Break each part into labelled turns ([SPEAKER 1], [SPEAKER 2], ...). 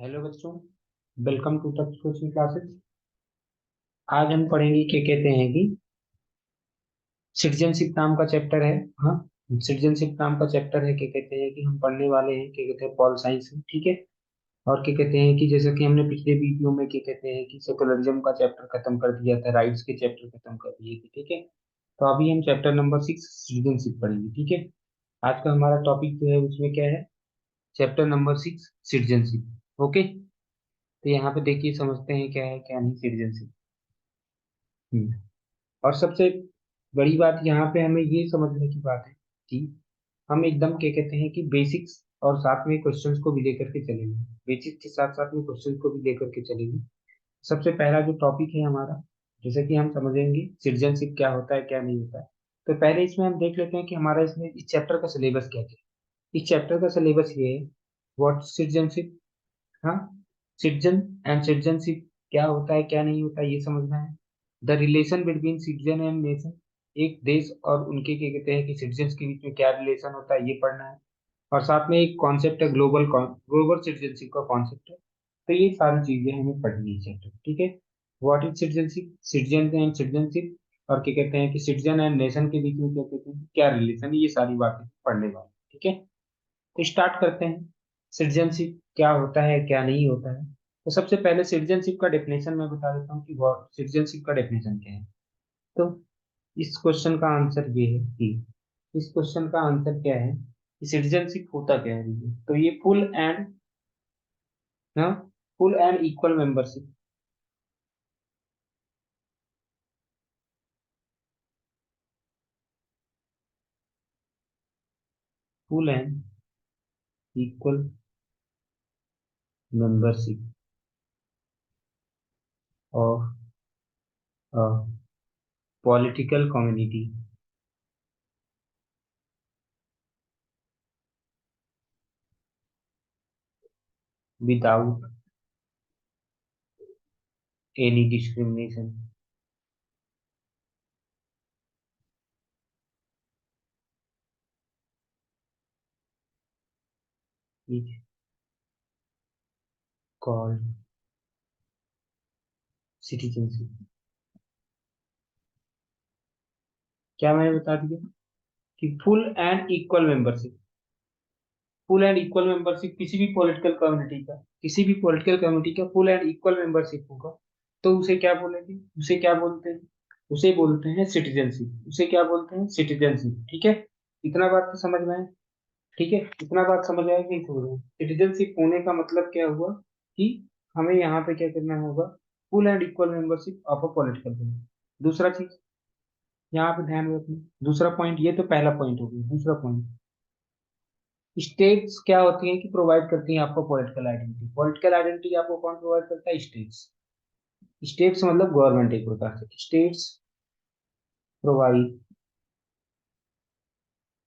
[SPEAKER 1] Hello बच्चों, welcome to तक coaching classes. आज हम पढ़ेंगे क्या कहते हैं कि सिटीजनशिप नाम का चैप्टर है। हाँ, सिटीजनशिप नाम का चैप्टर है। क्या कहते हैं कि हम पढ़ने वाले हैं क्या कहते हैं पॉल साइंस, ठीक है। और क्या कहते हैं कि जैसे कि हमने पिछले वीडियो में क्या कहते हैं कि सेकुलरिज्म का चैप्टर खत्म कर दिया था, राइट्स के चैप्टर खत्म कर दिए थे, ठीक है। तो अभी हम चैप्टर नंबर 6 सिटीजनशिप पढ़ेंगे, ठीक है। आज का हमारा टॉपिक जो है उसमें क्या है, चैप्टर नंबर 6 सिटीजनशिप, ओके। तो यहाँ पे देखिए समझते हैं क्या है क्या नहीं सिटीजनशिप। और सबसे बड़ी बात यहाँ पे हमें ये समझने की बात है कि हम एकदम क्या कहते हैं कि बेसिक्स और साथ में क्वेश्चंस को भी लेकर के चलेंगे। बेसिक्स के साथ साथ में क्वेश्चंस को भी लेकर के चलेंगे। सबसे पहला जो टॉपिक है हमारा, जैसे कि हम समझेंगे सिटीजनशिप क्या होता है क्या नहीं होता है। तो पहले इसमें हम देख लेते हैं कि हमारा इसमें इस चैप्टर का सिलेबस क्या क्या है। इस चैप्टर का सिलेबस ये है, व्हाट सिटीजनशिप। हाँ, सिटीजन एंड सिटीजनशिप क्या होता है क्या नहीं होता है ये समझना है। The relation between citizen and nation, एक देश और उनके क्या कहते हैं कि सिटीजन्स के बीच में क्या रिलेशन होता है ये पढ़ना है। और साथ में एक कॉन्सेप्ट है ग्लोबल ग्लोबल सिटीजनशिप का कॉन्सेप्ट है। तो ये सारी चीजें हमें पढ़नी है चैप्टर, ठीक है। What is citizenship, citizen and citizenship, और क्या कहते हैं कि सिटीजन एंड नेशन के बीच में क्या कहते हैं क्या रिलेशन है, ये सारी बातें पढ़ने वाले, ठीक है। तो स्टार्ट करते हैं। सिटीजनशिप क्या होता है क्या नहीं होता है। तो सबसे पहले सिटीजनशिप का डेफिनेशन मैं बता देता हूँ कि सिटीजनशिप का डेफिनेशन क्या है। तो इस क्वेश्चन का आंसर ये है कि इस क्वेश्चन का आंसर क्या है कि सिटीजनशिप होता क्या है। देखिए, तो ये फुल एंड ना full and equal membership, full and equal membership of a political community without any discrimination is called citizenship. क्या मैंने बता दिया कि full and equal membership, full and equal membership किसी भी पॉलिटिकल कम्युनिटी का, किसी भी पॉलिटिकल कम्युनिटी का फुल एंड इक्वल मेंबरशिप होगा तो उसे क्या बोलेंगे, उसे क्या बोलते हैं, उसे बोलते हैं सिटीजनशिप, उसे क्या बोलते हैं सिटीजनशिप, ठीक है। इतना बात तो समझ में आए, ठीक है। इतना बात समझ आए कि सिटीजनशिप होने का मतलब क्या हुआ कि हमें यहाँ पे क्या करना होगा, full and equal membership of a political community. दूसरा चीज यहाँ पे ध्यान में रखना, दूसरा पॉइंट, ये तो पहला पॉइंट हो गया। दूसरा पॉइंट, स्टेट्स क्या होती हैं कि प्रोवाइड करती हैं आपको पॉलिटिकल आइडेंटिटी। पॉलिटिकल आइडेंटिटी आपको कौन प्रोवाइड करता है, स्टेट्स। स्टेट्स मतलब गवर्नमेंट एक प्रकार से, states provide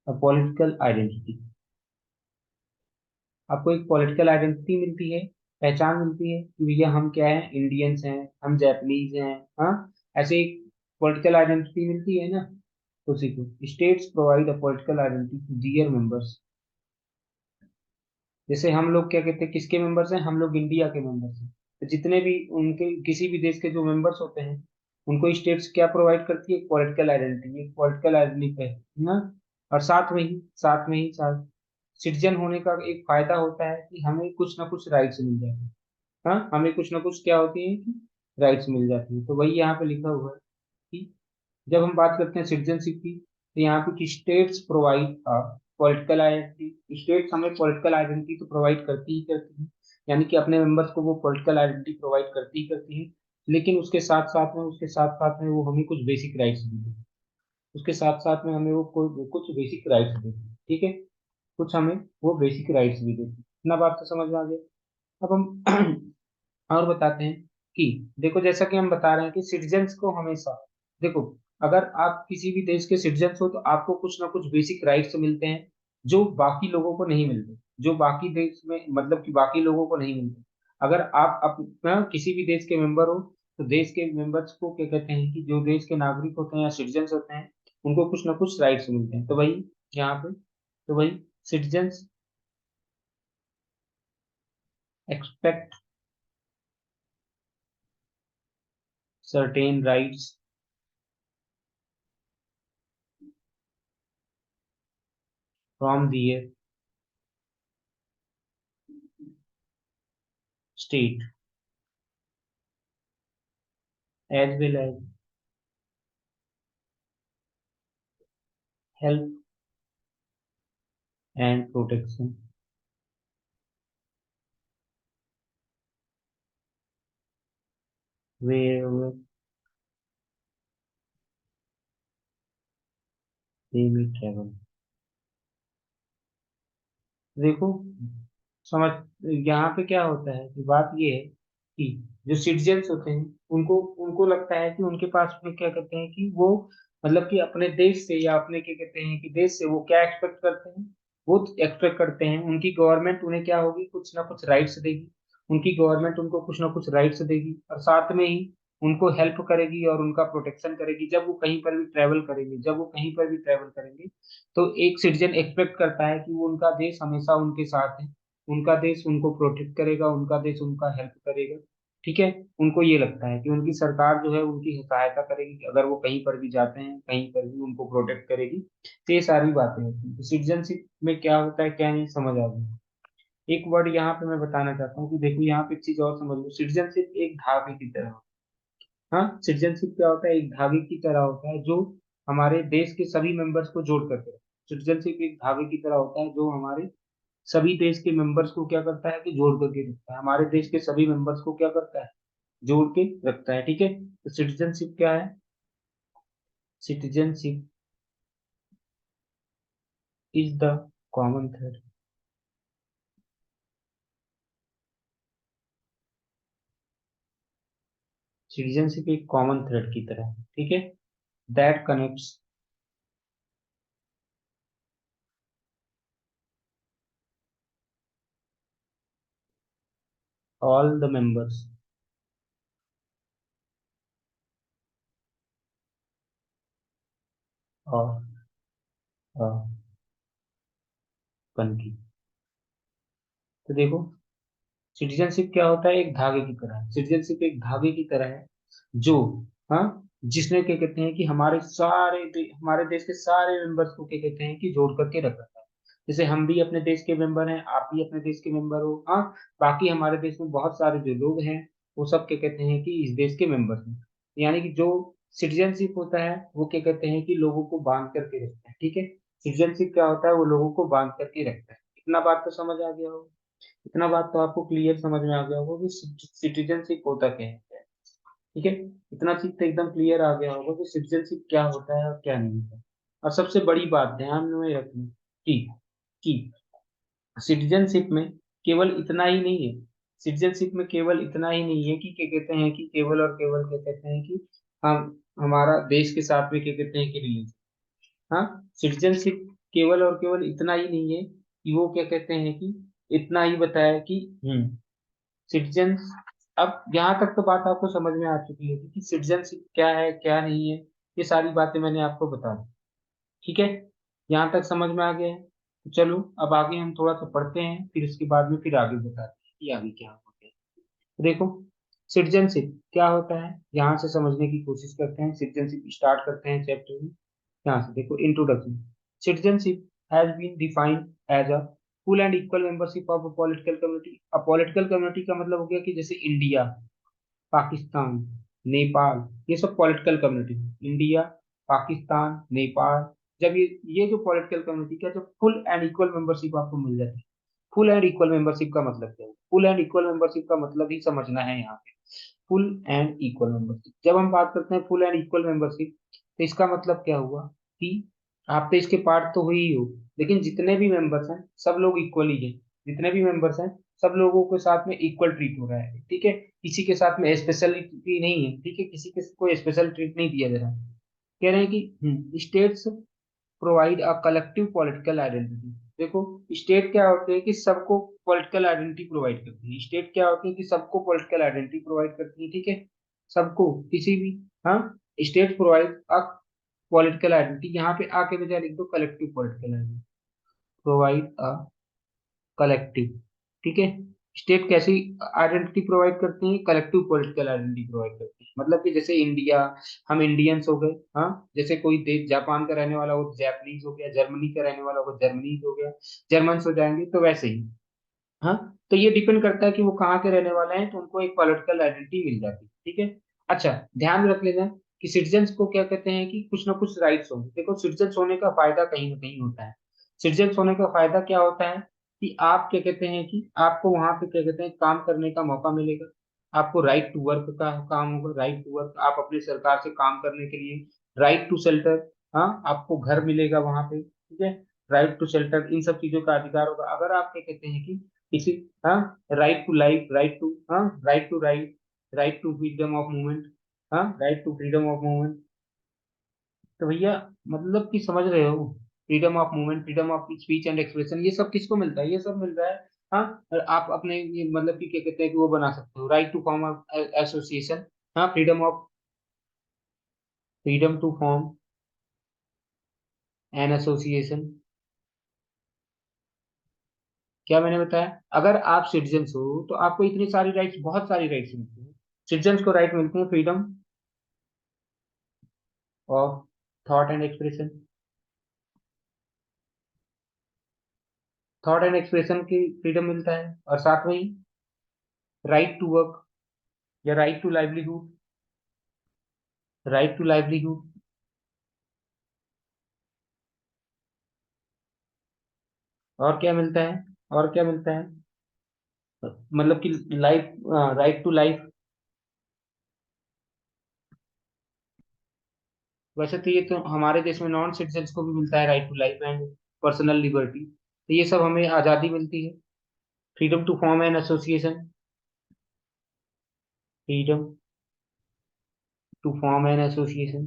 [SPEAKER 1] a political identity. आपको एक पॉलिटिकल आइडेंटिटी मिलती है, पहचान मिलती है कि भैया हम क्या है, इंडियंस हैं, हम जैपनीज हैं। हाँ, ऐसे एक पॉलिटिकल आइडेंटिटी मिलती है ना। तो उसी को states provide a political identity to their members. जैसे हम लोग क्या कहते हैं किसके मेंबर्स हैं, हम लोग इंडिया के मेंबर्स हैं। तो जितने भी उनके किसी भी देश के जो मेंबर्स होते हैं उनको स्टेट्स क्या प्रोवाइड करती है, पॉलिटिकल आइडेंटिटी, एक पॉलिटिकल आइडेंटिटी है ना। और साथ में ही सिटीजन होने का एक फायदा होता है कि हमें कुछ ना कुछ राइट्स मिल जाते हैं। हाँ, हमें कुछ ना कुछ क्या होती है कि राइट्स मिल जाती है। तो वही यहाँ पे लिखा हुआ है कि जब हम बात करते हैं सिटीजनशिप की, तो यहाँ पे कि states provide political identity, states हमें पॉलिटिकल आइडेंटिटी तो प्रोवाइड करती ही करती है, यानी कि अपने मेंबर्स को वो पॉलिटिकल आइडेंटिटी प्रोवाइड करती ही करती है। लेकिन उसके साथ साथ में वो हमें कुछ बेसिक राइट्स भी देती है। उसके साथ साथ में हमें वो कुछ बेसिक राइट्स देती है, ठीक है। कुछ हमें वो बेसिक राइट्स भी देती है। इतना बात तो समझ में आ गया। अब हम और बताते हैं कि देखो, जैसा कि हम बता रहे हैं कि सिटीजन्स को हमेशा देखो, अगर आप किसी भी देश के सिटीजन्स हो तो आपको कुछ ना कुछ बेसिक राइट्स मिलते हैं जो बाकी लोगों को नहीं मिलते, जो बाकी देश में मतलब कि बाकी लोगों को नहीं मिलते। अगर आप अपना किसी भी देश के मेंबर हो तो देश के मेंबर्स को क्या कहते हैं कि जो देश के नागरिक होते हैं या सिटीजन्स होते हैं उनको कुछ ना कुछ राइट्स मिलते हैं। तो वही यहाँ पे, तो वही citizens expect certain rights from their state as well as help and protection wherever they may travel। देखो, समझ, यहाँ पे क्या होता है कि बात ये है कि जो सिटीजन्स होते हैं उनको उनको लगता है कि उनके पास में क्या करते हैं कि वो मतलब कि अपने देश से या अपने क्या कहते हैं कि देश से वो क्या एक्सपेक्ट करते हैं। वो एक्सपेक्ट करते हैं उनकी गवर्नमेंट उन्हें क्या होगी, कुछ ना कुछ राइट्स देगी। उनकी गवर्नमेंट उनको कुछ ना कुछ राइट्स देगी और साथ में ही उनको हेल्प करेगी और उनका प्रोटेक्शन करेगी जब वो कहीं पर भी ट्रैवल करेंगे। जब वो कहीं पर भी ट्रैवल करेंगे तो एक सिटीजन एक्सपेक्ट करता है कि वो उनका देश हमेशा उनके साथ है, उनका देश उनको प्रोटेक्ट करेगा, उनका देश उनका हेल्प करेगा। ठीक है। उनको ये लगता है कि उनकी सरकार जो है उनकी सहायता करेगी, कि अगर वो कहीं पर भी जाते हैं कहीं पर भी उनको प्रोटेक्ट करेगी। तो ये सारी बातें होती हैं। तो सिटीजनशिप में क्या होता है क्या नहीं समझ आ गई। एक वर्ड यहाँ पे मैं बताना चाहता हूँ कि देखो यहाँ पे एक चीज और समझ लो, सिटीजनशिप एक धागे की तरह होता है। हाँ, सिटीजनशिप क्या होता है, एक धागे की तरह होता है जो हमारे देश के सभी मेंबर्स को जोड़ करके रखता है। सिटीजनशिप एक धागे की तरह होता है जो हमारे सभी देश के मेंबर्स को क्या करता है कि जोड़ करके रखता है। हमारे देश के सभी मेंबर्स को क्या करता है, जोड़ के रखता है। ठीक है। तो सिटीजनशिप क्या है, citizenship is the common thread. Citizenship एक कॉमन थ्रेड की तरह है। ठीक है। That connects all the members of a country. तो देखो, सिटीजनशिप क्या होता है, एक धागे की तरह है। सिटीजनशिप एक धागे की तरह है जो, हाँ, जिसने क्या कहते हैं कि हमारे देश के सारे मेंबर्स को क्या कहते हैं कि जोड़ करके रख रखा है। जैसे हम भी अपने देश के मेंबर हैं, आप भी अपने देश के मेंबर हो, हाँ। बाकी हमारे देश में बहुत सारे जो लोग हैं वो सब क्या कहते हैं कि इस देश के मेंबर हैं। यानी कि जो सिटीजनशिप होता है वो क्या कहते हैं कि लोगों को बांध करके रखता है। ठीक है। सिटीजनशिप क्या होता है, वो लोगों को बांध करके रखता है। इतना बात तो समझ आ गया हो, इतना बात तो आपको क्लियर समझ में आ गया होगा कि सिटीजनशिप होता क्या है। ठीक है। इतना चीज तो एकदम क्लियर आ गया होगा कि सिटीजनशिप क्या होता है और क्या नहीं होता। और सबसे बड़ी बात ध्यान में रखनी कि कि सिटीजनशिप में केवल इतना ही नहीं है, सिटीजनशिप में केवल इतना ही नहीं है कि क्या कहते हैं कि केवल और केवल क्या कहते हैं कि हम हमारा देश के साथ में क्या कहते हैं कि रिलीजन। हाँ, सिटीजनशिप केवल और केवल इतना ही नहीं है कि वो क्या कहते हैं कि इतना ही बताया कि सिटीजन, अब यहाँ तक तो बात आपको समझ में आ चुकी है कि सिटीजनशिप क्या है क्या नहीं है। ये सारी बातें मैंने आपको बता दी। ठीक है। यहाँ तक समझ में आ गया है। तो चलो अब आगे हम थोड़ा सा पढ़ते हैं, फिर उसके बाद में फिर आगे बताते हैं कि आगे क्या होता है। तो देखो, सिटीजनशिप क्या होता है यहाँ से समझने की कोशिश करते हैं। सिटीजनशिप स्टार्ट करते हैं चैप्टर में। यहाँ से देखो, introduction. Citizenship has been defined as a full and equal membership of a political community. अब पॉलिटिकल कम्युनिटी का मतलब हो गया कि जैसे इंडिया, पाकिस्तान, नेपाल, ये सब political community. India, Pakistan, Nepal, जब ये जो पॉलिटिकल कम्युनिटी का जब फुल एंड इक्वल मेंबरशिप आपको मिल जाती है। फुल एंड इक्वल मेंबरशिप का मतलब क्या है, फुल एंड इक्वल मेंबरशिप का मतलब ही समझना है यहाँ पे। फुल एंड इक्वल मेंबरशिप, जब हम बात करते हैं फुल एंड इक्वल मेंबरशिप, तो इसका मतलब क्या हुआ कि आप तो इसके पार्ट तो हुई ही हो, लेकिन जितने भी मेंबर्स हैं सब लोग इक्वली हैं। जितने भी मेंबर्स हैं सब लोगों के साथ में इक्वल ट्रीट हो रहा है। ठीक है। किसी के साथ में स्पेशलिटी नहीं है। ठीक है। किसी के कोई स्पेशल ट्रीट नहीं दिया जा रहा है। कह रहे हैं कि states provide a collective political identity. देखो, स्टेट क्या होते हैं कि सबको पॉलिटिकल आइडेंटिटी प्रोवाइड करती है। स्टेट क्या होती है कि सबको पॉलिटिकल आइडेंटिटी प्रोवाइड करती है। ठीक है। सबको, किसी भी, हाँ, state provide a political identity, यहाँ पे आके बजाय लिख दो collective political identity, provide a collective. ठीक है। स्टेट कैसी आइडेंटिटी प्रोवाइड करती है? कलेक्टिव पॉलिटिकल आइडेंटिटी प्रोवाइड करती है। मतलब कि जैसे इंडिया, हम इंडियंस हो गए, हाँ, जैसे कोई देश जापान का रहने वाला हो तो जापानीज हो गया, जर्मनी का रहने वाला हो जर्मनीज हो गया, जर्मन्स हो जाएंगे, तो वैसे ही। हाँ, तो ये डिपेंड करता है कि वो कहाँ के रहने वाले हैं, तो उनको एक पॉलिटिकल आइडेंटिटी मिल जाती है, ठीक है। अच्छा, ध्यान रख लेना कि सिटीजन्स को क्या कहते हैं कि कुछ ना कुछ राइट्स होंगे। देखो, सिटीजन्स होने का फायदा कहीं ना कहीं होता है। सिटीजन्स होने का फायदा क्या होता है कि आप क्या कहते हैं कि आपको वहां पे क्या कहते हैं काम करने का मौका मिलेगा। आपको राइट टू वर्क का काम होगा, राइट टू वर्क, आप अपने सरकार से काम करने के लिए, राइट टू शेल्टर, हाँ, आपको घर मिलेगा वहां पे, ठीक है। राइट टू शेल्टर, इन सब चीजों का अधिकार होगा। अगर आप क्या कहते हैं कि किसी, हाँ, right to life, right to, हाँ, right to right, right to freedom of movement, हाँ, right to freedom of movement. तो भैया, मतलब कि समझ रहे हो, freedom of movement, freedom of speech and expression, ये सब किसको मिलता है? ये सब मिल रहा है, हाँ। और आप अपने ये मतलब कि क्या कहते हैं कि वो बना सकते हो, राइट टू फॉर्म एसोसिएशन, हाँ, freedom to form an association. क्या मैंने बताया? अगर आप सिटीजन्स हो तो आपको इतनी सारी राइट्स, बहुत सारी राइट्स मिलती हैं। सिटीजन्स को राइट मिलती है, freedom of thought and expression, thought and expression की फ्रीडम मिलता है, और साथ में ही राइट टू वर्क या right to livelihood, right to livelihood. और क्या मिलता है? और क्या मिलता है? मतलब कि लाइफ, राइट टू लाइफ। वैसे तो ये तो हमारे देश में नॉन सिटीजन्स को भी मिलता है, right to life and personal liberty. तो ये सब हमें आज़ादी मिलती है। Freedom to form an association, freedom to form an association,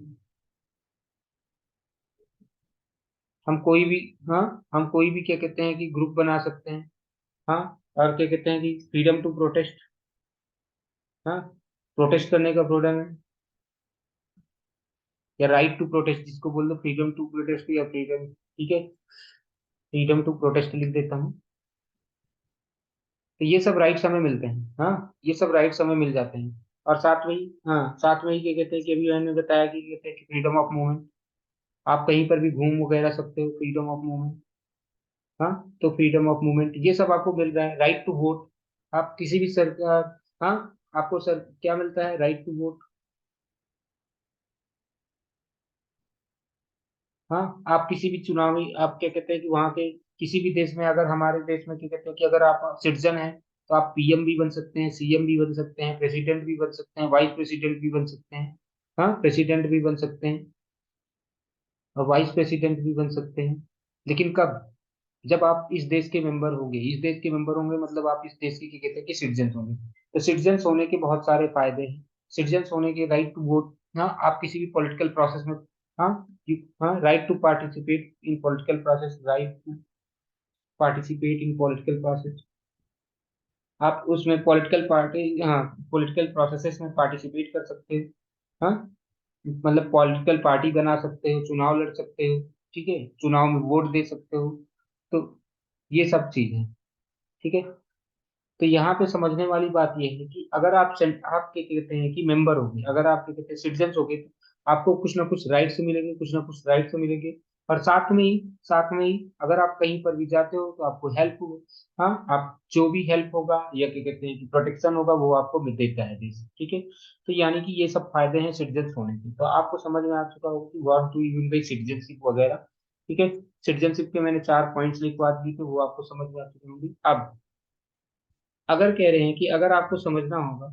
[SPEAKER 1] हम कोई भी, हाँ, हम कोई भी क्या कहते हैं कि ग्रुप बना सकते हैं, हाँ। और क्या कहते हैं कि फ्रीडम टू प्रोटेस्ट, हाँ, प्रोटेस्ट करने का फ्रीडम है, या राइट टू प्रोटेस्ट, जिसको बोल दो फ्रीडम टू प्रोटेस्ट या फ्रीडम, ठीक है, फ्रीडम टू प्रोटेस्ट लिख देता हूँ। तो ये सब राइट्स हमें मिलते हैं, हाँ, ये सब राइट्स हमें मिल जाते हैं। और साथ में ही, हाँ, साथ में ही क्या कहते हैं कि अभी मैंने बताया कि कहते हैं कि फ्रीडम ऑफ मूवमेंट, आप कहीं पर भी घूम वगैरह सकते हो, फ्रीडम ऑफ मूवमेंट, हाँ। तो फ्रीडम ऑफ मूवमेंट ये सब आपको मिल रहा है। राइट टू वोट, आप किसी भी सरकार, हाँ, आपको सर क्या मिलता है? राइट टू वोट, हाँ। आप किसी भी चुनावी, आप क्या कहते हैं कि वहाँ के किसी भी देश में, अगर हमारे देश में क्या कहते हैं कि अगर आप सिटीजन हैं तो आप पीएम भी बन सकते हैं, सीएम भी बन सकते हैं, प्रेसिडेंट भी बन सकते हैं, वाइस प्रेसिडेंट भी बन सकते हैं, हाँ, प्रेसिडेंट भी बन सकते हैं और वाइस प्रेसिडेंट भी बन सकते हैं। लेकिन कब? जब आप इस देश के मेंबर होंगे, इस देश के मेंबर होंगे मतलब आप इस देश के क्या कहते हैं कि सिटीजन होंगे। तो सिटीजन होने के बहुत सारे फायदे हैं। सिटीजन होने के, राइट टू वोट, हाँ, आप किसी भी पॉलिटिकल प्रोसेस में, हाँ, हाँ, right to participate in political process, right to participate in political process, आप उसमें पॉलिटिकल पार्टी, हाँ, पॉलिटिकल प्रोसेसेस में पार्टिसिपेट कर सकते हो, हाँ, मतलब पॉलिटिकल पार्टी बना सकते हो, चुनाव लड़ सकते हो, ठीक है, चुनाव में वोट दे सकते हो। तो ये सब चीजें, ठीक है। तो यहाँ पे समझने वाली बात यह है कि अगर आप क्या कहते हैं कि मेंबर होंगे, अगर आप क्या कहते हैं सिटीजन होंगे, तो आपको कुछ ना कुछ राइट्स मिलेंगे, कुछ ना कुछ राइट्स मिलेंगे। और साथ में ही अगर आप कहीं पर भी जाते हो तो आपको हेल्प हो, हाँ, आप जो भी हेल्प होगा या क्या कहते हैं कि प्रोटेक्शन होगा वो आपको मिल देता है देश, ठीक है। तो यानी कि ये सब फायदे हैं सिटीजन होने के। तो आपको समझ में आ चुका होगा कि what do you mean by citizenship वगैरह, ठीक है। सिटीजनशिप के मैंने 4 पॉइंट्स लिखवा दिए थे, वो आपको समझ में आ चुके होंगे। अब अगर कह रहे हैं कि अगर आपको समझना होगा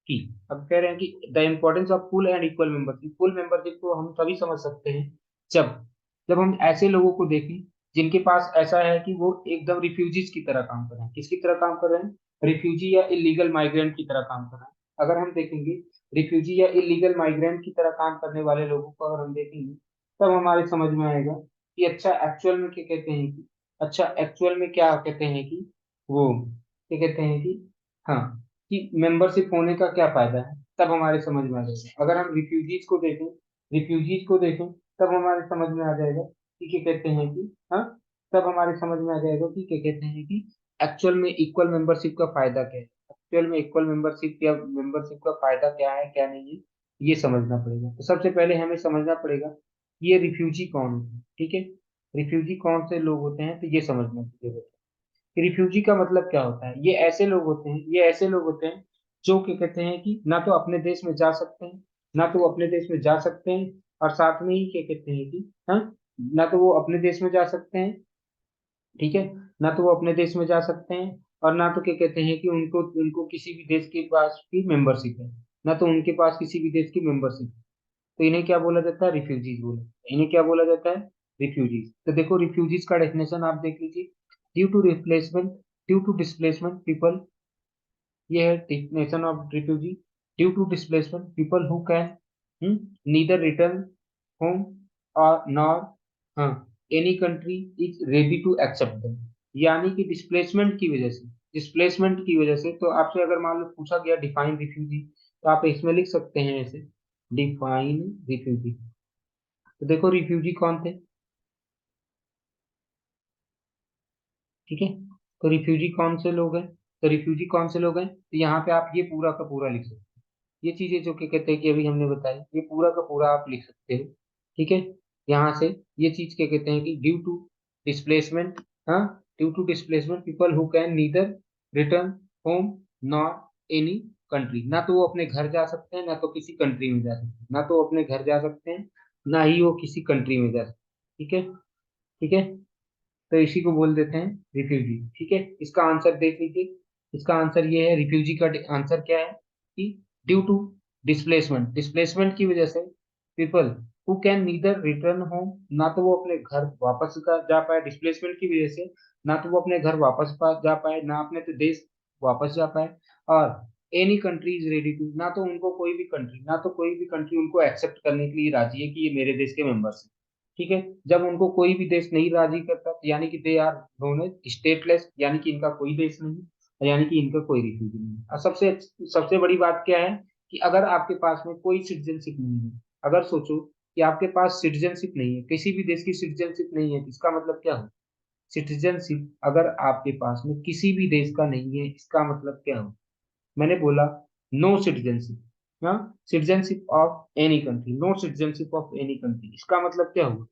[SPEAKER 1] कि, अब कह रहे हैं कि the importance of full and equal membership, full membership को हम तभी समझ सकते हैं जब जब हम ऐसे लोगों को देखें जिनके पास ऐसा है कि वो एकदम रिफ्यूजीज की तरह काम कर रहे हैं। किसकी तरह काम कर रहे हैं? रिफ्यूजी या इलीगल माइग्रेंट की तरह काम कर रहे हैं। अगर हम देखेंगे रिफ्यूजी या इलीगल माइग्रेंट की तरह काम करने वाले लोगों को अगर हम देखेंगे, तब हमारे समझ में आएगा कि अच्छा एक्चुअल में क्या कहते हैं कि, अच्छा एक्चुअल में क्या कहते हैं कि वो क्या कहते हैं कि, हाँ, कि मेंबरशिप होने का क्या फायदा है, तब हमारे समझ में आ जाएगा। अगर हम रिफ्यूजीज को देखें, तब हमारे समझ में आ जाएगा कि क्या कहते हैं कि, हाँ, तब हमारे समझ में आ जाएगा कि क्या कहते हैं कि एक्चुअल में इक्वल मेंबरशिप का फायदा क्या है, एक्चुअल में इक्वल मेंबरशिप या मेंबरशिप का फायदा क्या है क्या नहीं है, ये समझना पड़ेगा। तो सबसे पहले हमें समझना पड़ेगा कि ये रिफ्यूजी कौन होते हैं, ठीक है। रिफ्यूजी कौन से लोग होते हैं, तो ये समझना चाहिए कि रिफ्यूजी का मतलब क्या होता है। ये ऐसे लोग होते हैं, ये ऐसे लोग होते हैं जो क्या कहते हैं कि ना तो अपने देश में जा सकते हैं, ना तो वो अपने देश में जा सकते हैं, और साथ में ही क्या कहते हैं कि हाँ, ना तो वो अपने देश में जा सकते हैं, ठीक है, ना तो वो अपने देश में जा सकते हैं, और ना तो क्या कहते हैं कि उनको उनको किसी भी देश के पास की मेंबरशिप है, ना तो उनके पास किसी भी देश की मेंबरशिप है। तो इन्हें क्या बोला जाता है, रिफ्यूजीज बोला जाता है। इन्हें क्या बोला जाता है, रिफ्यूजीज। तो देखो रिफ्यूजीज का डेफिनेशन आप देख लीजिए, due to replacement, due to displacement people, ये है definition of refugee. Due to displacement people who can neither return home और नॉर, हाँ, any country is ready to accept them. यानी कि डिस्प्लेसमेंट की वजह से, डिस्प्लेसमेंट की वजह से, तो आपसे अगर मान लो पूछा गया डिफाइन रिफ्यूजी, तो आप इसमें लिख सकते हैं ऐसे, डिफाइन रिफ्यूजी। तो देखो रिफ्यूजी कौन थे, ठीक है। तो रिफ्यूजी कौन से लोग हैं, तो रिफ्यूजी कौन से लोग हैं, तो यहाँ पे आप ये पूरा का पूरा लिख सकते हैं। ये चीजें जो कि कहते हैं कि अभी हमने बताई, ये पूरा का पूरा आप लिख सकते हो, ठीक है। यहाँ से ये चीज क्या कहते हैं कि ड्यू टू डिस्प्लेसमेंट, हाँ, due to displacement people who can neither return home nor any country, ना तो वो अपने घर जा सकते हैं, ना तो किसी कंट्री में जा सकते हैं, ना तो वो अपने घर जा सकते हैं, ना ही वो किसी कंट्री में जा सकते हैं, ठीक है, ठीक है। तो इसी को बोल देते हैं रिफ्यूजी, ठीक है। इसका आंसर देख लीजिए, इसका आंसर ये है, रिफ्यूजी का आंसर क्या है कि ड्यू टू डिस्प्लेसमेंट, डिस्प्लेसमेंट की वजह से people who can neither return home, ना तो वो अपने घर वापस जा पाए डिस्प्लेसमेंट की वजह से, ना तो वो अपने घर वापस जा पाए, ना अपने तो देश वापस जा पाए, और any country is ready to, ना तो उनको कोई भी कंट्री, ना तो कोई भी कंट्री उनको एक्सेप्ट करने के लिए राजी है कि ये मेरे देश के मेंबर्स हैं, ठीक है। जब उनको कोई भी देश नहीं राजी करता, तो यानी कि दे आर नोन स्टेटलेस, यानी कि इनका कोई देश नहीं है, यानी कि इनका कोई रिफ्यूजी नहीं है। और सबसे सबसे बड़ी बात क्या है कि अगर आपके पास में कोई सिटीजनशिप नहीं है, अगर सोचो कि आपके पास सिटीजनशिप नहीं है, किसी भी देश की सिटीजनशिप नहीं है, तो इसका मतलब क्या हो, सिटीजनशिप अगर आपके पास में किसी भी देश का नहीं है, इसका मतलब क्या हो, मैंने बोला नो सिटीजनशिप, हाँ, citizenship of any country, no citizenship of any country, इसका मतलब क्या हुआ,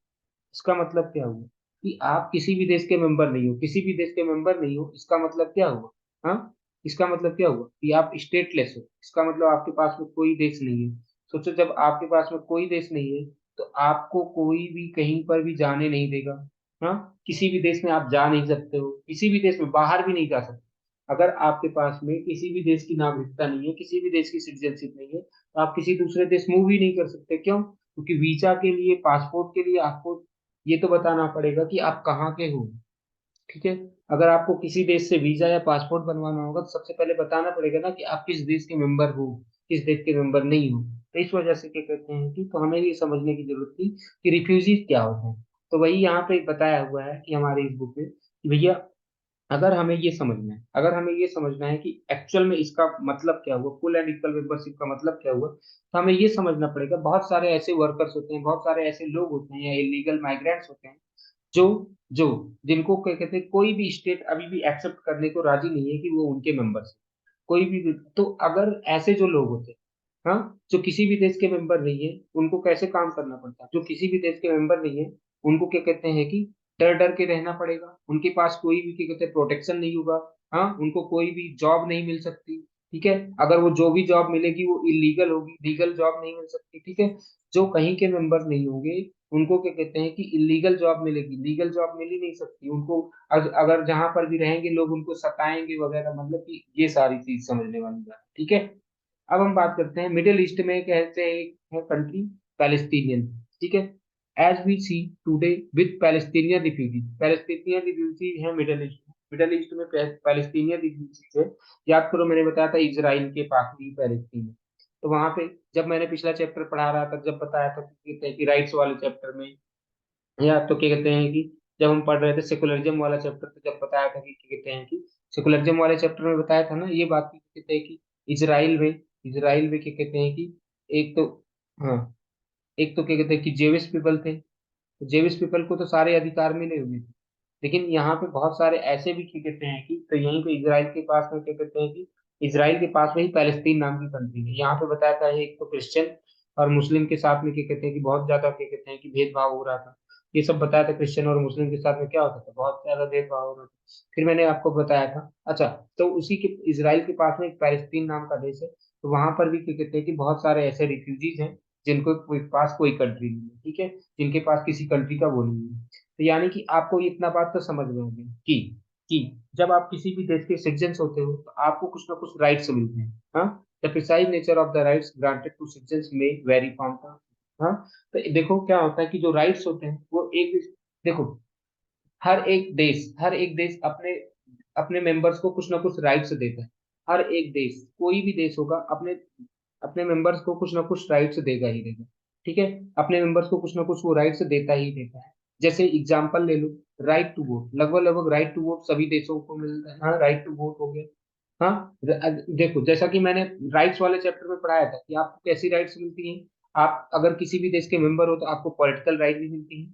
[SPEAKER 1] इसका मतलब क्या हुआ कि आप किसी भी देश के मेंबर नहीं हो, किसी भी देश के मेंबर नहीं हो, इसका मतलब क्या हुआ, हाँ, इसका मतलब क्या हुआ कि आप स्टेटलेस हो, इसका मतलब आपके पास में कोई देश नहीं है। सोचो जब आपके पास में कोई देश नहीं है, तो आपको कोई भी कहीं पर भी जाने नहीं देगा, हाँ, किसी भी देश में आप जा नहीं सकते हो, किसी भी देश में बाहर भी नहीं जा सकते। अगर आपके पास में किसी भी देश की नागरिकता नहीं है, किसी भी देश की सिटीजनशिप नहीं है, तो आप किसी दूसरे देश मूव ही नहीं कर सकते। क्यों? क्योंकि वीजा के लिए, पासपोर्ट के लिए आपको ये तो बताना पड़ेगा कि आप कहाँ के हो, ठीक है। अगर आपको किसी देश से वीजा या पासपोर्ट बनवाना होगा, तो सबसे पहले बताना पड़ेगा ना कि आप किस देश के मेंबर हो, किस देश के मेंबर नहीं हो। तो इस वजह से क्या कहते हैं कि, तो हमें ये समझने की जरूरत थी कि रिफ्यूजीज क्या होते हैं। तो वही यहाँ पे बताया हुआ है कि हमारे इस बुक में कि भैया, अगर हमें ये समझना है, अगर हमें ये समझना है कि एक्चुअल में इसका मतलब क्या हुआ, फुल एंड इक्वल मेंबरशिप का मतलब क्या हुआ, तो हमें ये समझना पड़ेगा बहुत सारे ऐसे वर्कर्स होते हैं, बहुत सारे ऐसे लोग होते हैं या इलीगल माइग्रेंट्स होते हैं, जो जो जिनको क्या कहते हैं, कोई भी स्टेट अभी भी एक्सेप्ट करने को राजी नहीं है कि वो उनके मेंबर्स हैं, कोई भी। तो अगर ऐसे जो लोग होते हैं, हाँ, जो किसी भी देश के मेंबर नहीं है, उनको कैसे काम करना पड़ता है, जो किसी भी देश के मेंबर नहीं है, उनको क्या कहते हैं कि डर डर के रहना पड़ेगा, उनके पास कोई भी क्या कहते हैं प्रोटेक्शन नहीं होगा, हाँ, उनको कोई भी जॉब नहीं मिल सकती, ठीक है। अगर वो जो भी जॉब मिलेगी वो इलीगल होगी, लीगल जॉब नहीं मिल सकती, ठीक है। जो कहीं के मेंबर नहीं होंगे, उनको क्या कहते हैं कि इलीगल जॉब मिलेगी, लीगल जॉब मिल ही नहीं सकती उनको। अगर जहां पर भी रहेंगे लोग उनको सताएंगे वगैरह, मतलब कि ये सारी चीज समझने वाली बात है, ठीक है। अब हम बात करते हैं मिडिल ईस्ट में कहते हैं एक है कंट्री, पैलेस्टीनियन, ठीक है। As we see today with Palestinian refugee, Palestinian refugee है मिडिल ईस्ट में, मिडिल ईस्ट में पैलेस्टीनियन रिफ्यूजी है। याद करो मैंने बताया था इजराइल के पास पैलेस्टीन है। तो वहां पे जब मैंने पिछला चैप्टर पढ़ा रहा था, जब बताया था कि कहते हैं कि राइट्स वाले चैप्टर में, या तो क्या कहते हैं कि जब हम पढ़ रहे थे सेकुलरिज्म वाला चैप्टर, तो जब बताया था कि क्या कहते हैं कि सेकुलरिज्म वाले चैप्टर में बताया था ना ये बात कि कहते हैं कि इजराइल में, इजराइल में क्या कहते हैं कि एक तो, हाँ, एक तो क्या कहते हैं कि जेविश पीपल थे, तो जेविश पीपल को तो सारे अधिकार मिले हुए थे, लेकिन यहाँ पे बहुत सारे ऐसे भी क्या कहते हैं कि, तो यहीं पे इसराइल के पास में क्या कहते हैं कि इसराइल के पास में ही पैलेस्तीन नाम की कंट्री है। यहाँ पे बताया था एक तो क्रिश्चियन और मुस्लिम के साथ में क्या कहते हैं कि बहुत ज्यादा क्या कहते हैं कि भेदभाव हो रहा था। ये सब बताया था, क्रिश्चियन और मुस्लिम के साथ में क्या होता था, बहुत ज्यादा भेदभाव हो रहा था। फिर मैंने आपको बताया था। अच्छा, तो उसी के इसराइल के पास में एक पैलेस्तीन नाम का देश है, तो वहां पर भी क्या कहते हैं कि बहुत सारे ऐसे रिफ्यूजीज हैं जिनको पास कोई कंट्री नहीं है, ठीक है, जिनके पास किसी कंट्री का वो नहीं है। तो यानी कि आपको इतना बात तो समझ में होगी कि जब आप किसी भी देश के सिटीजन होते हो तो आपको कुछ ना कुछ राइट्स मिलते हैं। हाँ, the precise nature of the rights granted to citizens may vary from the, हाँ, तो देखो क्या होता है कि जो राइट्स होते हैं वो एक, देखो, हर एक देश अपने अपने मेंबर्स को कुछ ना कुछ राइट्स देता है। हर एक देश, कोई भी देश होगा, अपने अपने मेंबर्स को कुछ ना कुछ राइट्स देगा ही देगा, ठीक है, अपने मेंबर्स को कुछ ना कुछ वो राइट्स देता ही देता है। जैसे एग्जांपल ले लो, राइट टू वोट, लगभग लगभग राइट टू वोट सभी देशों को मिलता है। हाँ, राइट टू वोट हो गया। हाँ, देखो, जैसा कि मैंने राइट्स वाले चैप्टर में पढ़ाया था कि आपको कैसी राइट्स मिलती हैं। आप अगर किसी भी देश के मेंबर हो तो आपको पॉलिटिकल राइट भी मिलती हैं।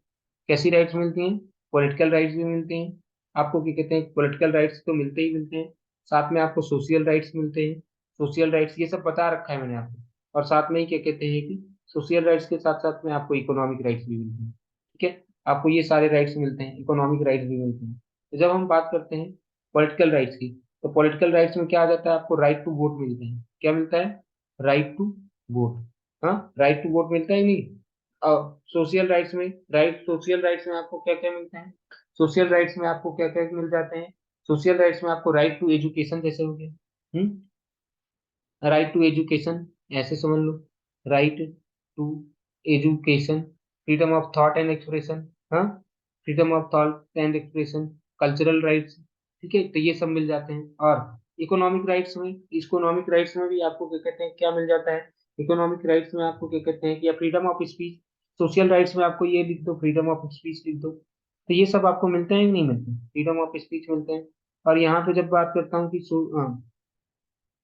[SPEAKER 1] कैसी राइट्स मिलती हैं? पॉलिटिकल राइट्स भी मिलते हैं। आपको क्या कहते हैं, पॉलिटिकल राइट्स तो मिलते ही मिलते हैं। साथ में आपको सोशल राइट्स मिलते हैं। सोशल राइट्स ये सब बता रखा है मैंने आपको। और साथ में ही क्या कहते हैं कि सोशल राइट्स के साथ साथ में आपको इकोनॉमिक राइट्स भी मिलते हैं, ठीक है। आपको ये सारे राइट्स मिलते हैं, इकोनॉमिक राइट्स भी मिलते हैं। तो जब हम बात करते हैं पॉलिटिकल राइट्स की, तो पॉलिटिकल राइट्स में क्या आ जाता है, आपको राइट टू वोट मिलते हैं। क्या मिलता है? Right to vote. हाँ, राइट टू वोट मिलता है नहीं। और सोशल राइट्स में, सोशल राइट्स में आपको क्या क्या मिलते हैं? सोशल राइट्स में आपको क्या क्या मिल जाते हैं? सोशल राइट्स में आपको राइट टू एजुकेशन जैसे हो गया। राइट टू एजुकेशन, ऐसे समझ लो, right to education, freedom of thought and expression, हाँ, freedom of thought and expression, cultural rights, ठीक है, तो ये सब मिल जाते हैं। और इकोनॉमिक राइट्स में भी आपको क्या कहते हैं, क्या मिल जाता है? इकोनॉमिक राइट्स में आपको क्या कहते हैं कि या freedom of speech. Social rights में आपको ये लिख दो, फ्रीडम ऑफ स्पीच लिख दो। तो ये सब आपको मिलते हैं कि नहीं मिलते? फ्रीडम ऑफ स्पीच मिलते हैं। और यहाँ पे जब बात करता हूँ कि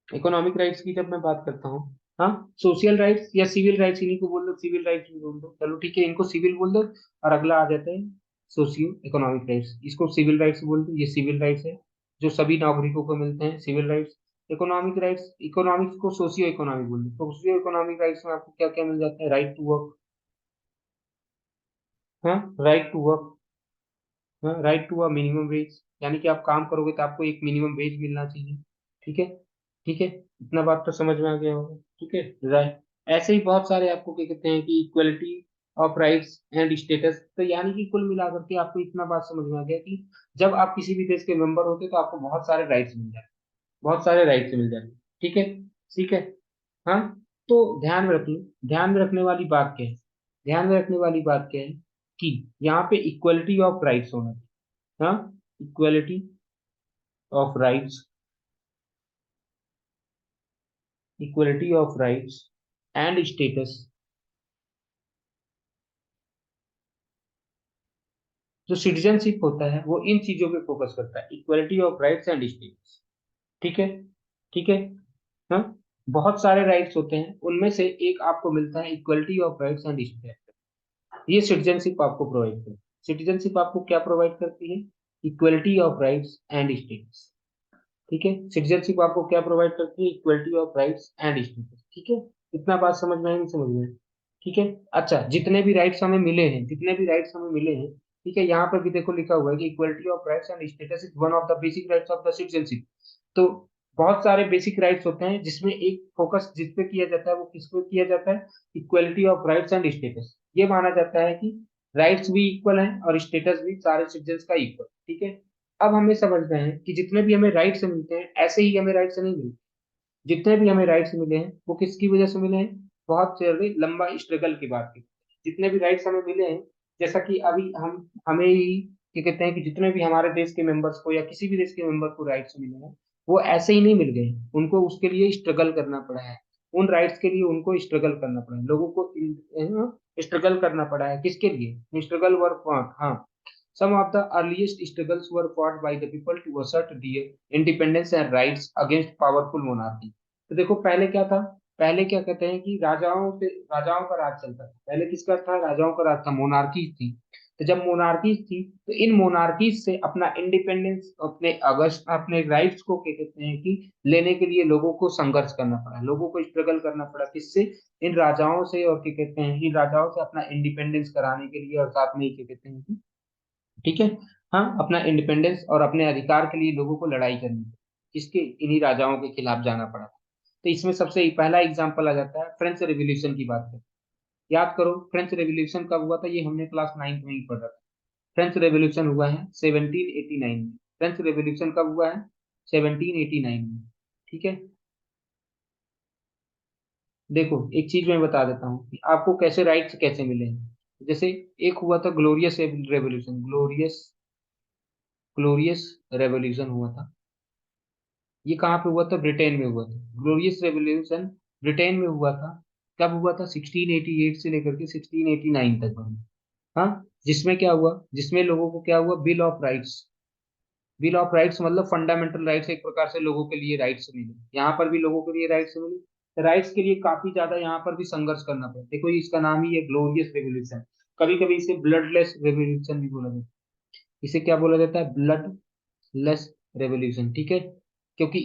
[SPEAKER 1] इकोनॉमिक राइट्स की जब मैं बात करता हूँ, हाँ, सोशल राइट्स या सिविल राइट्स, इन्हीं को बोल दो, सिविल राइट्स भी बोल दो, चलो ठीक है, इनको सिविल बोल दो। और अगला आ जाता है सोशियो इकोनॉमिक राइट्स, इसको सिविल राइट्स बोल दो, ये सिविल राइट्स है जो सभी नागरिकों को मिलते हैं, civil rights. Economic rights, economics को सोशियो इकोनॉमिक बोल दो। तो सोशियो इकोनॉमिक राइट्स में आपको क्या क्या मिल जाता है? राइट टू वर्क, हाँ, राइट टू वर्क, हाँ, right to a minimum wage, यानी कि आप काम करोगे तो आपको एक मिनिमम वेज मिलना चाहिए, ठीक है, ठीक है। इतना बात तो समझ में आ गया होगा, ठीक है, राइट। ऐसे ही बहुत सारे आपको क्या कहते हैं कि equality of rights and status, तो यानी कि कुल मिलाकर के आपको इतना बात समझ में आ गया कि जब आप किसी भी देश के मेंबर होते हैं तो आपको बहुत सारे राइट्स मिल जाते हैं, बहुत सारे राइट्स मिल जाते हैं, ठीक है, ठीक है। हाँ, तो ध्यान में रखिए, ध्यान में रखने वाली बात क्या है? ध्यान में रखने वाली बात क्या है कि यहाँ पे इक्वलिटी ऑफ राइट्स होना चाहिए। हाँ, equality of rights, equality of rights and status, जो सिटीजनशिप होता है वो इन चीजों पे फोकस करता है, equality of rights and status, ठीक है, ठीक है। हाँ, बहुत सारे राइट्स होते हैं, उनमें से एक आपको मिलता है equality of rights and status. ये सिटीजनशिप आपको प्रोवाइड करती है। सिटीजनशिप आपको क्या प्रोवाइड करती है? Equality of rights and status, ठीक है। सिटीजनशिप आपको क्या प्रोवाइड करती है? Equality of rights and status, ठीक है। इतना बात समझ में आई, नहीं समझ में आई? ठीक है। अच्छा, जितने भी राइट्स हमें मिले हैं, जितने भी राइट्स हमें मिले हैं, ठीक है, यहाँ पर भी देखो लिखा हुआ है कि equality of rights and status is one of the basic rights of the citizenship. तो बहुत सारे बेसिक राइट्स होते हैं जिसमें एक फोकस जिस पे किया जाता है, वो किस पे किया जाता है? Equality of rights and status. ये माना जाता है कि राइट्स भी इक्वल हैं और स्टेटस भी सारे सिटीजन का इक्वल, ठीक है। अब हमें समझना है कि जितने भी हमें राइट्स मिलते हैं ऐसे ही हमें राइट्स नहीं मिलते। जितने भी हमें राइट्स मिले हैं वो किसकी वजह से मिले हैं? बहुत जल्दी लंबा स्ट्रगल के बाद के। जितने भी राइट्स हमें मिले हैं, जैसा कि अभी हम हमें ही क्या कहते हैं कि जितने भी हमारे देश के मेंबर्स को या किसी भी देश के मेंबर को राइट्स मिले हैं, वो ऐसे ही नहीं मिल गए, उनको उसके लिए स्ट्रगल करना पड़ा है। उन राइट्स के लिए उनको स्ट्रगल करना पड़ा है, लोगों को स्ट्रगल करना पड़ा है। किसके लिए स्ट्रगल वर्क? हाँ, some of the earliest struggles were fought by the people to assert their independence and rights against powerful monarchy। तो देखो पहले क्या था, पहले क्या कहते हैं कि राजाओं का राज चलता था। पहले किसका था? राजाओं का राज था, मोनार्की थी। तो जब मोनार्कीज थी तो इन मोनार्कीज से अपना इंडिपेंडेंस, अपने राइट्स को क्या कहते हैं कि लेने के लिए लोगों को संघर्ष करना पड़ा, लोगों को स्ट्रगल करना पड़ा, किससे? इन राजाओं से, और क्या कहते हैं, इन राजाओं से अपना इंडिपेंडेंस कराने के लिए, और साथ में ही क्या कहते हैं कि, ठीक है, हाँ, अपना इंडिपेंडेंस और अपने अधिकार के लिए लोगों को लड़ाई करनी पड़ी। किसके? इन्हीं राजाओं के खिलाफ जाना पड़ा। तो इसमें सबसे पहला एग्जाम्पल आ जाता है फ्रेंच रेवोल्यूशन की बात करें। याद करो फ्रेंच रेवोल्यूशन कब हुआ था, ये हमने क्लास 9th में ही पढ़ा था। फ्रेंच रेवोल्यूशन हुआ है 1789 में। फ्रेंच रेवोल्यूशन कब हुआ है? 1789 में। ठीक है। देखो एक चीज मैं बता देता हूँ कि आपको कैसे राइट्स कैसे मिले हैं। जैसे एक हुआ था glorious revolution, glorious glorious revolution हुआ था। ये कहाँ पे हुआ था? ब्रिटेन में हुआ था। ग्लोरियस रेवोल्यूशन ब्रिटेन में हुआ था। कब हुआ था? 1688 से लेकर के 1689 तक हुआ। हाँ। जिसमें क्या हुआ? जिसमें लोगों को क्या हुआ? Bill of rights. Bill of rights मतलब फंडामेंटल राइट्स, एक प्रकार से लोगों के लिए राइट्स मिले। यहाँ पर भी लोगों के लिए राइट्स मिले। राइट्स के लिए काफी ज्यादा यहाँ पर भी संघर्ष करना पड़ा। देखो इसका नाम ही है ग्लोरियस रेवोल्यूशन। कभी कभी इसे ब्लडलेस रेवोल्यूशन भी बोला जाता है। इसे क्या बोला जाता है? Blood less revolution. ठीक है। क्योंकि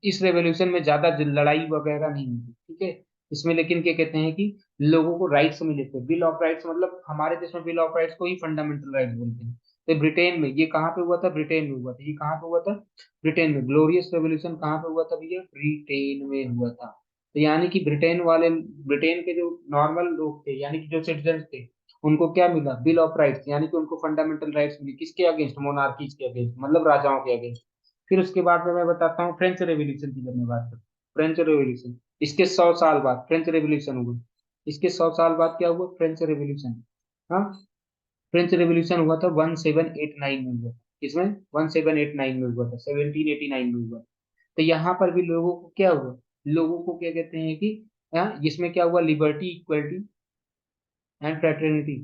[SPEAKER 1] इस रेवोल्यूशन में ज्यादा लड़ाई वगैरह नहीं हुई। ठीक है। इसमें लेकिन क्या कहते हैं कि लोगों को राइट्स मिले थे। बिल ऑफ राइट्स मतलब हमारे देश में बिल ऑफ राइट्स को ही फंडामेंटल राइट्स बोलते हैं। तो ब्रिटेन में ये कहाँ पे हुआ था? ब्रिटेन में हुआ था। ये कहाँ पे हुआ था? ब्रिटेन में। ग्लोरियस रेवोल्यूशन कहाँ पे हुआ था भैया? ब्रिटेन में हुआ था। तो यानी कि ब्रिटेन के जो नॉर्मल लोग थे, यानी कि जो सिटीजन थे, उनको क्या मिला? बिल ऑफ राइट्स, यानी कि उनको फंडामेंटल राइट्स मिली। किसके अगेंस्ट? मोनार्कीज के अगेंस्ट, मतलब राजाओं के अगेंस्ट। फिर उसके बाद में मैं बताता हूँ फ्रेंच रेवोल्यूशन की, जब मैं बात करूँ फ्रेंच रेवोल्यूशन, इसके 100 साल बाद फ्रेंच रेवोल्यूशन हुआ। इसके 100 साल बाद क्या हुआ? French revolution. हाँ। फ्रेंच रेवोल्यूशन हुआ था 1789 में हुआ। इसमें 1789 में हुआ था, 1789 में हुआ। तो यहाँ पर भी लोगों को क्या हुआ? लोगों को क्या कहते हैं कि, हाँ, इसमें क्या हुआ? Liberty, equality and fraternity.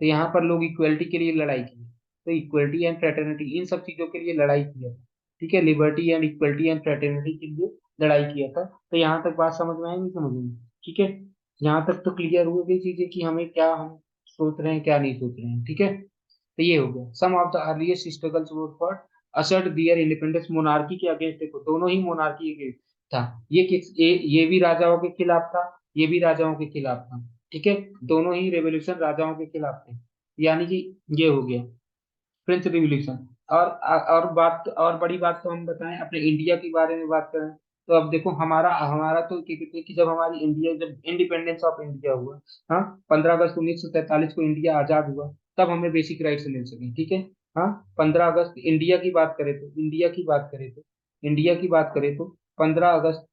[SPEAKER 1] तो यहाँ पर लोग इक्वलिटी के लिए लड़ाई की। तो इक्वलिटी एंड फ्रेटर्निटी, इन सब चीजों के लिए लड़ाई किया था। ठीक है। Liberty and equality and fraternity के लिए लड़ाई किया था। तो यहाँ तक बात समझ में आई? नहीं समझ में? ठीक है। यहाँ तक तो क्लियर हो गई चीजें कि हमें क्या, हम सोच रहे हैं क्या नहीं सोच रहे हैं। ठीक है। तो ये हो गया some of the earliest struggles for assert their independence. Monarchy के अगेंस्ट, देखो दोनों ही मोनार्की के था। ये भी राजाओं के खिलाफ था, ये भी राजाओं के खिलाफ था। ठीक है। दोनों ही रेवोल्यूशन राजाओं के खिलाफ थे। यानी कि ये हो गया फ्रेंच रिवॉल्यूशन। और बात, और बड़ी बात तो हम बताएं अपने इंडिया के बारे में बात करें। तो अब देखो हमारा हमारा तो क्या कहते हैं कि जब हमारी इंडिया, जब इंडिपेंडेंस ऑफ इंडिया हुआ, हाँ, 15 अगस्त 1943 को इंडिया आजाद हुआ, तब हमें बेसिक राइट्स मिल सके। ठीक है। हाँ। 15 अगस्त, इंडिया की बात करें तो, इंडिया की बात करें तो 15 अगस्त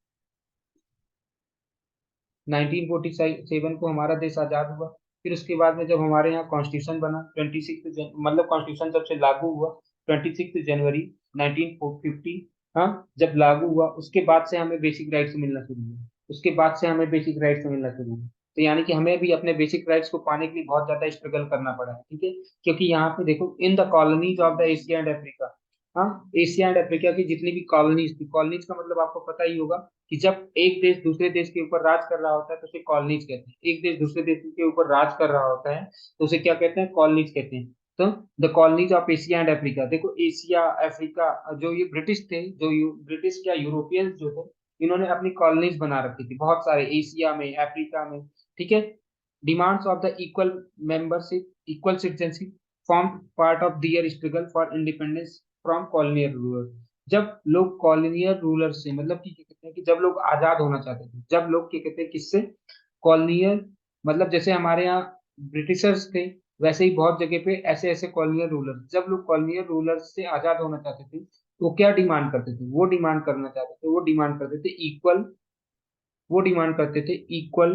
[SPEAKER 1] 1947 को हमारा देश आजाद हुआ। फिर उसके बाद में जब हमारे यहाँ कॉन्स्टिट्यूशन बना 26 मतलब कॉन्स्टिट्यूशन जब से लागू हुआ 26 जनवरी 1950, हाँ, जब लागू हुआ उसके बाद से हमें बेसिक राइट्स मिलना शुरू हुआ। उसके बाद से हमें बेसिक राइट्स मिलना शुरू हुआ। तो यानी कि हमें भी अपने बेसिक राइट्स को पाने के लिए बहुत ज्यादा स्ट्रगल करना पड़ा है। ठीक है। क्योंकि यहाँ पे देखो in the colonies of the Asia and Africa, हाँ, एशिया एंड अफ्रीका की जितनी भी कॉलोनीज थी, कॉलोनीज का मतलब आपको पता ही होगा कि जब एक देश दूसरे देश के ऊपर राज कर रहा होता है तो उसे कॉलोनीज कहते हैं। एक देश दूसरे देश के ऊपर राज कर रहा होता है तो उसे क्या कहते हैं? कॉलोनीज कहते हैं। तो the colonies of Asia and Africa, देखो एशिया अफ्रीका, जो ये ब्रिटिश थे, ब्रिटिश क्या, यूरोपियंस जो थे, इन्होंने अपनी कॉलोनीज बना रखी थी बहुत सारे, एशिया में, अफ्रीका में। ठीक है। Demands of the equal membership, equal citizenship form part of their struggle for independence from colonial ruler. जब लोग कॉलोनियल रूलर से, मतलब कि क्या कहते हैं कि जब लोग आजाद होना चाहते थे, जब लोग क्या कहते हैं किससे? कॉलोनियल, मतलब जैसे हमारे यहाँ ब्रिटिशर्स थे, वैसे ही बहुत जगह पे ऐसे ऐसे कॉलोनियल रूलर, जब लोग कॉलोनियल रूलर से आजाद होना चाहते थे तो क्या डिमांड करते थे? वो डिमांड करते थे इक्वल, वो डिमांड करते थे इक्वल,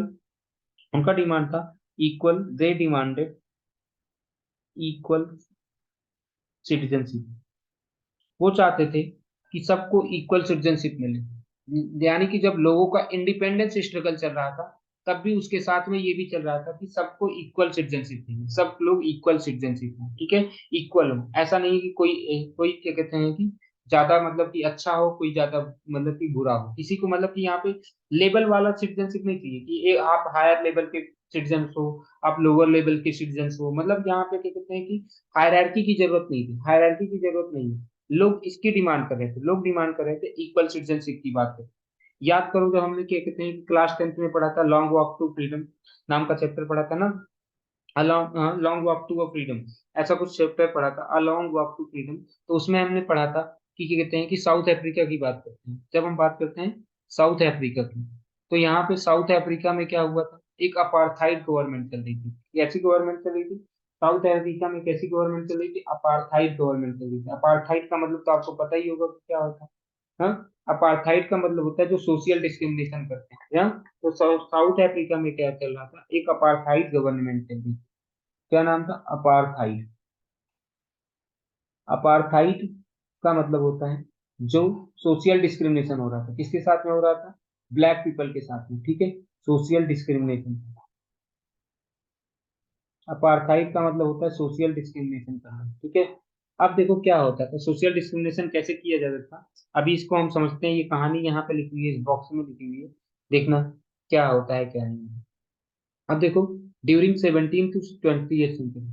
[SPEAKER 1] उनका डिमांड था equal, they demanded equal citizenship. वो चाहते थे कि सबको इक्वल सिटीजनशिप मिले। यानी कि जब लोगों का इंडिपेंडेंस स्ट्रगल चल रहा था, तब भी उसके साथ में ये भी चल रहा था कि सबको इक्वल सिटीजनशिप मिले, सब लोग इक्वल सिटीजनशिप हो। ठीक है। इक्वल हो, ऐसा नहीं कि कोई कोई क्या कहते हैं कि ज्यादा मतलब कि अच्छा हो, कोई ज्यादा मतलब कि बुरा हो, किसी को मतलब कि यहाँ पे लेवल वाला सिटीजनशिप नहीं चाहिए कि आप हायर लेवल के सिटीजन हो, आप लोअर लेवल के सिटीजन हो, मतलब यहाँ पे क्या कहते हैं कि हायरार्की की जरूरत नहीं थी, हायरार्की की जरूरत नहीं है। लोग इसकी डिमांड कर रहे थे, लोग डिमांड कर रहे थे इक्वल सिटीजनशिप की बात है। याद करो जो हमने क्या कहते हैं कि क्लास 10th में पढ़ा था, लॉन्ग वॉक टू फ्रीडम नाम का चैप्टर पढ़ा था ना, along long walk to freedom, ऐसा कुछ चैप्टर पढ़ा था, a long walk to freedom. तो उसमें हमने पढ़ा था कि क्या कहते हैं कि साउथ अफ्रीका की बात करते हैं, जब हम बात करते हैं साउथ अफ्रीका की, तो यहाँ पे साउथ अफ्रीका में क्या हुआ था, एक अपार्थाइड गवर्नमेंट चल रही थी। ऐसी गवर्नमेंट चल रही थी साउथ अफ्रीका में, कैसी गवर्नमेंट चल रही थी, अपार्थाइड गवर्नमेंट चल रही थी। अपार्थाइड का मतलब तो आपको पता ही होगा कि क्या होता है। हाँ, अपार्थाइड का मतलब होता है जो सोशल डिस्क्रिमिनेशन करते हैं। हाँ, तो साउथ अफ्रीका में क्या चल रहा था, एक अपार्थाइड गवर्नमेंट चल रही थी। क्या नाम था, अपार्थाइड। अपार्थाइड का मतलब होता है जो सोशल डिस्क्रिमिनेशन हो रहा था, किसके साथ में हो रहा था, ब्लैक पीपल के साथ में, ठीक है, सोशल डिस्क्रिमिनेशन। अपार्थाइड का मतलब होता है सोशल डिस्क्रिमिनेशन करना, ठीक है। अब देखो क्या होता था, सोशल डिस्क्रिमिनेशन कैसे किया जाता था, अभी इसको हम समझते हैं। ये कहानी यहाँ पे लिखी हुई है, इस बॉक्स में लिखी हुई है, देखना क्या होता है क्या नहीं। अब देखो, ड्यूरिंग 17 टू 20th सेंचुरी,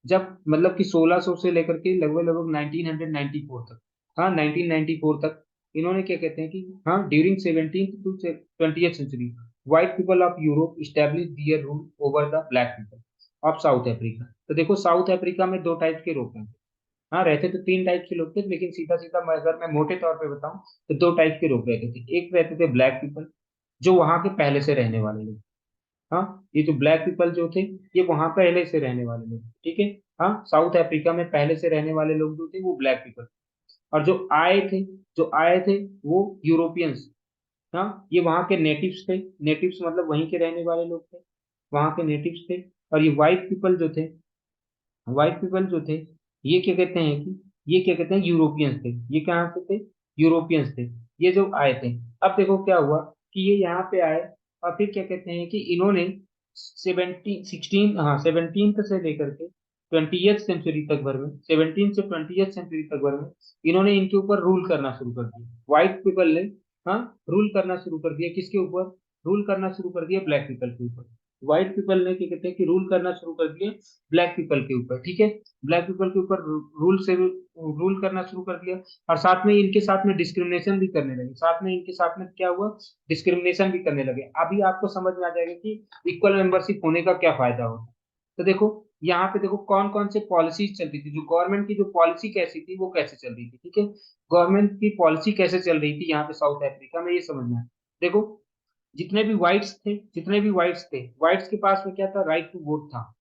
[SPEAKER 1] जब मतलब कि 1600 से लेकर के लगभग लगभग 1994 तक, हाँ 1994 तक, इन्होंने क्या कहते हैं कि हाँ during 17 to 20th century, white people of Europe establish their rule over the black people of South Africa. तो देखो साउथ अफ्रीका में दो टाइप के लोग हैं। हाँ, रहते तो तीन टाइप के लोग थे, लेकिन सीधा सीधा अगर मैं मोटे तौर पे बताऊं तो दो टाइप के लोग रहते थे। एक रहते थे ब्लैक पीपल, जो वहां के पहले से रहने वाले लोग। हाँ, ये जो ब्लैक पीपल जो थे, ये वहां पहले से रहने वाले लोग, ठीक है। हाँ, साउथ अफ्रीका में पहले से रहने वाले लोग जो थे वो ब्लैक पीपल। और जो आए थे वो यूरोपियंस। हाँ, ये वहाँ के नेटिव्स थे। नेटिव्स मतलब वहीं के रहने वाले लोग थे, वहाँ के नेटिव्स थे। और ये वाइट पीपल जो थे, व्हाइट पीपल जो थे, ये क्या कहते हैं कि ये क्या कहते हैं, यूरोपियंस थे। ये कहाँ से थे, यूरोपियंस थे, ये जो आए थे। अब देखो क्या हुआ कि ये यहाँ पे आए, और फिर क्या कहते हैं कि इन्होंने 17 से लेकर के 20th सेंचुरी तक भर में, 17 से 20th सेंचुरी तक भर में इन्होंने इनके ऊपर रूल करना शुरू कर दिया, व्हाइट पीपल ने। हाँ, रूल करना शुरू कर दिया, किसके ऊपर, रूल करना शुरू कर दिया ब्लैक पीपल के ऊपर। व्हाइट पीपल ने क्या कहते हैं कि रूल करना शुरू कर दिया ब्लैक पीपल के ऊपर, ठीक है। ब्लैक पीपल के ऊपर रूल करना शुरू कर दिया। और साथ में इनके साथ में डिस्क्रिमिनेशन भी करने लगे, साथ में इनके साथ में क्या हुआ, डिस्क्रिमिनेशन भी करने लगे। अभी आपको समझ में आ जाएगा कि इक्वल मेंबरशिप होने का क्या फायदा होता है। तो देखो यहाँ पे देखो कौन कौन से पॉलिसीज चल रही थी, जो गवर्नमेंट की जो पॉलिसी कैसी थी, वो कैसे चल रही थी, ठीक है। गवर्नमेंट की पॉलिसी कैसे चल रही थी यहाँ पे साउथ अफ्रीका में, ये समझना है। देखो, जितने भी व्हाइट्स थे, व्हाइट्स के पास में क्या था, राइट टू वोट था।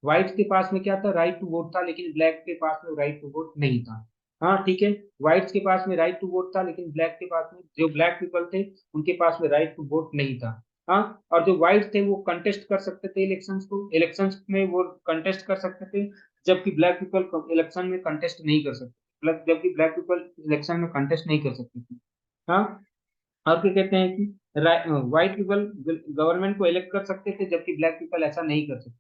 [SPEAKER 1] व्हाइट्स के पास में क्या था, राइट टू वोट था, लेकिन ब्लैक के पास में राइट टू वोट नहीं था। हाँ, ठीक है। व्हाइट्स के पास में राइट टू वोट था, लेकिन ब्लैक के पास में, जो ब्लैक पीपल थे उनके पास में राइट टू वोट नहीं था। हाँ, और जो व्हाइट थे वो कंटेस्ट कर सकते थे इलेक्शंस को, इलेक्शंस में वो कंटेस्ट कर सकते थे, जबकि ब्लैक पीपल इलेक्शन में कंटेस्ट नहीं कर सकते, जबकि ब्लैक पीपल इलेक्शन में कंटेस्ट नहीं कर सकते थे। हाँ, और क्या कहते हैं कि व्हाइट पीपल गवर्नमेंट को इलेक्ट कर सकते थे, जबकि ब्लैक पीपल ऐसा नहीं कर सकते।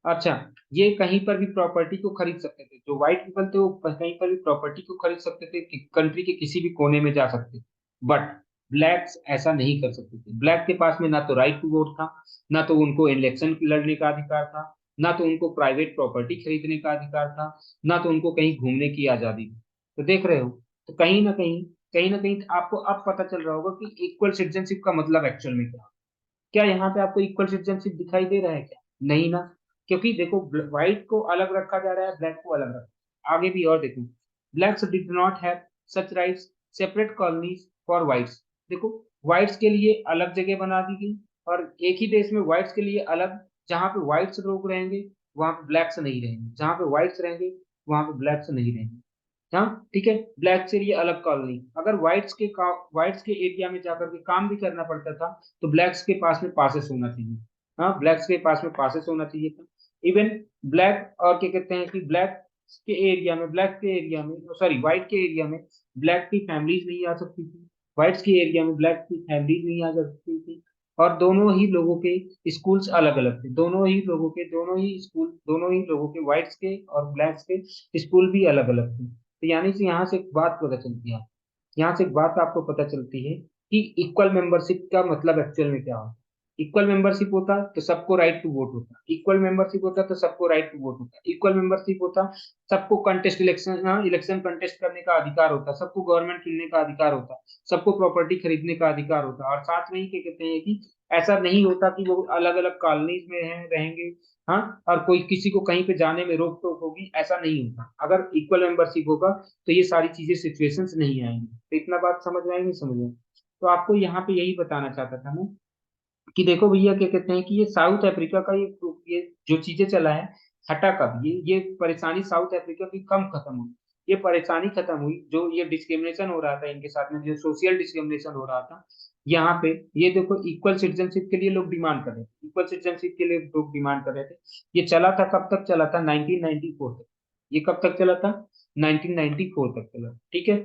[SPEAKER 1] अच्छा, ये कहीं पर भी प्रॉपर्टी को खरीद सकते थे, जो व्हाइट पीपल थे वो कहीं पर भी प्रॉपर्टी को खरीद सकते थे, कि कंट्री के किसी भी कोने में जा सकते थे। बट ब्लैक्स ऐसा नहीं कर सकते थे। ब्लैक के पास में ना तो राइट टू वोट था, ना तो उनको इलेक्शन लड़ने का अधिकार था, ना तो उनको प्राइवेट प्रॉपर्टी खरीदने का अधिकार था, ना तो उनको कहीं घूमने की आजादी थी। तो देख रहे हो, तो कहीं ना कहीं आपको अब पता चल रहा होगा कि इक्वल सिटीजनशिप का मतलब एक्चुअल में क्या है। क्या यहाँ पे आपको इक्वल सिटीजनशिप दिखाई दे रहा है क्या, नहीं ना। क्योंकि देखो, व्हाइट को अलग रखा जा रहा है, ब्लैक को अलग रखा, आगे भी और देखो, blacks did not have such rights, separate colonies for whites. देखो, व्हाइट्स के लिए अलग जगह बना दी गई, और एक ही देश में व्हाइट्स के लिए अलग, जहाँ पे व्हाइट्स लोग रहेंगे वहां पे ब्लैक्स नहीं रहेंगे, जहाँ पे व्हाइट्स रहेंगे वहां पे ब्लैक्स नहीं रहेंगे। हाँ, ठीक है, ब्लैक से लिए अलग कॉलोनी। अगर व्हाइट्स के एरिया में जाकर के काम भी करना पड़ता था, तो ब्लैक्स के पास में पासेस होना चाहिए। हाँ, ब्लैक्स के पास में पासेस होना चाहिए था। इवन ब्लैक, और क्या कहते हैं कि ब्लैक के एरिया में, सॉरी, व्हाइट के एरिया में ब्लैक की फैमिलीज नहीं आ सकती थी, व्हाइट्स के एरिया में ब्लैक की फैमिलीज नहीं आ सकती थी। और दोनों ही लोगों के स्कूल्स अलग अलग थे, दोनों ही लोगों के व्हाइट्स के और ब्लैक्स के स्कूल भी अलग अलग थे। तो यानी से यहाँ से एक बात पता चलती है, यहाँ से एक बात आपको पता चलती है कि इक्वल मेंबरशिप का मतलब एक्चुअल में क्या होता है। इक्वल मेंबरशिप होता तो सबको राइट टू वोट होता, इक्वल मेंबरशिप होता तो सबको राइट टू वोट होता, इक्वल मेंबरशिप होता सबको कंटेस्ट इलेक्शन इलेक्शन कंटेस्ट करने का अधिकार होता, सबको गवर्नमेंट चुनने का अधिकार होता, सबको प्रॉपर्टी खरीदने का अधिकार होता, और साथ में ही क्या कहते हैं कि ऐसा नहीं होता कि वो अलग अलग कॉलोनीज में रहेंगे, हाँ, और कोई किसी को कहीं पे जाने में रोक टोक होगी, ऐसा नहीं होता। अगर इक्वल मेंबरशिप होगा तो ये सारी चीजें सिचुएशंस नहीं आएंगी। तो इतना बात समझ में आएगी, समझ में? तो आपको यहाँ पे यही बताना चाहता था मैं कि देखो भैया क्या कहते हैं कि ये साउथ अफ्रीका का ये जो चीजें चला है, हटा कब ये परेशानी साउथ अफ्रीका की कम खत्म हुई, ये परेशानी खत्म हुई जो ये डिस्क्रिमिनेशन हो रहा था इनके साथ में, जो सोशल डिस्क्रिमिनेशन हो रहा था यहाँ पे। ये देखो इक्वल सिटीजनशिप के लिए लोग डिमांड कर रहे थे, इक्वल सिटीजनशिप के लिए लोग डिमांड कर रहे थे। ये चला था, कब तक चला था? 1994 तक। ये कब तक चला था? 1994 तक चला, ठीक है।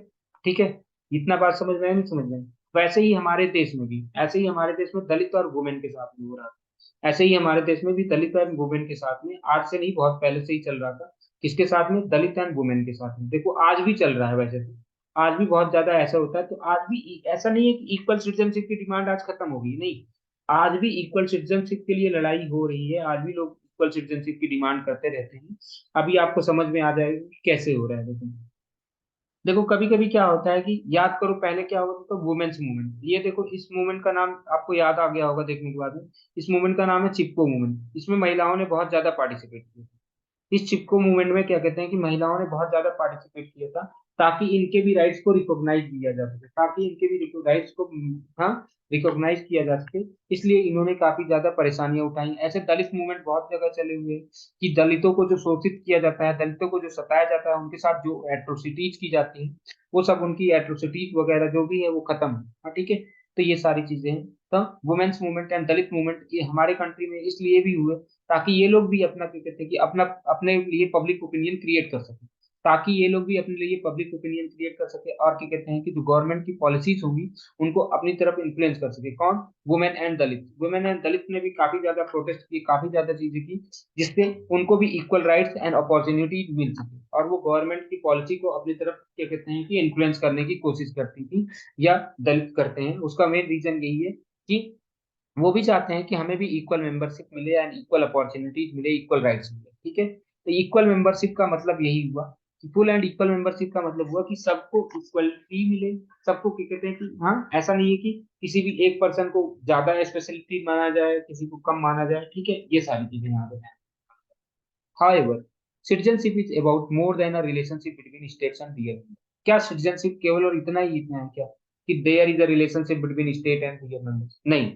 [SPEAKER 1] ठीक है, इतना बात समझ में आया, नहीं समझ में आया? वैसे ही हमारे देश में भी, ऐसे ही हमारे देश में दलित और वुमेन के साथ में हो रहा था, ऐसे ही हमारे देश में भी दलित और वुमेन के साथ में आज से नहीं, बहुत पहले से ही चल रहा था। किसके साथ में? दलित एंड वुमेन के साथ में। देखो आज भी चल रहा है वैसे तो, आज भी बहुत ज्यादा ऐसा होता है। तो आज भी ऐसा नहीं है कि इक्वल सिटीजनशिप की डिमांड आज खत्म हो गई, नहीं। आज भी इक्वल सिटीजनशिप के लिए लड़ाई हो रही है, आज भी लोग इक्वल सिटीजनशिप की डिमांड करते रहते हैं। अभी आपको समझ में आ जाएगा कि कैसे हो रहा है। देखो, देखो कभी कभी क्या होता है कि याद करो पहले क्या होता था, वुमेन्स मूवमेंट। ये देखो इस मूवमेंट का नाम आपको याद आ गया होगा देखने के बाद में। इस मूवमेंट का नाम है चिपको मूवमेंट। इसमें महिलाओं ने बहुत ज्यादा पार्टिसिपेट किया। इस चिपको मूवमेंट में क्या कहते हैं कि महिलाओं ने बहुत ज्यादा पार्टिसिपेट किया था, ताकि इनके भी राइट्स को रिकॉग्नाइज किया जा सके, ताकि इनके भी राइट्स को, हाँ, रिकॉग्नाइज किया जा सके। इसलिए इन्होंने काफी ज्यादा परेशानियां उठाई। ऐसे दलित मूवमेंट बहुत जगह चले हुए हैं कि दलितों को जो शोषित किया जाता है, दलितों को जो सताया जाता है, उनके साथ जो एट्रोसिटीज की जाती हैं, वो सब उनकी एट्रोसिटीज वगैरह जो भी है वो खत्म है। हाँ, ठीक है। तो ये सारी चीजें हैं। तो women's movement and Dalit movement ये हमारे कंट्री में इसलिए भी हुए ताकि ये लोग भी अपना क्या कहते हैं कि अपना अपने लिए पब्लिक ओपिनियन क्रिएट कर सके, ताकि ये लोग भी अपने लिए पब्लिक ओपिनियन क्रिएट कर सके, और क्या कहते हैं कि जो गवर्नमेंट की पॉलिसीज होंगी उनको अपनी तरफ इन्फ्लुएंस कर सके। कौन? Women and Dalit. Women and Dalit ने भी काफी ज्यादा प्रोटेस्ट की, काफी ज्यादा चीजें की, जिससे उनको भी इक्वल राइट्स एंड अपॉर्चुनिटी मिल सके, और वो गवर्नमेंट की पॉलिसी को अपनी तरफ क्या कहते हैं कि इन्फ्लुएंस करने की कोशिश करती थी, या दलित करते हैं। उसका मेन रीजन यही है कि वो भी चाहते हैं कि हमें भी इक्वल मेंबरशिप मिले एंड इक्वल अपॉर्चुनिटीज मिले, इक्वल राइट्स मिले, ठीक है। तो इक्वल मेंबरशिप का मतलब यही हुआ कि फुल एंड इक्वल मेंबरशिप का मतलब हुआ कि सबको इक्वलिटी मिले। सबको क्या कहते हैं कि हाँ, ऐसा नहीं है कि किसी भी एक पर्सन को ज्यादा स्पेशलिटी माना जाए, किसी को कम माना जाए, ठीक है। ये सारी चीजें यहाँ पे हैं। However, citizenship is about more than a relationship between states and their members. क्या सिटीजनशिप केवल और इतना है क्या कि there is a relationship between state and their members? नहीं,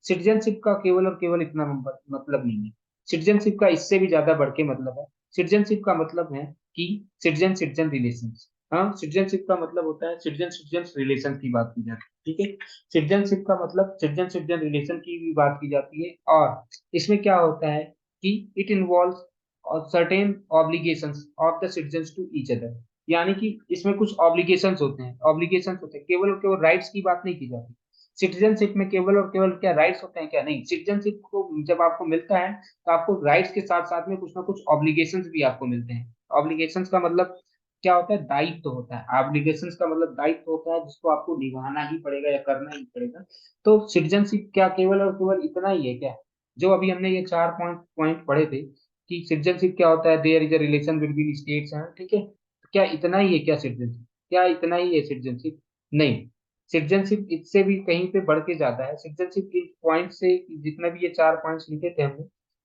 [SPEAKER 1] सिटीजनशिप का केवल और केवल इतना मतलब नहीं है। सिटीजनशिप का इससे भी ज्यादा बढ़ के मतलब है। सिटीजनशिप का मतलब है कि सिटीजन सिटीजन रिलेशन। हाँ, सिटीजनशिप का मतलब होता है सिटीजन सिटीजन रिलेशन की बात की जाती है, ठीक है। सिटीजनशिप का मतलब सिटीजन सिटीजन रिलेशन की भी बात की जाती है, और इसमें क्या होता है कि इट इन्वॉल्व और certain obligations of the citizens to each other. यानी कि इसमें कुछ ऑब्लिगेशंस होते हैं, ऑब्लिगेशंस होते हैं, केवल और केवल राइट्स की बात नहीं की जाती। सिटीजनशिप में केवल और केवल क्या राइट्स होते हैं? क्या नहीं, सिटीजनशिप को जब आपको मिलता है तो आपको राइट्स के साथ साथ में कुछ ना कुछ ऑब्लिगेशंस भी आपको मिलते हैं। ऑब्लिगेशंस का मतलब क्या होता है? दायित्व होता है। ऑब्लिगेशंस का मतलब दायित्व होता है जिसको आपको निभाना ही पड़ेगा या करना ही पड़ेगा। तो सिटीजनशिप क्या केवल और केवल इतना ही है क्या? जो अभी हमने ये चार पॉइंट पॉइंट पढ़े थे कि सिटीजनशिप क्या होता है, there is a relation between states हैं, ठीक है। तो क्या इतना ही है क्या सिटीजनशिप? क्या इतना ही है सिटीजनशिप? नहीं, सिटीजनशिप इससे भी कहीं पे बढ़ के जाता है। सिटीजनशिप के पॉइंट से जितना भी ये चार पॉइंट्स लिखे थे हमने,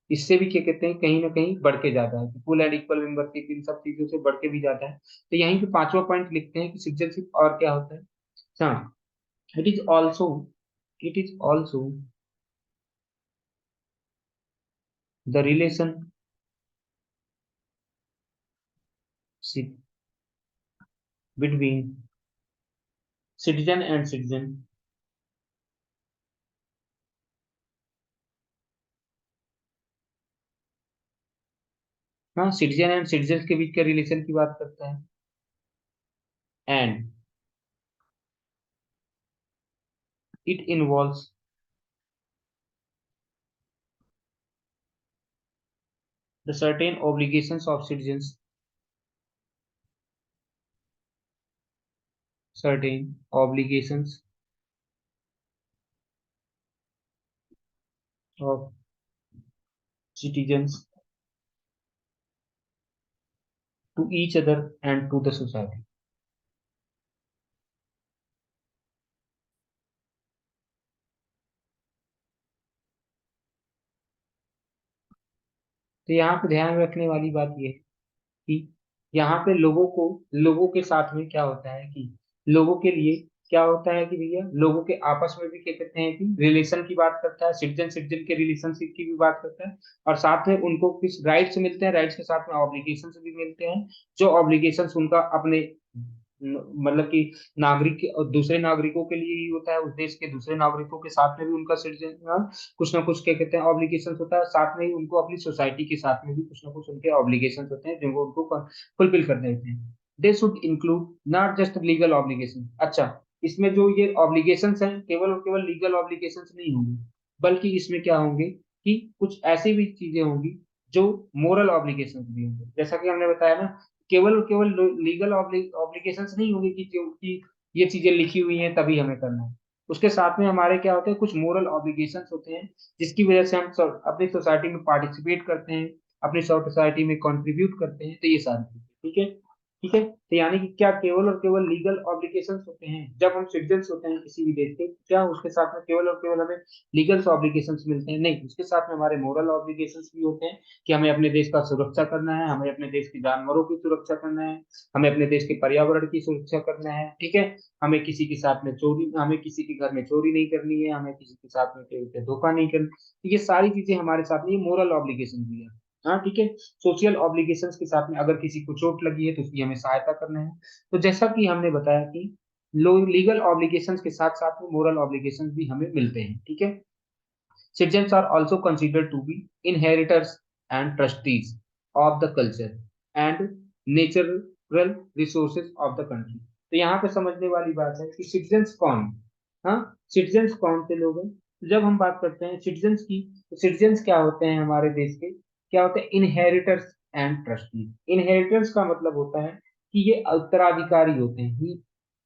[SPEAKER 1] इससे भी क्या कहते हैं कहीं ना कहीं बढ़ के जाता है, full and equal membership in सब चीजों से बढ़ के भी जाता है। तो यहीं पे पांचवा पॉइंट लिखते हैं कि सिटीजनशिप और क्या होता है। हाँ, it is also, it is also the relationship between citizen and citizen। हाँ, सिटीजन एंड सिटीजन के बीच के रिलेशन की बात करता है। And it involves the certain obligations of citizens, certain obligations of citizens to each other and to the society. तो यहाँ पे ध्यान रखने वाली बात ये है कि यहाँ पे लोगों के साथ में क्या होता है कि लोगों के लिए क्या होता है कि भैया लोगों के आपस में भी क्या कहते हैं कि रिलेशन की बात करता है, सिटीजन सिटीजन के रिलेशनशिप की भी बात करता है। और साथ में उनको किस राइट्स मिलते हैं, राइट्स के साथ में ऑब्लिगेशंस भी मिलते हैं। जो ऑब्लिगेशंस उनका अपने मतलब कि नागरिक और दूसरे नागरिकों के लिए ही होता है, उस देश के दूसरे नागरिकों के साथ में भी उनका सिटीजन कुछ ना कुछ क्या कहते हैं ऑब्लिगेशंस होता है। साथ में ही उनको अपनी सोसाइटी के साथ में भी कुछ ना कुछ उनके ऑब्लिगेशंस होते हैं जो उनको फुलफिल करने होते हैं। They should include not just legal obligation. अच्छा, इसमें जो ये ऑब्लिगेशंस हैं केवल और केवल लीगल ऑब्लिगेशंस नहीं होंगे, बल्कि इसमें क्या होंगे कि कुछ ऐसी भी चीजें होंगी जो मोरल ऑब्लिगेशंस भी होंगे। जैसा कि हमने बताया ना, केवल और केवल लीगल ऑब्लिगेशंस नहीं होंगे कि ये चीजें लिखी हुई हैं तभी हमें करना है। उसके साथ में हमारे क्या होते हैं, कुछ मोरल ऑब्लिगेशंस होते हैं जिसकी वजह से हम अपनी सोसाइटी में पार्टिसिपेट करते हैं, अपनी सोसाइटी में कंट्रीब्यूट करते हैं। तो ये सारी चीजें ठीक है। ठीक है, तो यानी कि क्या केवल और केवल लीगल ऑब्लिगेशंस होते हैं जब हम सिटीजन होते हैं किसी भी देश के, क्या उसके साथ में केवल और केवल हमें लीगल ऑब्लिगेशंस मिलते हैं? नहीं, उसके साथ में हमारे मोरल ऑब्लिगेशंस भी होते हैं कि हमें अपने देश का सुरक्षा करना है, हमें अपने देश के जानवरों की सुरक्षा करना है, हमें अपने देश के पर्यावरण की सुरक्षा करना है। ठीक है, हमें किसी के साथ में चोरी, हमें किसी के घर में चोरी नहीं करनी है, हमें किसी के साथ में कहीं पे धोखा नहीं करना। तो ये सारी चीजें हमारे साथ में मोरल ऑब्लिगेशन भी है। हाँ ठीक है। सोशल ऑब्लिगेशंस के साथ में अगर किसी को चोट लगी है तो उसकी हमें सहायता करना है। तो जैसा कि हमने बताया कि लोग लीगल ऑब्लिगेशंस के साथ साथ में मोरल ऑब्लिगेशंस भी हमें मिलते हैं। ठीक है, citizens are also considered to be inheritors and trustees of the culture and natural resources of the country। तो यहाँ पे समझने वाली बात है कि सिटीजन्स कौन है? हाँ, सिटीजन्स कौन से लोग हैं? तो जब हम बात करते हैं सिटीजन्स की, तो सिटीजन्स क्या होते हैं हमारे देश के? क्या होते हैं? Inheritors and trustees. इनहेरिटर्स का मतलब होता है कि ये उत्तराधिकारी होते हैं ही,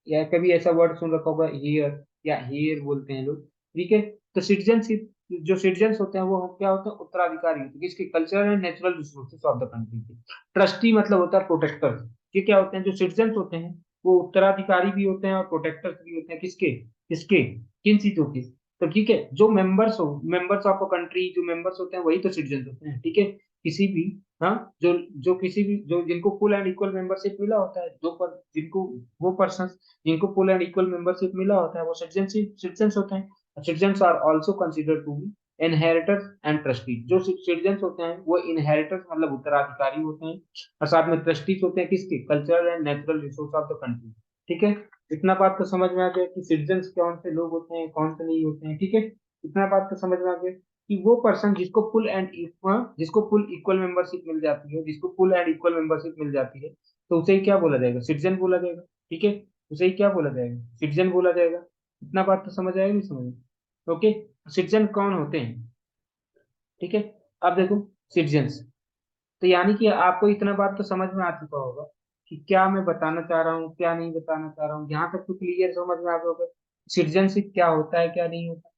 [SPEAKER 1] या कभी ऐसा वर्ड सुन रखा होगा हियर, या हियर बोलते हैं लोग। ठीक है, तो सिटीजनशिप, जो सिटीजन्स होते हैं वो क्या होते हैं? उत्तराधिकारी होते हैं किसके? Cultural and natural resources of the country के। ट्रस्टी मतलब होता है प्रोटेक्टर। ये क्या होते हैं? जो सिटीजन्स होते हैं वो उत्तराधिकारी भी होते हैं और प्रोटेक्टर्स भी होते हैं किसके? किसके? किन चीजों के? तो ठीक है, जो मेंबर्स ऑफ अ कंट्री, जो मेंबर्स होते हैं वही तो सिटीजन होते हैं। ठीक है, किसी भी, हाँ, जो जो किसी भी, जो जिनको फुल एंड इक्वल मेंबरशिप मिला होता है, जिनको वो पर्सन जिनको फुल एंड इक्वल मेंबरशिप मिला होता है वो सिटीजनशिप सिटीजन्स होते हैं। Citizens are also considered to be inheritors and trustee. जो सिटीजन्स होते हैं वो इनहेरिटर्स मतलब उत्तराधिकारी होते हैं, और साथ में ट्रस्टीज होते हैं किसके? Cultural and natural resource of the country. ठीक है, इतना बात तो समझ में आ गया कि सिटीजन्स कौन से लोग होते हैं, कौन से नहीं होते हैं। ठीक है, इतना बात तो समझ में आ गया कि वो पर्सन जिसको फुल इक्वल मेंबरशिप मिल जाती है, जिसको फुल एंड इक्वल मेंबरशिप मिल जाती है, तो उसे ही क्या बोला जाएगा? सिटीजन बोला जाएगा। ठीक है, उसे ही क्या बोला जाएगा? सिटीजन बोला जाएगा। इतना बात तो समझ आएगा, नहीं समझ? ओके, सिटीजन कौन होते हैं? ठीक है, अब देखो सिटीजन्स, तो यानी कि आपको इतना बात तो समझ में आ चुका होगा कि क्या मैं बताना चाह रहा हूँ, क्या नहीं बताना चाह रहा हूँ। यहाँ तक तो क्लियर समझ में आ गया होगा सिटीजनशिप क्या होता है, क्या नहीं होता।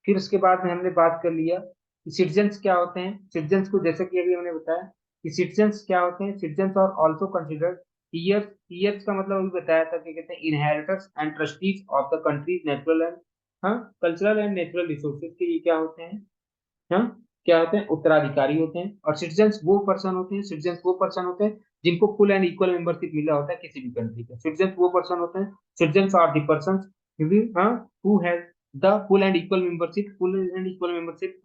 [SPEAKER 1] फिर उसके बाद में हमने बात कर लिया कि सिटीजन्स क्या होते हैं। सिटीजन्स को जैसे कि अभी हमने बताया कि सिटीजन्स क्या होते हैं, सिटीजन्स और ऑल्सो कंसिडर्ड ईयर्स। ईयर्स का मतलब अभी बताया था कि कहते हैं inheritors and trustees of the countries natural and, हाँ, कल्चरल एंड नेचुरल रिसोर्सेज के ये क्या होते हैं? हाँ, क्या होते हैं? उत्तराधिकारी होते हैं। और सिटीजन्स वो पर्सन होते हैं जिनको फुल एंड इक्वल मेंबरशिप मिला होता है किसी भी कंट्री का। सिटीजन्स वो पर्सन होते हैं, सिटीजन्स आर दी पर्सन हाँ who has the full and equal membership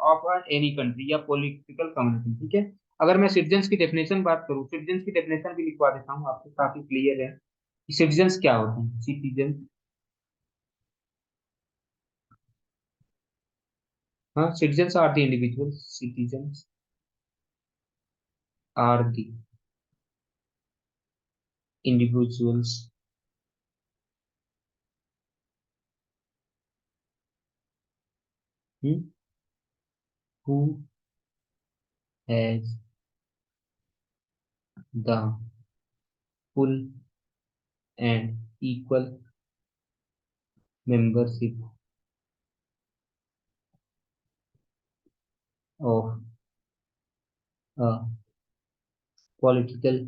[SPEAKER 1] of any country या पॉलिटिकल कम्युनिटी। ठीक है, अगर मैं सिटीजन्स की डेफिनेशन बात करूँ, सिटीजन्स की डेफिनेशन भी लिखवा देता हूँ आपको, काफी क्लियर है कि सिटीजन्स क्या होते हैं। सिटीजन, हाँ, citizens are the individuals, citizens are the individuals who has the full and equal membership of political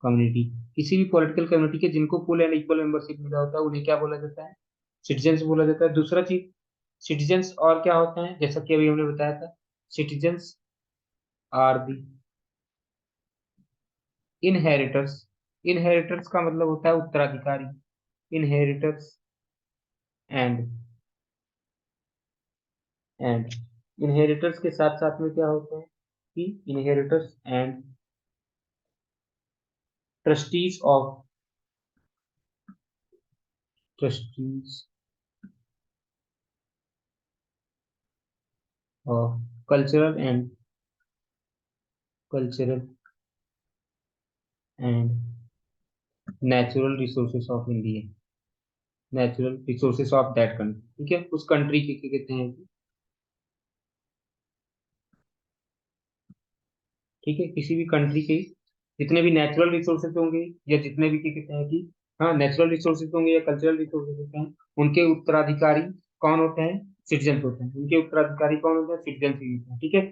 [SPEAKER 1] community, किसी भी पॉलिटिकल कम्युनिटी के जिनको फुल एंड इक्वल मेंबरशिप मिला होता है उन्हें क्या बोला जाता है, सिटीजन्स बोला जाता है। दूसरा चीज, सिटीजन्स और क्या होते हैं, जैसा कि अभी हमने बताया था, citizens are the inheritors. Inheritors का मतलब होता है उत्तराधिकारी। इनहेरिटर्स एंड एंड इनहेरिटर्स के साथ साथ में क्या होते हैं कि inheritors and trustees of trustees of cultural and natural resources of India, natural resources of that country. ठीक है, उस कंट्री के क्या कहते हैं, ठीक है, किसी भी कंट्री के जितने भी नेचुरल रिसोर्सेज होंगे या जितने भी क्या कहते हैं कि, हाँ, नेचुरल रिसोर्सेज होंगे या कल्चरल रिसोर्सेज होते हैं, उनके उत्तराधिकारी कौन होते हैं, सिटीजन होते हैं। उनके उत्तराधिकारी कौन होते हैं, सिटीजन ही होते हैं। ठीक है,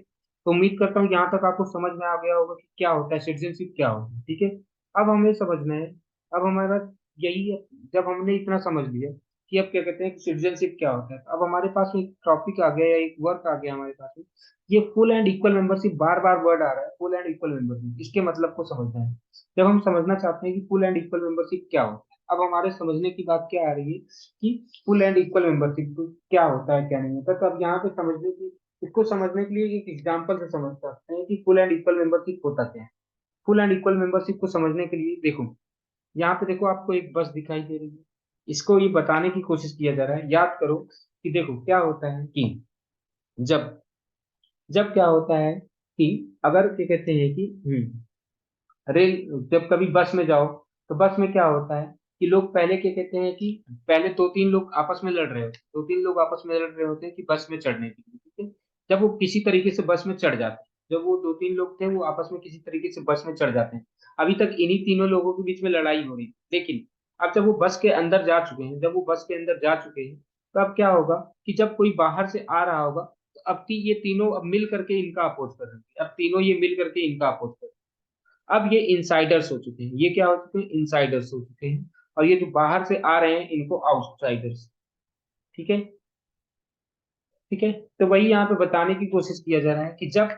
[SPEAKER 1] तो उम्मीद करता हूँ यहाँ तक आपको समझ में आ गया होगा कि क्या होता है सिटीजनशिप, क्या होता है। ठीक है, अब हमें समझना है, अब हमारा यही है, जब हमने इतना समझ लिया कि अब क्या कहते हैं कि सिटीजनशिप क्या होता है, अब हमारे पास एक टॉपिक आ गया या एक वर्क आ गया हमारे पास में। ये फुल एंड इक्वल मेंबरशिप, बार बार वर्ड आ रहा है, फुल एंड इक्वल मेंबरशिप, इसके मतलब को समझना है। जब हम समझना चाहते हैं कि फुल एंड इक्वल मेंबरशिप क्या होता है, अब हमारे समझने की बात क्या आ रही है कि फुल एंड इक्वल मेंबरशिप क्या होता है, क्या नहीं होता। तो अब यहाँ पे समझने की, इसको समझने के लिए एक एग्जाम्पल से समझ सकते हैं कि फुल एंड इक्वल मेंबरशिप होता क्या है। फुल एंड इक्वल मेंबरशिप को समझने के लिए देखो, यहाँ पे देखो आपको एक बस दिखाई दे रही है, इसको ये बताने की कोशिश किया जा रहा है, याद करो कि देखो क्या होता है कि जब जब क्या होता है कि अगर क्या कहते हैं कि रेल, जब कभी बस में जाओ तो बस में क्या होता है कि लोग पहले क्या कहते हैं कि पहले दो तीन लोग आपस में लड़ रहे होते हैं, दो तीन लोग आपस में लड़ रहे होते हैं कि बस में चढ़ने के लिए। ठीक है, जब वो किसी तरीके से बस में चढ़ जाते हैं, जब वो दो तीन लोग थे वो आपस में किसी तरीके से बस में चढ़ जाते हैं, अभी तक इन्हीं तीनों लोगों के बीच में लड़ाई हो रही है। लेकिन अब जब वो बस के अंदर जा चुके हैं, जब वो बस के अंदर जा चुके हैं, तो अब क्या होगा कि जब कोई बाहर से आ रहा होगा तो ये तीनों अब मिल करके इनका अपोज कर रहे हैं, अब तीनों ये मिल करके इनका अपोज कर रहे हैं। अब ये इनसाइडर्स हो चुके हैं, ये क्या हो चुके हैं, इनसाइडर्स हो चुके हैं। और ये जो बाहर से आ रहे हैं इनको आउटसाइडर्स। ठीक है, ठीक है, तो वही यहाँ पे बताने की कोशिश किया जा रहा है कि जब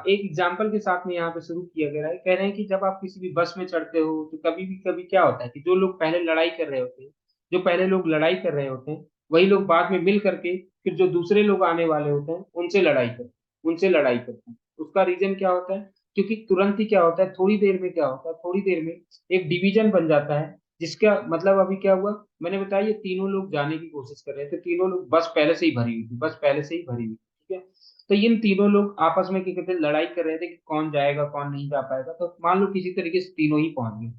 [SPEAKER 1] एक एग्जाम्पल के साथ में यहाँ पे शुरू किया गया है, कह रहे हैं कि जब आप किसी भी बस में चढ़ते हो तो कभी भी कभी क्या होता है कि जो लोग पहले लड़ाई कर रहे होते हैं, जो पहले लोग लड़ाई कर रहे होते हैं, वही लोग बाद में मिल करके फिर जो दूसरे लोग आने वाले होते हैं उनसे लड़ाई करते हैं। उसका रीजन क्या होता है, क्योंकि तुरंत ही क्या होता है, थोड़ी देर में क्या होता है, थोड़ी देर में एक डिवीजन बन जाता है, जिसका मतलब अभी क्या हुआ, मैंने बताया ये तीनों लोग जाने की कोशिश कर रहे थे, तीनों लोग बस पहले से ही भरी हुई थी, बस पहले से ही भरी हुई थी। ठीक है, तो इन तीनों लोग आपस में क्या कहते हैं, लड़ाई कर रहे थे कि कौन जाएगा कौन नहीं जा पाएगा। तो मान लो किसी तरीके से तीनों ही पहुंच गए।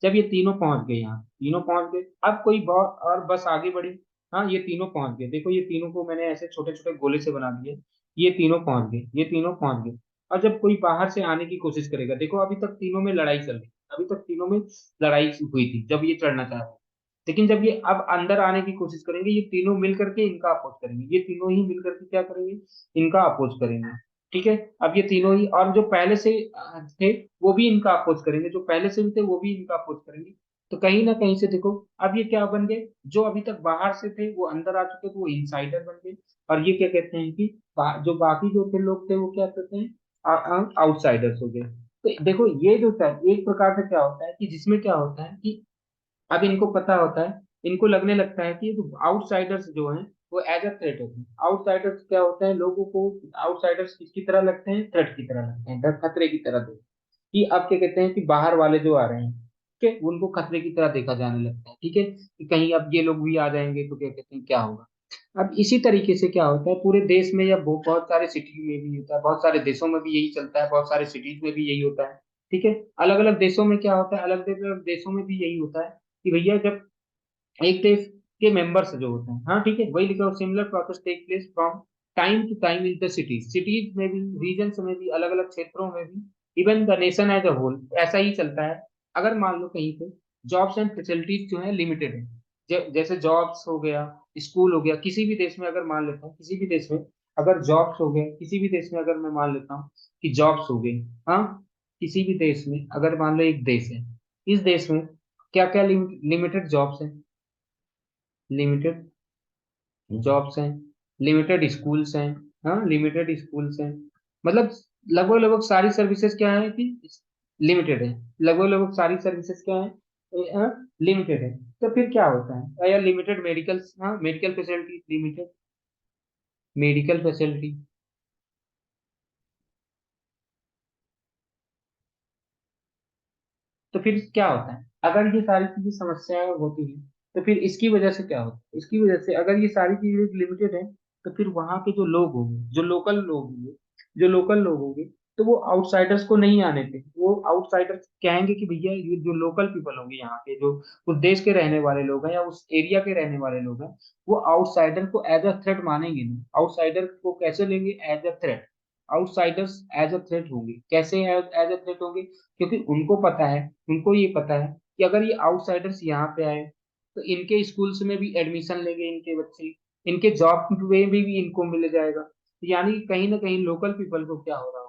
[SPEAKER 1] जब ये तीनों पहुंच गए, यहाँ तीनों पहुंच गए, अब कोई बहुत और बस आगे बढ़ी। हाँ, ये तीनों पहुंच गए, देखो ये तीनों को मैंने ऐसे छोटे छोटे गोले से बना दिए, ये तीनों पहुंच गए, ये तीनों पहुंच गए। और जब कोई बाहर से आने की कोशिश करेगा, देखो अभी तक तीनों में लड़ाई चल रही, अभी तक तीनों में लड़ाई हुई थी जब ये चढ़ना चाह रहे, लेकिन जब ये अब अंदर आने की कोशिश करेंगे, ये तीनों मिल करके इनका अपोज करेंगे, ये तीनों ही मिल करके क्या करेंगे, इनका अपोज करेंगे। ठीक है, अब ये तीनों ही, और जो पहले से थे वो भी इनका अपोज करेंगे, जो पहले से भी थे वो भी इनका अपोज करेंगे। तो कहीं ना कहीं से देखो, अब ये क्या बन गए, जो अभी तक बाहर से थे वो अंदर आ चुके, तो वो इनसाइडर बन गए। और ये क्या कहते हैं कि जो बाकी जो थे लोग थे वो क्या कहते हैं, आउटसाइडर्स हो गए। तो देखो ये जो था एक प्रकार से क्या होता है कि जिसमें क्या होता है कि अब इनको पता होता है, इनको लगने लगता है कि ये जो आउटसाइडर्स जो हैं वो एज अ थ्रेट होते हैं। आउटसाइडर्स क्या होता है, लोगों को आउटसाइडर्स किसकी तरह लगते हैं, थ्रेट की तरह लगते हैं, खतरे की तरह देखते हैं। कि अब क्या कहते हैं कि बाहर वाले जो आ रहे हैं, ठीक है, उनको खतरे की तरह देखा जाने लगता है। ठीक है, कि कहीं अब ये लोग भी आ जाएंगे तो क्या कहते हैं क्या होगा। अब इसी तरीके से क्या होता है पूरे देश में, या बहुत सारे सिटी में भी होता है, बहुत सारे देशों में भी यही चलता है, बहुत सारे सिटीज में भी यही होता है। ठीक है, अलग अलग देशों में क्या होता है, अलग अलग देशों में भी यही होता है कि भैया जब एक देश के मेंबर्स जो होते हैं, हाँ ठीक है, वही लिखा, similar process take place from time to time in the cities, cities में भी, रीजन्स में भी, अलग अलग क्षेत्रों में भी, even the nation as a whole ऐसा ही चलता है। अगर मान लो कहीं पे जॉब्स एंड फैसिलिटीज जो है लिमिटेड है, जैसे जॉब्स हो गया, स्कूल हो गया, किसी भी देश में अगर मान लेते हैं किसी भी देश में अगर जॉब्स हो गए किसी भी देश में, अगर मैं मान लेता हूँ कि जॉब्स हो गए, हाँ, किसी भी देश में अगर मान लो एक देश है, इस देश में क्या क्या लिमिटेड जॉब्स हैं, लिमिटेड जॉब्स हैं, लिमिटेड स्कूल्स हैं, हाँ लिमिटेड स्कूल्स हैं, मतलब लगभग लगभग सारी सर्विसेज क्या है कि लिमिटेड है, लगभग लगभग सारी सर्विसेज क्या है, लिमिटेड है। तो फिर क्या होता है, या लिमिटेड मेडिकल, हाँ medical facility, limited medical facility. तो फिर क्या होता है, अगर ये सारी चीजें समस्याएं होती हैं, तो फिर इसकी वजह से क्या होता है, इसकी वजह से अगर ये सारी चीजें लिमिटेड है, तो फिर वहां के जो लोग होंगे, जो लोकल लोग होंगे, जो लोकल लोग होंगे, तो वो आउटसाइडर्स को नहीं आने देंगे। वो आउटसाइडर्स कहेंगे कि भैया ये जो लोकल पीपल होंगे, यहाँ के जो उस देश के रहने वाले लोग हैं या उस एरिया के रहने वाले लोग हैं, वो आउटसाइडर को एज अ थ्रेट मानेंगे नहीं। आउटसाइडर को कैसे लेंगे, as a threat. Outsiders as a threat होंगे, कैसे एज अ थ्रेट होंगे, क्योंकि उनको पता है, उनको ये पता है कि अगर ये आउटसाइडर्स यहाँ पे आए, तो इनके स्कूल्स में भी एडमिशन लेंगे इनके बच्चे, इनके जॉब में भी इनको मिल जाएगा। तो यानी कि कहीं ना कहीं लोकल पीपल को क्या हो रहा होगा,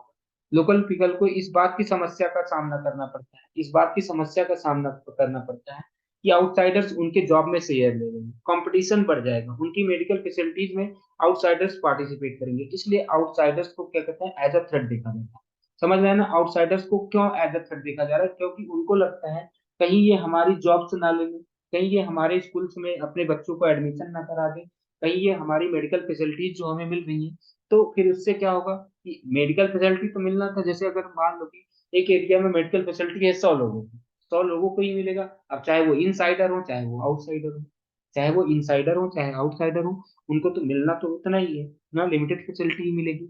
[SPEAKER 1] लोकल पीपल को इस बात की समस्या का सामना करना पड़ता है, इस बात की समस्या का सामना करना पड़ता है कि आउटसाइडर्स उनके जॉब में शेयर ले रहे हैं, कंपटीशन बढ़ जाएगा, उनकी मेडिकल फैसिलिटीज में आउटसाइडर्स पार्टिसिपेट करेंगे, इसलिए आउटसाइडर्स को क्या कहते हैं, एज अ थ्रेट देखा जाता है। समझ में आया ना, आउटसाइडर्स को क्यों एज अ थ्रेट देखा जा रहा है, क्योंकि उनको लगता है कहीं ये हमारी जॉब्स ना ले लें, कहीं ये हमारे स्कूल्स में अपने बच्चों को एडमिशन ना करा दें, कहीं ये हमारी मेडिकल फैसिलिटीज जो हमें मिल रही हैं, तो फिर उससे क्या होगा कि मेडिकल फैसिलिटी तो मिलना था, जैसे अगर मान लो कि एक एरिया में मेडिकल फैसिलिटी है 100 लोगों की, 100 लोगों को ही मिलेगा। अब चाहे वो इनसाइडर हो चाहे वो आउटसाइडर हो, चाहे वो इनसाइडर हो चाहे आउटसाइडर हो, उनको तो मिलना तो उतना ही है ना, लिमिटेड फैसिलिटी ही मिलेगी।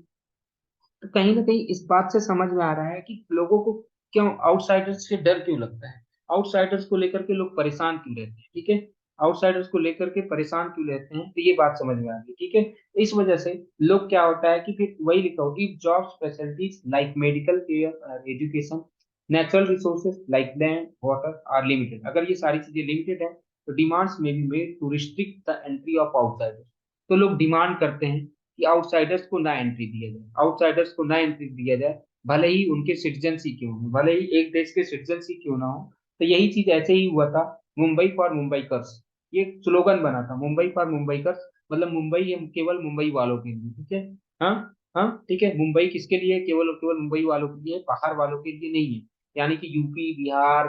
[SPEAKER 1] तो कहीं ना कहीं इस बात से समझ में आ रहा है कि लोगों को क्यों आउटसाइडर्स से डर क्यों लगता है, आउटसाइडर्स को लेकर के लोग परेशान क्यों रहते हैं, ठीक है, आउटसाइडर्स को लेकर के परेशान क्यों रहते हैं, तो ये बात समझ में आ गई, ठीक है। इस वजह से लोग क्या होता है कि फिर वही लिखा हो, if jobs facilities like medical care, education, natural resources like land water are limited, अगर ये सारी चीजें लिमिटेड है, तो demands may be made to restrict the entry of outsiders. तो लोग डिमांड करते हैं कि आउटसाइडर्स को ना एंट्री दिया जाए, आउटसाइडर्स को ना एंट्री दिया जाए, भले ही उनके सिटीजन ही क्यों हो, भले ही एक देश के सिटीजन ही क्यों ना हो। तो यही चीज ऐसे ही हुआ था, मुंबई फॉर मुंबईकर्स, ये स्लोगन बना था, मुंबई फॉर मुंबईकर्स, मतलब मुंबई केवल मुंबई वालों के लिए, ठीक है। हाँ, हाँ ठीक है, मुंबई किसके लिए, केवल केवल मुंबई वालों के लिए, बाहर वालों के लिए नहीं है। यानी कि यूपी, बिहार,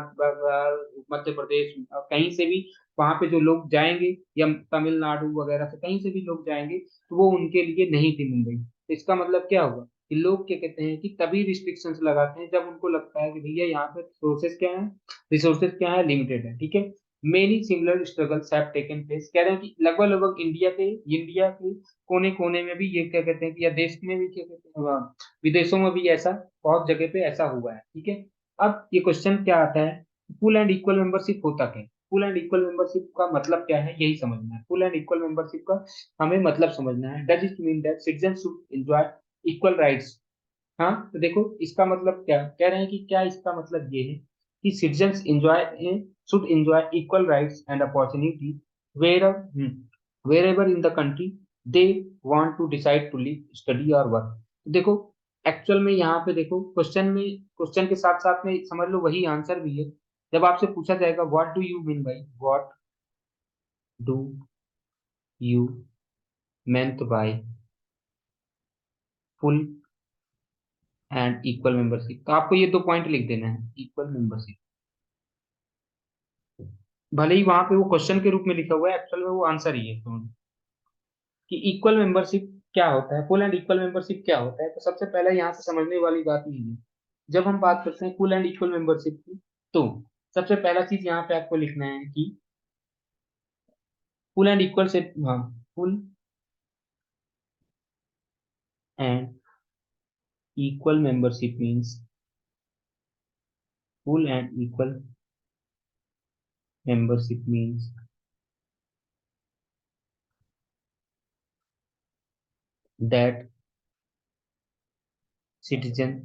[SPEAKER 1] मध्य प्रदेश, कहीं से भी वहां पे जो लोग जाएंगे, या तमिलनाडु वगैरह से कहीं से भी लोग जाएंगे, तो वो उनके लिए नहीं थी मुंबई। तो इसका मतलब क्या हुआ कि लोग क्या कहते हैं कि तभी रिस्ट्रिक्शंस लगाते हैं जब उनको लगता है कि भैया यहाँ पे रिसोर्सेज क्या है, लिमिटेड है, ठीक है। Many similar struggles have taken place, कह रहे हैं कि लगभग लगभग इंडिया के कोने कोने में भी ये क्या कहते हैं कि, या देश में भी क्या कहते हैं, विदेशों में भी ऐसा बहुत जगह पे ऐसा हुआ है, ठीक है। अब ये क्वेश्चन क्या आता है, फुल एंड इक्वल मेंबरशिप होता क्या है, फुल एंड इक्वल मेंबरशिप का मतलब क्या है, यही समझना है, फुल एंड इक्वल मेंबरशिप का हमें मतलब समझना है। Does it mean that citizen should enjoy equal rights. हाँ, तो देखो इसका मतलब क्या कह रहे हैं कि, क्या इसका मतलब ये है कि citizens enjoy should enjoy equal rights and opportunity where wherever in the country they want to decide to live, study और work। देखो एक्चुअल में यहाँ पे देखो क्वेश्चन के साथ साथ में समझ लो वही आंसर भी है। जब आपसे पूछा जाएगा what do you mean by, what do you meant by full and equal membership, तो आपको ये दो पॉइंट लिख देना है, इक्वल मेंबरशिप। भले ही वहां पे वो क्वेश्चन के रूप में लिखा हुआ है, एक्चुअल में वो आंसर ही है तो, कि इक्वल मेंबरशिप क्या होता है, फुल एंड इक्वल मेंबरशिप क्या होता है। तो सबसे पहले यहाँ से समझने वाली बात ये है, जब हम बात करते हैं फुल एंड इक्वल मेंबरशिप की, तो सबसे पहला चीज यहाँ पे आपको लिखना है कि फुल एंड इक्वल से, हाँ, full and equal membership means, full and equal membership means that citizen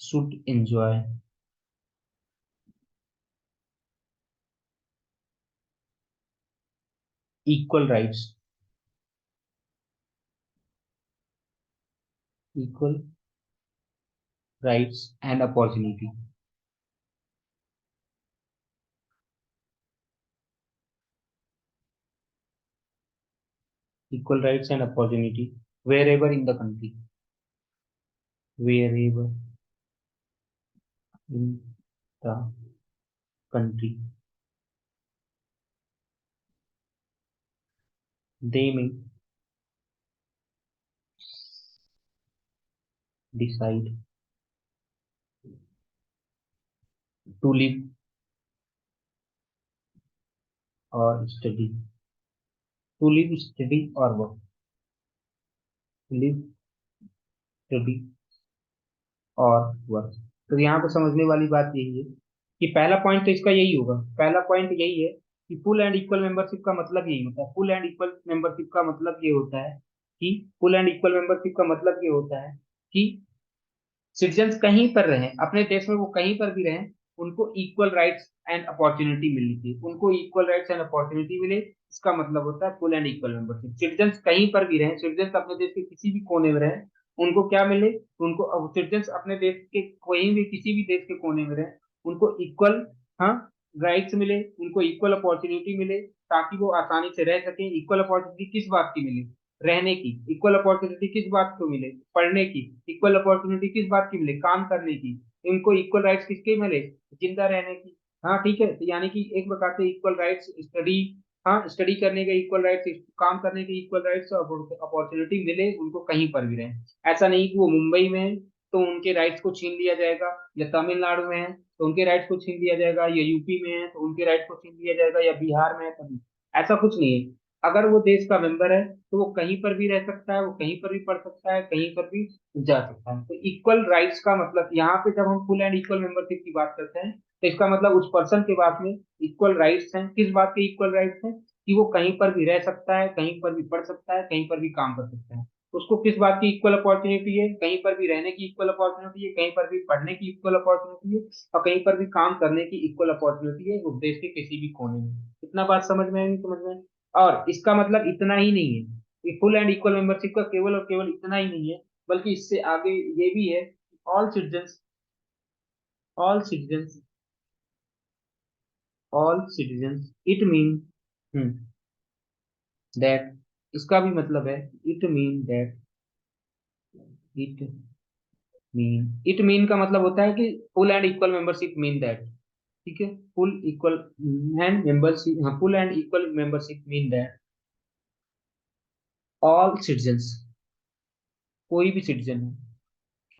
[SPEAKER 1] should enjoy equal rights equal rights and opportunity, equal rights and opportunity wherever in the country, wherever in the country they may decide to live or study, to live, study or work, live, study और work. तो यहाँ पे समझने वाली बात यही है कि पहला पॉइंट तो इसका यही होगा, पहला पॉइंट यही है कि फुल एंड इक्वल मेंबरशिप का मतलब यही होता है, फुल एंड इक्वल मेंबरशिप का मतलब ये होता है कि फुल एंड इक्वल मेंबरशिप का मतलब ये होता है कि सिटीजन्स कहीं पर रहें अपने देश में, वो कहीं पर भी रहें, उनको इक्वल राइट्स एंड अपॉर्चुनिटी मिलनी चाहिए, उनको इक्वल राइट्स एंड अपॉर्चुनिटी मिले, इसका मतलब होता है full and equal membership. Citizens कहीं पर भी रहें, सिटीजन्स अपने देश के किसी भी कोने में रहें, उनको क्या मिले, उनको सिटीजन्स अपने देश के कोई भी किसी भी देश के कोने में रहें, उनको इक्वल, हाँ, राइट्स मिले, उनको इक्वल अपॉर्चुनिटी मिले, ताकि वो आसानी से रह सकें। इक्वल अपॉर्चुनिटी किस बात की मिले, रहने की। इक्वल अपॉर्चुनिटी किस बात को मिले, पढ़ने की। इक्वल अपॉर्चुनिटी किस बात की मिले, काम करने की। इनको इक्वल राइट्स किसके मिले, जिंदा रहने की। हाँ ठीक है, तो यानी कि एक प्रकार से इक्वल राइट्स स्टडी, हाँ स्टडी करने के इक्वल राइट्स, काम करने के इक्वल राइट्स, अपॉर्चुनिटी मिले उनको कहीं पर भी रहे। ऐसा नहीं कि वो मुंबई में है तो उनके राइट्स को छीन लिया जाएगा, या तमिलनाडु में है तो उनके राइट्स को छीन लिया जाएगा, या यूपी में है तो उनके राइट्स को छीन लिया जाएगा, या बिहार में है तभी। ऐसा कुछ नहीं है। अगर वो देश का मेंबर है तो वो कहीं पर भी रह सकता है, वो कहीं पर भी पढ़ सकता है, कहीं पर भी जा सकता है। तो इक्वल राइट्स का मतलब यहाँ पे जब हम फुल एंड इक्वल मेंबरशिप की बात करते हैं तो इसका मतलब उस पर्सन के पास में इक्वल राइट्स हैं। किस बात के इक्वल राइट्स हैं, कि वो कहीं पर भी रह सकता है, कहीं पर भी पढ़ सकता है, कहीं पर भी काम कर सकता है। उसको किस बात की इक्वल अपॉर्चुनिटी है, कहीं पर भी रहने की इक्वल अपॉर्चुनिटी है, कहीं पर भी पढ़ने की इक्वल अपॉर्चुनिटी है, और कहीं पर भी काम करने की इक्वल अपॉर्चुनिटी है, उस देश के किसी भी कोने में। इतना बात समझ में आई, नहीं समझ में? और इसका मतलब इतना ही नहीं है कि फुल एंड इक्वल मेंबरशिप का केवल और केवल इतना ही नहीं है, बल्कि इससे आगे ये भी है, all citizens, all citizens, all citizens it mean that, इसका भी मतलब है it mean that, it it mean का मतलब होता है कि full and equal membership mean that, ठीक है, फुल इक्वल एंड मेंबरशिप, हाँ full and equal membership mean that all citizens, कोई भी सिटीजन है,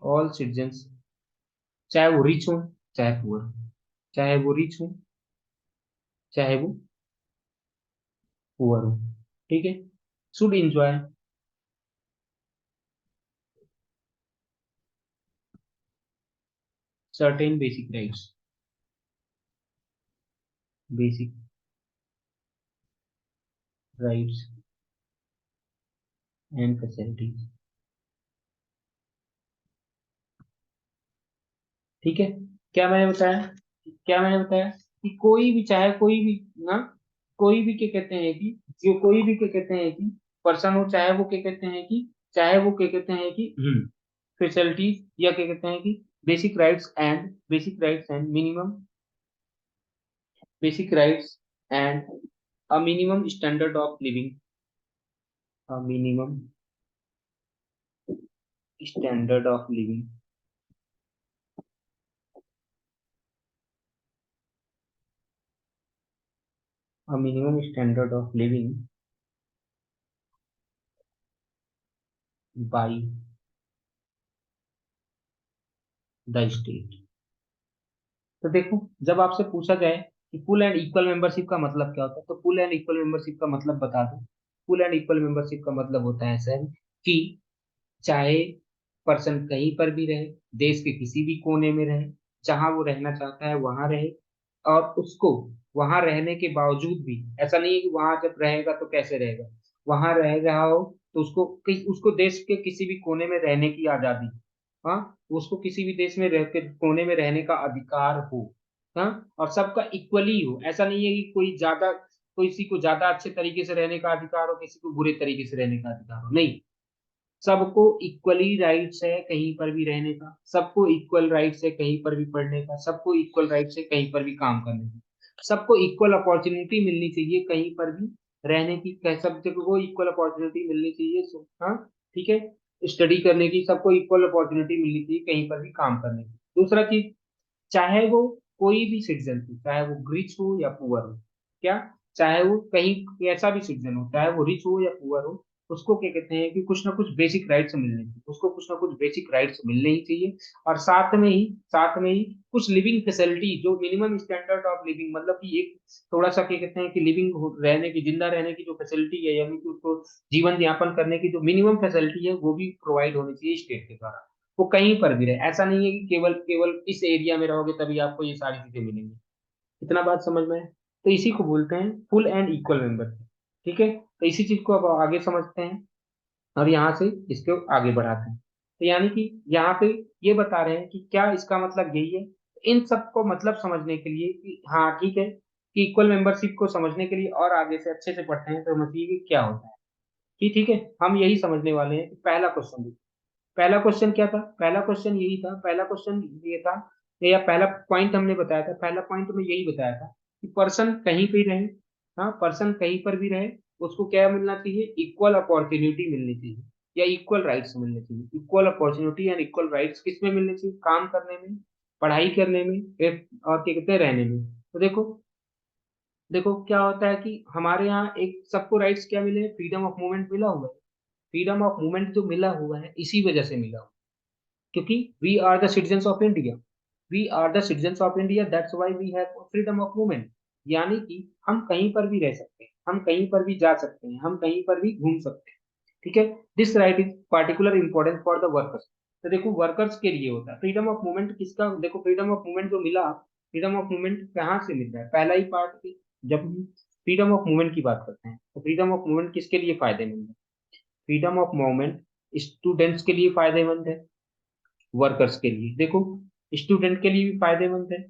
[SPEAKER 1] ऑल सिटीजन्स, चाहे वो रिच हो चाहे पुअर, चाहे वो रिच हो चाहे वो पुअर हो, ठीक है, should enjoy certain basic rights, basic rights and facilities, ठीक है। क्या मैंने बताया, क्या मैंने बताया कि कोई भी, चाहे कोई भी ना, कोई भी क्या कहते हैं कि, जो कोई भी क्या कहते हैं कि पर्सन हो, चाहे वो क्या कहते हैं कि, चाहे वो क्या कहते हैं कि फैसिलिटीज, या क्या कहते हैं कि basic rights and minimum, basic rights and a minimum standard of living, a minimum standard of living, a minimum standard of living by the state. तो देखो, जब आपसे पूछा जाए कि फुल एंड इक्वल मेंबरशिप का मतलब क्या होता है, तो फुल एंड इक्वल मेंबरशिप का मतलब बता दो। फुल एंड इक्वल मेंबरशिप का मतलब होता है सर कि चाहे पर्सन कहीं पर भी रहे, देश के किसी भी कोने में रहे, जहां वो रहना चाहता है वहां रहे, और उसको वहां रहने के बावजूद भी, ऐसा नहीं है कि वहां जब रहेगा तो कैसे रहेगा, वहां रह रहा हो तो उसको देश के किसी भी कोने में रहने की आजादी, हाँ, उसको किसी भी देश में रह के कोने में रहने का अधिकार हो, हाँ, और सबका इक्वली हो। ऐसा नहीं है कि कोई ज्यादा, किसी को ज्यादा अच्छे तरीके से रहने का अधिकार हो, किसी को बुरे तरीके से रहने का अधिकार हो, नहीं। सबको इक्वली राइट्स है कहीं पर भी रहने का, सबको इक्वल राइट्स है कहीं पर भी पढ़ने का, सबको इक्वल राइट्स है कहीं पर भी काम करने का, सबको इक्वल अपॉर्चुनिटी मिलनी चाहिए कहीं पर भी रहने की, सब जगह को इक्वल अपॉर्चुनिटी मिलनी चाहिए। हाँ, ठीक है, स्टडी करने की सबको इक्वल अपॉर्चुनिटी मिलनी चाहिए कहीं पर भी काम करने की। दूसरा चीज, चाहे वो कोई भी सिटीजन हो, चाहे वो रिच हो या पुअर हो, क्या, चाहे वो कहीं कैसा भी सिटीजन हो, चाहे वो रिच हो या पुअर हो, उसको क्या कहते हैं कि कुछ ना कुछ बेसिक राइट्स मिलने चाहिए, उसको कुछ ना कुछ बेसिक राइट्स मिलने ही चाहिए। और साथ में ही कुछ लिविंग फैसिलिटी, जो मिनिमम स्टैंडर्ड ऑफ लिविंग, मतलब कि एक थोड़ा सा क्या कहते हैं कि लिविंग रहने की, जिंदा रहने की जो फैसिलिटी है, यानी कि उसको जीवन यापन करने की जो मिनिमम फैसिलिटी है, वो भी प्रोवाइड होनी चाहिए स्टेट के द्वारा। वो कहीं पर भी रहे, ऐसा नहीं है कि केवल केवल इस एरिया में रहोगे तभी आपको ये सारी चीजें मिलेंगी। इतना बात समझ में है? तो इसी को बोलते हैं फुल एंड इक्वल मेंबरशिप। ठीक है, तो इसी चीज को अब आगे समझते हैं और यहाँ से इसको आगे बढ़ाते हैं। तो यानी कि यहाँ पे ये बता रहे हैं कि क्या इसका मतलब यही है, इन सबको मतलब समझने के लिए कि हाँ ठीक है, कि इक्वल मेंबरशिप को समझने के लिए और आगे से अच्छे से पढ़ते हैं तो समझिए कि क्या होता है। कि ठीक है, हम यही समझने वाले हैं कि पहला क्वेश्चन, पहला क्वेश्चन क्या था, पहला क्वेश्चन यही था, पहला क्वेश्चन ये था, या पहला पॉइंट हमने बताया था, पहला पॉइंट में यही बताया था कि पर्सन कहीं पे रहे, हाँ पर्सन कहीं पर भी रहे, उसको क्या मिलना चाहिए, इक्वल अपॉर्चुनिटी मिलनी चाहिए या इक्वल राइट्स मिलने चाहिए। Equal opportunity and equal rights किस में मिलने चाहिए, काम करने में, पढ़ाई करने में, और क्या कहते हैं रहने में। तो देखो, देखो क्या होता है कि हमारे यहाँ एक सबको राइट्स क्या मिले, फ्रीडम ऑफ मूवमेंट मिला हुआ है। फ्रीडम ऑफ मूवमेंट जो मिला हुआ है इसी वजह से मिला हुआ है, क्योंकि we are the citizens of India, we are the citizens of India, that's why we have freedom of movement. यानी कि हम कहीं पर भी रह सकते हैं, हम कहीं पर भी जा सकते हैं, हम कहीं पर भी घूम सकते हैं। ठीक है, this right is particular important for the workers. तो देखो वर्कर्स के लिए होता है फ्रीडम ऑफ मूवमेंट, किसका, देखो फ्रीडम ऑफ मूवमेंट जो मिला, फ्रीडम ऑफ मूवमेंट कहाँ से मिल रहा है, पहला ही पार्ट की, जब हम फ्रीडम ऑफ मूवमेंट की बात करते हैं तो फ्रीडम ऑफ मूवमेंट किसके लिए फायदेमंद है, फ्रीडम ऑफ मूवमेंट स्टूडेंट्स के लिए फायदेमंद है, वर्कर्स के लिए। देखो, स्टूडेंट के लिए भी फायदेमंद है,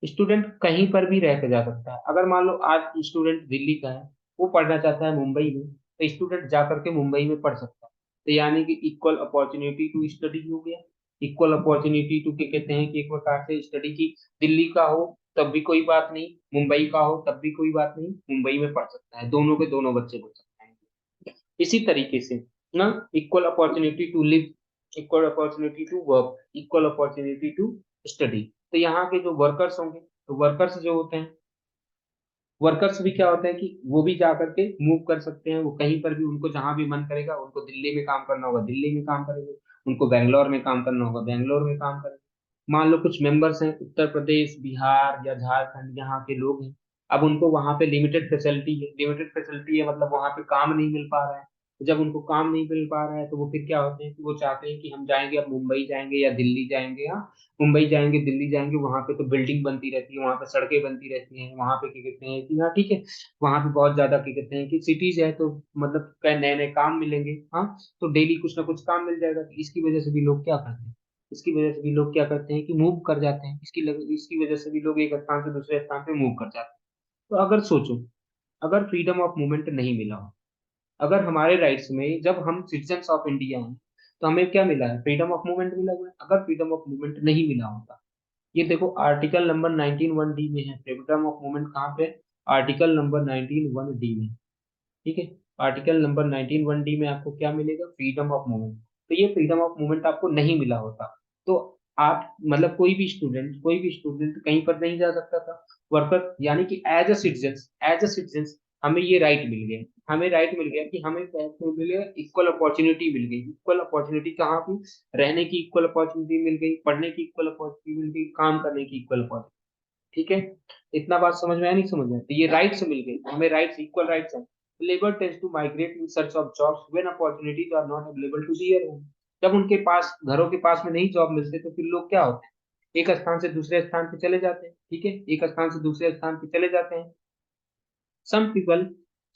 [SPEAKER 1] स्टूडेंट कहीं पर भी रह के जा सकता है। अगर मान लो आज स्टूडेंट दिल्ली का है, वो पढ़ना चाहता है मुंबई में, तो स्टूडेंट जा करके मुंबई में पढ़ सकता है। तो यानी कि इक्वल अपॉर्चुनिटी टू स्टडी हो गया, इक्वल अपॉर्चुनिटी टू क्या कहते हैं कि एक प्रकार से स्टडी की, दिल्ली का हो तब भी कोई बात नहीं, मुंबई का हो तब भी कोई बात नहीं, मुंबई में पढ़ सकता है, दोनों के दोनों बच्चे पढ़ सकते हैं। इसी तरीके से ना, equal opportunity to live, equal opportunity to work, equal opportunity to study. तो यहाँ के जो वर्कर्स होंगे, तो वर्कर्स जो होते हैं, वर्कर्स भी क्या होता है कि वो भी जा करके मूव कर सकते हैं, वो कहीं पर भी, उनको जहां भी मन करेगा, उनको दिल्ली में काम करना होगा दिल्ली में काम करेंगे, उनको बैंगलोर में काम करना होगा बैंगलोर में काम करेंगे। मान लो कुछ मेंबर्स हैं उत्तर प्रदेश, बिहार या झारखंड, यहाँ के लोग हैं, अब उनको वहां पे लिमिटेड फैसिलिटी है, लिमिटेड फैसिलिटी है मतलब वहां पे काम नहीं मिल पा रहा है। तो जब उनको काम नहीं मिल पा रहा है तो वो फिर क्या होते हैं कि वो चाहते हैं कि हम जाएंगे, अब मुंबई जाएंगे या दिल्ली जाएंगे, हाँ मुंबई जाएंगे दिल्ली जाएंगे, वहां पे तो बिल्डिंग बनती रहती है, वहां पे सड़कें बनती रहती हैं, वहां पे क्या कहते हैं कि हाँ ठीक है, वहां पे बहुत ज्यादा क्या कहते हैं कि सिटीज है, तो मतलब नए नए काम मिलेंगे, हाँ तो डेली कुछ ना कुछ काम मिल जाएगा। तो इसकी वजह से भी लोग क्या करते हैं, इसकी वजह से भी लोग क्या करते हैं कि मूव कर जाते हैं, इसकी वजह से भी लोग एक स्थान से दूसरे स्थान पे मूव कर जाते हैं। तो अगर सोचो, अगर फ्रीडम ऑफ मूवमेंट नहीं मिला हो, अगर हमारे राइट्स में, जब हम सिटीजन्स ऑफ इंडिया हैं तो हमें क्या मिला है, फ्रीडम ऑफ मूवमेंट मिला हुआ है। अगर फ्रीडम ऑफ मूवमेंट नहीं मिला होता, ये देखो आर्टिकल नंबर 19(1)(d) में है फ्रीडम ऑफ मूवमेंट, कहाँ पे, आर्टिकल नंबर 19(1)(d) में। ठीक है, आर्टिकल नंबर 19(1)(d) में आपको क्या मिलेगा, फ्रीडम ऑफ मूवमेंट। तो ये फ्रीडम ऑफ मूवमेंट आपको नहीं मिला होता तो आप मतलब कोई भी स्टूडेंट कहीं पर नहीं जा सकता था। वर्कर यानी कि as a citizen, as a citizen हमें ये राइट मिल गया, हमें राइट मिल गया कि हमें क्या मिल गया, इक्वल अपॉर्चुनिटी मिल गई। इक्वल अपॉर्चुनिटी कहाँ की, रहने की इक्वल अपॉर्चुनिटी मिल गई, पढ़ने की इक्वल अपॉर्चुनिटी मिल गई, काम करने की इक्वल अपॉर्चुनिटी। ठीक है, इतना बात समझ में आया, नहीं समझ में आया? तो ये राइट्स मिल गए हमें, राइट्स इक्वल राइट्स हैं। Labour tends to migrate in search of jobs when opportunities are not available to their home. जब उनके पास, घरों के पास में नहीं जॉब मिलते तो फिर लोग क्या होते हैं, एक स्थान से दूसरे स्थान पे चले जाते हैं। ठीक है, एक स्थान से दूसरे स्थान पे चले जाते हैं। some people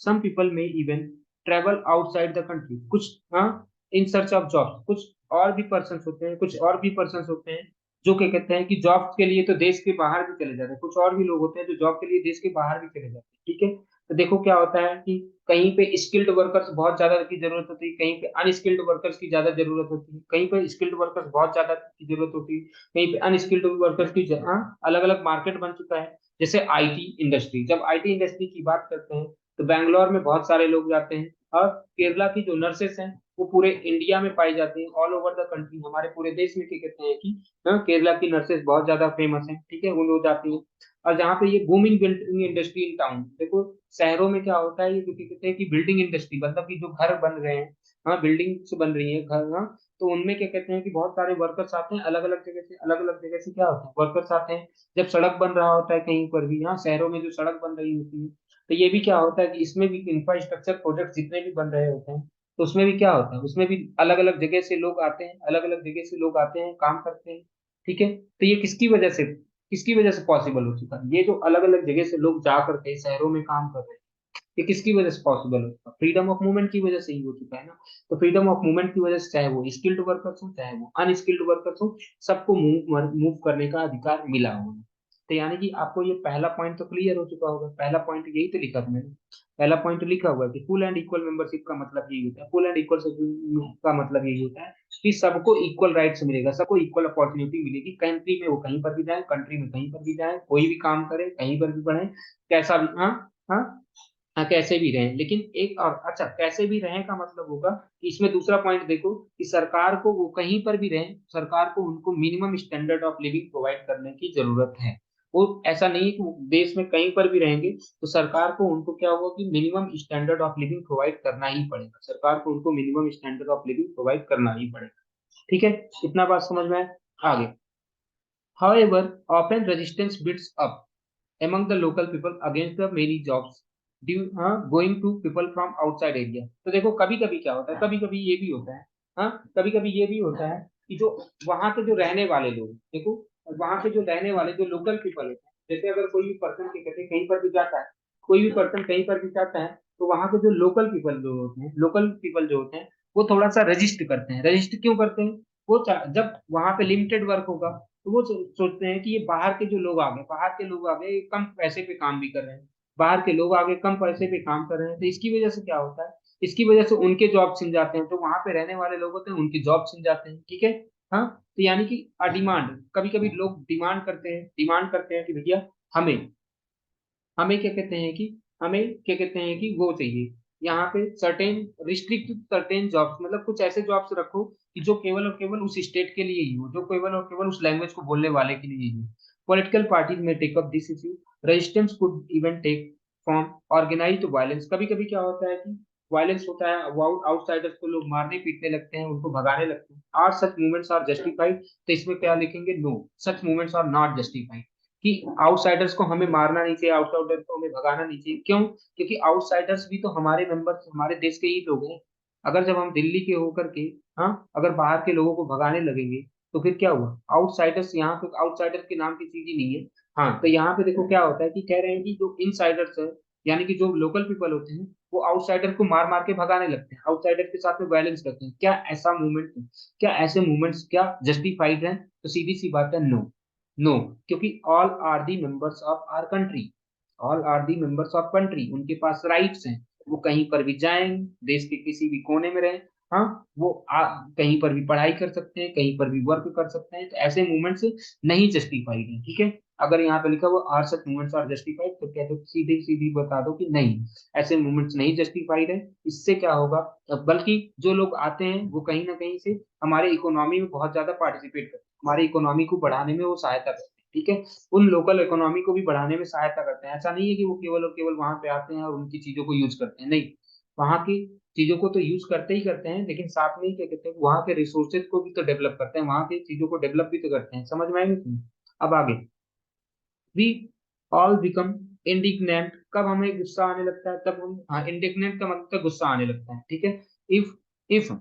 [SPEAKER 1] some people may even travel outside the country, कुछ, हाँ, इन सर्च ऑफ जॉब्स, कुछ और भी पर्सन होते हैं, कुछ और भी पर्सन होते हैं जो क्या कहते हैं कि जॉब के लिए तो देश के बाहर भी चले जाते हैं, कुछ और भी लोग होते हैं जो जॉब के लिए देश के बाहर भी चले जाते हैं। ठीक है, तो देखो क्या होता है कि कहीं पे स्किल्ड वर्कर्स बहुत ज्यादा की जरूरत होती है, कहीं पे अनस्किल्ड वर्कर्स की ज्यादा जरूरत होती है, कहीं पे स्किल्ड वर्कर्स बहुत ज्यादा की जरूरत होती है, कहीं पे अनस्किल्ड वर्कर्स की अलग अलग मार्केट बन चुका है। जैसे आईटी इंडस्ट्री, जब आईटी इंडस्ट्री की बात करते हैं तो बैंगलोर में बहुत सारे लोग जाते हैं, और केरला की जो नर्सेस हैं वो पूरे इंडिया में पाई जाती हैं, ऑल ओवर द कंट्री, हमारे पूरे देश में क्या कहते हैं कि केरला की नर्सेस बहुत ज्यादा फेमस हैं, ठीक है, वो लोग जाती हैं। और जहाँ पे ये booming building industry in town, देखो शहरों में क्या होता है, ये जो कहते हैं कि बिल्डिंग इंडस्ट्री, मतलब कि जो घर बन रहे हैं, हाँ बिल्डिंग्स बन रही है घर, हाँ, तो उनमें क्या कहते हैं कि बहुत सारे वर्कर्स आते हैं अलग अलग जगह से, अलग अलग जगह से क्या होता है वर्कर्स आते हैं। जब सड़क बन रहा होता है कहीं पर भी, हाँ शहरों में जो सड़क बन रही होती है, तो ये भी क्या होता है कि इसमें भी इंफ्रास्ट्रक्चर प्रोजेक्ट जितने भी बन रहे होते हैं, तो उसमें भी क्या होता है, उसमें भी अलग अलग जगह से लोग आते हैं, अलग अलग जगह से लोग आते हैं काम करते हैं, ठीक है। तो ये किसकी वजह से पॉसिबल हो चुका है, ये जो अलग अलग जगह से लोग जा करके शहरों में काम कर रहे हैं, ये किसकी वजह से पॉसिबल हो चुका, फ्रीडम ऑफ मूवमेंट की वजह से ही हो चुका है ना। तो फ्रीडम ऑफ मूवमेंट की वजह से चाहे वो स्किल्ड वर्कर्स हो चाहे वो अनस्किल्ड वर्कर्स हो, सबको मूव मूव करने का अधिकार मिला हुआ है। तो यानी कि आपको ये पहला पॉइंट तो क्लियर हो चुका होगा, पहला पॉइंट यही तो लिखा था मैंने, पहला पॉइंट लिखा हुआ है कि फुल एंड इक्वल मेंबरशिप का मतलब यही होता है, फुल एंड इक्वल का मतलब यही होता है कि सबको इक्वल राइट्स मिलेगा, सबको इक्वल अपॉर्चुनिटी मिलेगी, कंट्री में वो कहीं पर भी जाए, कंट्री में कहीं पर भी जाए, कोई भी काम करे, कहीं पर भी पढ़े, कैसा भी, हाँ हाँ, हाँ कैसे भी रहें, लेकिन एक और अच्छा, कैसे भी रहें का मतलब होगा कि इसमें दूसरा पॉइंट देखो कि सरकार को वो कहीं पर भी रहें, सरकार को उनको minimum standard of living provide करने की जरूरत है। वो ऐसा नहीं है कि वो देश में कहीं पर भी रहेंगे तो सरकार को उनको क्या होगा कि minimum standard of living provide करना ही पड़ेगा, सरकार को उनको minimum standard of living provide करना ही पड़ेगा, ठीक है। इतना बात समझ में आए? आगे, however often resistance builds up among the local people against the many jobs going to people from outside area। तो देखो कभी कभी क्या होता है, कभी कभी ये भी होता है, हाँ कभी कभी ये भी होता है कि जो वहां के जो रहने वाले लोग, देखो वहां के जो रहने वाले जो लोकल पीपल होते हैं, जैसे अगर कोई भी पर्सन के कहते हैं कहीं पर भी जाता है, कोई भी पर्सन कहीं पर भी जाता है, तो वहां के जो लोकल पीपल जो होते हैं, लोकल पीपल जो होते हैं, वो थोड़ा सा रजिस्ट करते हैं, रजिस्ट क्यों करते हैं, जब वहां पे लिमिटेड वर्क होगा तो वो सोचते हैं कि ये बाहर के जो लोग आ गए, बाहर के लोग आ गए, ये कम पैसे पे काम भी कर रहे हैं, बाहर के लोग आगे कम पैसे पे काम कर रहे हैं, तो इसकी वजह से क्या होता है, इसकी वजह से उनके जॉब छिन जाते हैं, जो वहां पे रहने वाले लोग होते हैं उनके जॉब छिन जाते हैं, ठीक है। हाँ, तो यानी कि डिमांड, कभी कभी लोग डिमांड करते हैं कि भैया हमें हमें क्या कहते हैं कि हमें क्या कहते हैं कि वो चाहिए, यहाँ पे सर्टेन रिस्ट्रिक्ट सर्टेन जॉब्स, मतलब कुछ ऐसे जॉब्स रखो कि जो केवल और केवल उस स्टेट के लिए ही हो, जो केवल और केवल उस लैंग्वेज को बोलने वाले के लिए ही हो। Political parties may take up this issue, resistance could even take form organised violence, कभी कभी क्या होता है कि वायलेंस होता है, आउटसाइडर्स को लोग मारने पीटने लगते हैं, उनको भगाने लगते हैं, are such movements are justified, तो इसमें क्या लिखेंगे, no, such movements are not justified, कि आउटसाइडर्स को हमें मारना नहीं चाहिए, आउटसाइडर्स को हमें भगाना नहीं चाहिए, क्यों, क्योंकि आउटसाइडर्स भी तो हमारे मेंबर्स, हमारे देश के ही लोग हैं। अगर जब हम दिल्ली के होकर के, हाँ अगर बाहर के लोगों को भगाने लगेंगे तो फिर क्या हुआ, आउटसाइडर्स, यहाँ पे आउटसाइडर के नाम की चीज ही नहीं है। हाँ, तो यहाँ पे देखो क्या होता है कि कह रहे हैं कि जो इनसाइडर्स है, यानी कि जो लोकल पीपल होते हैं, वो आउटसाइडर को मार मार के भगाने लगते हैं, आउटसाइडर के साथ में वायलेंस करते हैं, क्या ऐसा मूवमेंट, क्या ऐसे मूवमेंट्स क्या जस्टिफाइड है, तो सीधी सी बात है, नो, नो, क्योंकि all are the members of our country, all are the members of country, उनके पास राइट्स हैं, वो कहीं पर भी जाएं, देश के किसी भी कोने में रहें, हाँ वो कहीं पर भी पढ़ाई कर सकते हैं, कहीं पर भी वर्क कर सकते हैं, तो ऐसे मूवमेंट्स नहीं जस्टिफाइड है, ठीक है। अगर यहाँ पे लिखा हुआ are such movements are justified, तो क्या, तो सीधी सीधी बता दो कि नहीं, ऐसे मूवमेंट्स नहीं जस्टिफाइड है। इससे क्या होगा, बल्कि जो लोग आते हैं वो कहीं ना कहीं से हमारे इकोनॉमी में बहुत ज्यादा पार्टिसिपेट करते हैं, हमारी इकोनॉमी को बढ़ाने में वो सहायता करते हैं, ठीक है, उन लोकल इकोनॉमी को भी बढ़ाने में सहायता करते हैं। ऐसा नहीं है कि वो केवल और केवल वहां पे आते हैं और उनकी चीजों को यूज करते हैं, नहीं, वहां की चीजों को तो यूज करते ही करते हैं, लेकिन साथ में ही क्या कहते हैं, वहां के रिसोर्सेज को भी तो डेवलप करते हैं, वहां की चीजों को डेवलप भी तो करते हैं, समझ में आएंगे तुम्हें? अब आगे, वी ऑल बिकम इंडिग्नेंट, कब हमें गुस्सा आने लगता है, तब हम, हाँ इंडिग्नेंट का मतलब गुस्सा आने लगता है, ठीक है, if if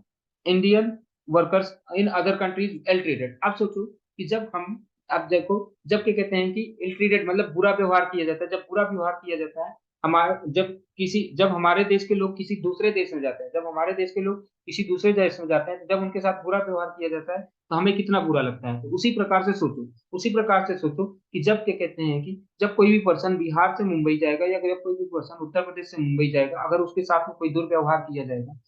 [SPEAKER 1] Indian workers in other countries ill treated. अब सोचो कि जब हम, अब देखो, जब क्या कहते हैं कि इल ट्रीटेड मतलब बुरा व्यवहार किया जाता है, जब बुरा व्यवहार किया जाता है, जब हमारे देश के लोग किसी दूसरे देश में जाते हैं, जब हमारे देश के लोग किसी दूसरे देश में जाते हैं, जब उनके साथ बुरा व्यवहार किया जाता है तो हमें कितना बुरा लगता है। तो उसी प्रकार से सोचो कि जब क्या कहते हैं कि जब कोई भी पर्सन बिहार से मुंबई जाएगा या जब कोई भी पर्सन उत्तर प्रदेश से मुंबई जाएगा, अगर उसके साथ में कोई दुर्व्यवहार किया जाएगा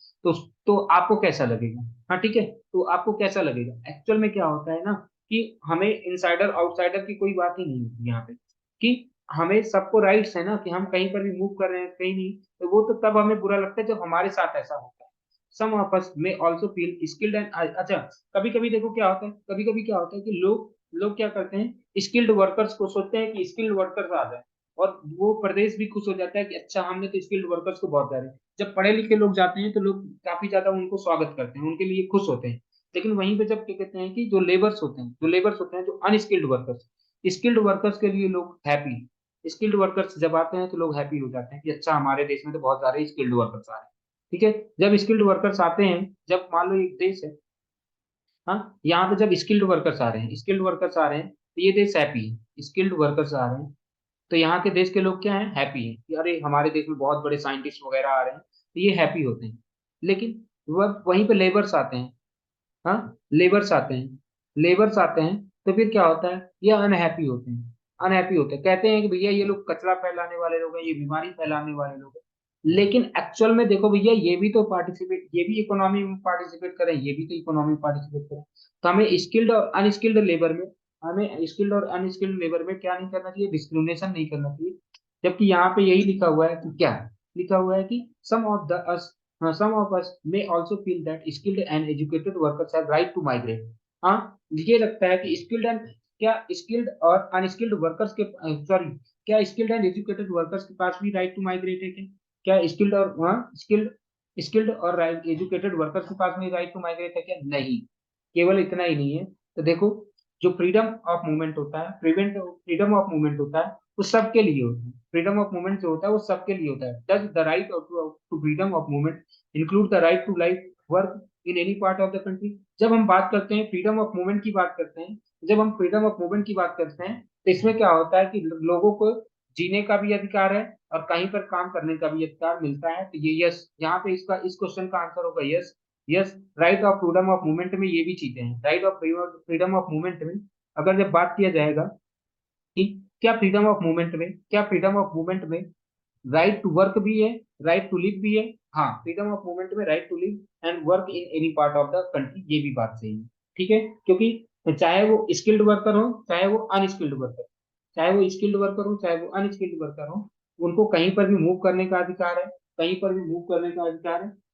[SPEAKER 1] तो आपको कैसा लगेगा। हाँ ठीक है, तो आपको कैसा लगेगा। एक्चुअल में क्या होता है ना कि हमें इनसाइडर आउटसाइडर की कोई बात ही नहीं होती यहाँ पे, कि हमें सबको राइट्स है ना कि हम कहीं पर भी मूव कर रहे हैं कहीं नहीं, तो वो तो तब हमें बुरा लगता है जब हमारे साथ ऐसा होता है। Some of us may also feel skilled and, अच्छा कभी कभी देखो क्या होता है, कभी कभी क्या होता है कि लोग लोग क्या करते हैं, स्किल्ड वर्कर्स को सोचते हैं कि स्किल्ड वर्कर्स आ जाए, और वो प्रदेश भी खुश हो जाता है कि अच्छा हमने तो स्किल्ड वर्कर्स को बहुत ज्यादा। जब पढ़े लिखे लोग जाते हैं तो लोग काफी ज्यादा उनको स्वागत करते हैं, उनके लिए खुश होते हैं। लेकिन वहीं पे जब क्या कहते हैं कि जो अनस्किल्ड वर्कर्स, स्किल्ड वर्कर्स के लिए लोग हैप्पी, स्किल्ड वर्कर्स जब आते हैं तो लोग हैप्पी हो जाते हैं कि अच्छा हमारे देश में तो बहुत सारे स्किल्ड वर्कर्स आ रहे हैं। ठीक है, जब स्किल्ड वर्कर्स आते हैं, जब मान लो एक देश है, हाँ यहाँ पे जब स्किल्ड वर्कर्स आ रहे हैं तो ये देश हैप्पी है। स्किल्ड वर्कर्स आ रहे हैं तो यहाँ के देश के लोग क्या है, हैप्पी है कि अरे हमारे देश में बहुत बड़े साइंटिस्ट वगैरह आ रहे हैं, तो ये हैप्पी होते हैं। लेकिन वह वहीं पे लेबर्स आते हैं, हाँ लेबर्स आते हैं तो फिर क्या होता है, ये अनहैप्पी होते हैं, कहते हैं कि भैया ये लोग कचरा फैलाने वाले लोग हैं, ये बीमारी फैलाने वाले लोग हैं। लेकिन एक्चुअल में देखो भैया, ये भी इकोनॉमी में पार्टिसिपेट करें, ये भी तो इकोनॉमी में पार्टिसिपेट करें। तो हमें स्किल्ड और अनस्किल्ड लेबर में क्या नहीं करना चाहिए, डिस्क्रिमिनेशन नहीं करना चाहिए। जबकि यहाँ पे यही लिखा हुआ है कि क्या लिखा हुआ है कि some of us may also feel that skilled and educated workers have right to migrate। हाँ, ये लगता है कि स्किल्ड और अनस्किल्ड वर्कर्स के, सॉरी, क्या स्किल्ड एंड एजुकेटेड वर्कर्स के पास भी राइट टू माइग्रेट है क्या? क्या स्किल्ड और हाँ स्किल्ड स्किल्ड और एजुकेटेड वर्कर्स के पास में राइट टू माइग्रेट है क्या? नहीं। केवल इतना ही नहीं है। तो देखो, जो फ्रीडम ऑफ मूवमेंट होता है वो सबके लिए होता है। फ्रीडम ऑफ मूवमेंट जो होता है वो सबके लिए होता है। Does the right to freedom of movement include the right to life work in any part of the country. जब हम बात करते हैं फ्रीडम ऑफ मूवमेंट की बात करते हैं जब हम फ्रीडम ऑफ मूवमेंट की बात करते हैं तो इसमें क्या होता है कि लोगों को जीने का भी अधिकार है और कहीं पर काम करने का भी अधिकार मिलता है। तो ये यस, यहाँ पे इसका इस क्वेश्चन का आंसर होगा yes. Yes, right of freedom of movement में ये भी चीजें हैं। Right of freedom of movement में अगर जब बात किया जाएगा कि क्या फ्रीडम ऑफ मूवमेंट में राइट टू वर्क भी है, राइट टू लिव भी है। हाँ, फ्रीडम ऑफ मूवमेंट में right to live and work in any part of the country, ये भी बात सही है। ठीक है, क्योंकि चाहे वो स्किल्ड वर्कर हो चाहे वो अनस्किल्ड वर्कर चाहे वो अनस्किल्ड वर्कर हो, उनको कहीं पर भी मूव करने का अधिकार है,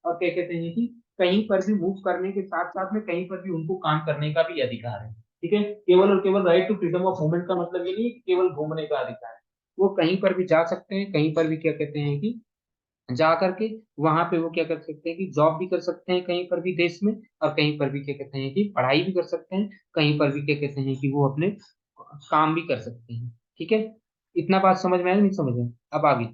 [SPEAKER 1] और क्या कहते हैं कि कहीं पर भी मूव करने के साथ साथ में कहीं पर भी उनको काम करने का भी अधिकार है। ठीक है, केवल और केवल right to freedom of movement का मतलब ये नहीं है कि केवल घूमने का अधिकार है। वो कहीं पर भी जा सकते हैं, कहीं पर भी क्या कहते हैं कि जा करके वहां पे वो क्या कर सकते हैं कि जॉब भी कर सकते हैं कहीं पर भी देश में, और कहीं पर भी क्या कहते हैं कि पढ़ाई भी कर सकते हैं, कहीं पर भी क्या कहते हैं कि वो अपने काम भी कर सकते हैं। ठीक है, इतना बात समझ में आया नहीं समझ में? अब आगे,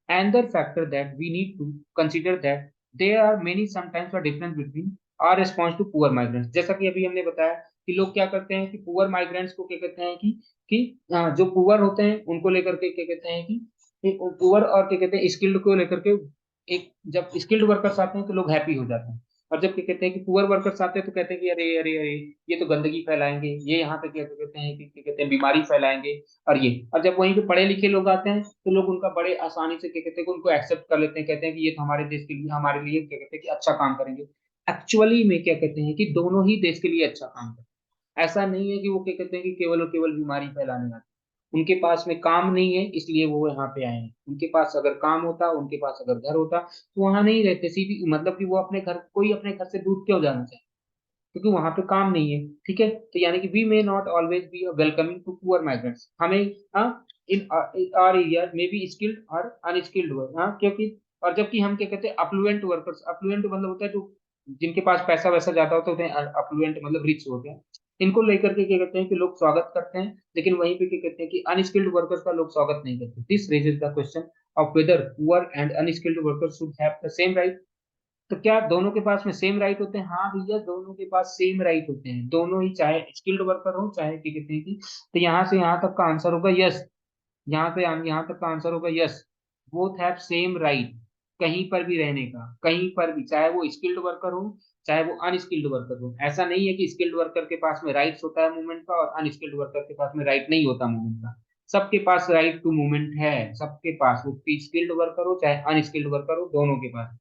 [SPEAKER 1] another factor that we need to consider that there are many sometimes a difference between our response to poor migrants। जैसा कि अभी हमने बताया कि लोग क्या करते हैं कि पुअर माइग्रेंट्स को क्या कहते हैं जो पुअर होते हैं उनको लेकर के क्या कहते हैं कि पुअर और क्या कहते हैं स्किल्ड को लेकर के, एक जब स्किल्ड वर्कर्स आते हैं तो लोग हैप्पी हो जाते हैं, और जब क्या कहते हैं कि पुअर वर्कर्स आते हैं तो कहते हैं कि अरे अरे अरे, ये तो गंदगी फैलाएंगे, ये यहाँ पे क्या कहते हैं कि क्या कहते हैं बीमारी फैलाएंगे। और जब वहीं पे पढ़े लिखे लोग आते हैं तो लोग उनका बड़े आसानी से क्या कहते हैं कि उनको एक्सेप्ट कर लेते हैं, कहते हैं कि ये तो हमारे देश के लिए हमारे लिए क्या कहते हैं कि अच्छा काम करेंगे। एक्चुअली में क्या कहते हैं कि दोनों ही देश के लिए अच्छा काम करें। ऐसा नहीं है कि वो क्या कहते हैं कि केवल और केवल बीमारी फैलाने आते हैं। उनके पास में काम नहीं है इसलिए वो यहाँ पे आए हैं। उनके पास अगर काम होता, उनके पास अगर घर होता तो वहां नहीं रहते। सीधी मतलब कि वो अपने घर से दूर क्यों जाना चाहे, क्योंकि वहां पे काम नहीं है। ठीक है, तो यानी कि we may not always be welcoming to poor migrants. हमें इन आर एरिया में बी स्किल्ड और अनस्किल्ड वर्क, हाँ क्योंकि और जबकि हम क्या कहते हैं अप्लुएंट वर्कर्स, अप्लुएंट मतलब होता है जो जिनके पास पैसा वैसा ज्यादा होता है अप्लुएंट मतलब रिच होते हैं। इनको लेकर के क्या कहते हैं कि लोग स्वागत करते हैं, लेकिन वहीं पे क्या कहते हैं कि अनस्किल्ड वर्कर्स का लोग स्वागत नहीं करते। This raises the question of whether poor and unskilled workers should have the same right. तो क्या दोनों के पास में सेम राइट होते हैं? हाँ भैया, दोनों के पास सेम राइट होते हैं, दोनों ही, चाहे स्किल्ड वर्कर हो चाहे क्या कहते हैं कि, तो यहाँ से यहाँ तक का आंसर होगा यस। यहाँ तक का आंसर होगा yes. Both have same right कहीं पर भी रहने का, कहीं पर भी, चाहे वो स्किल्ड वर्कर हो चाहे वो अनस्किल्ड वर्कर हो। ऐसा नहीं है कि स्किल्ड वर्कर के पास में राइट्स होता है मूवमेंट का और अनस्किल्ड वर्कर के पास में राइट नहीं होता मूवमेंट का। सबके पास राइट टू मूवमेंट है, सबके पास, वो स्किल्ड वर्कर हो चाहे अनस्किल्ड वर्कर हो, दोनों के पास।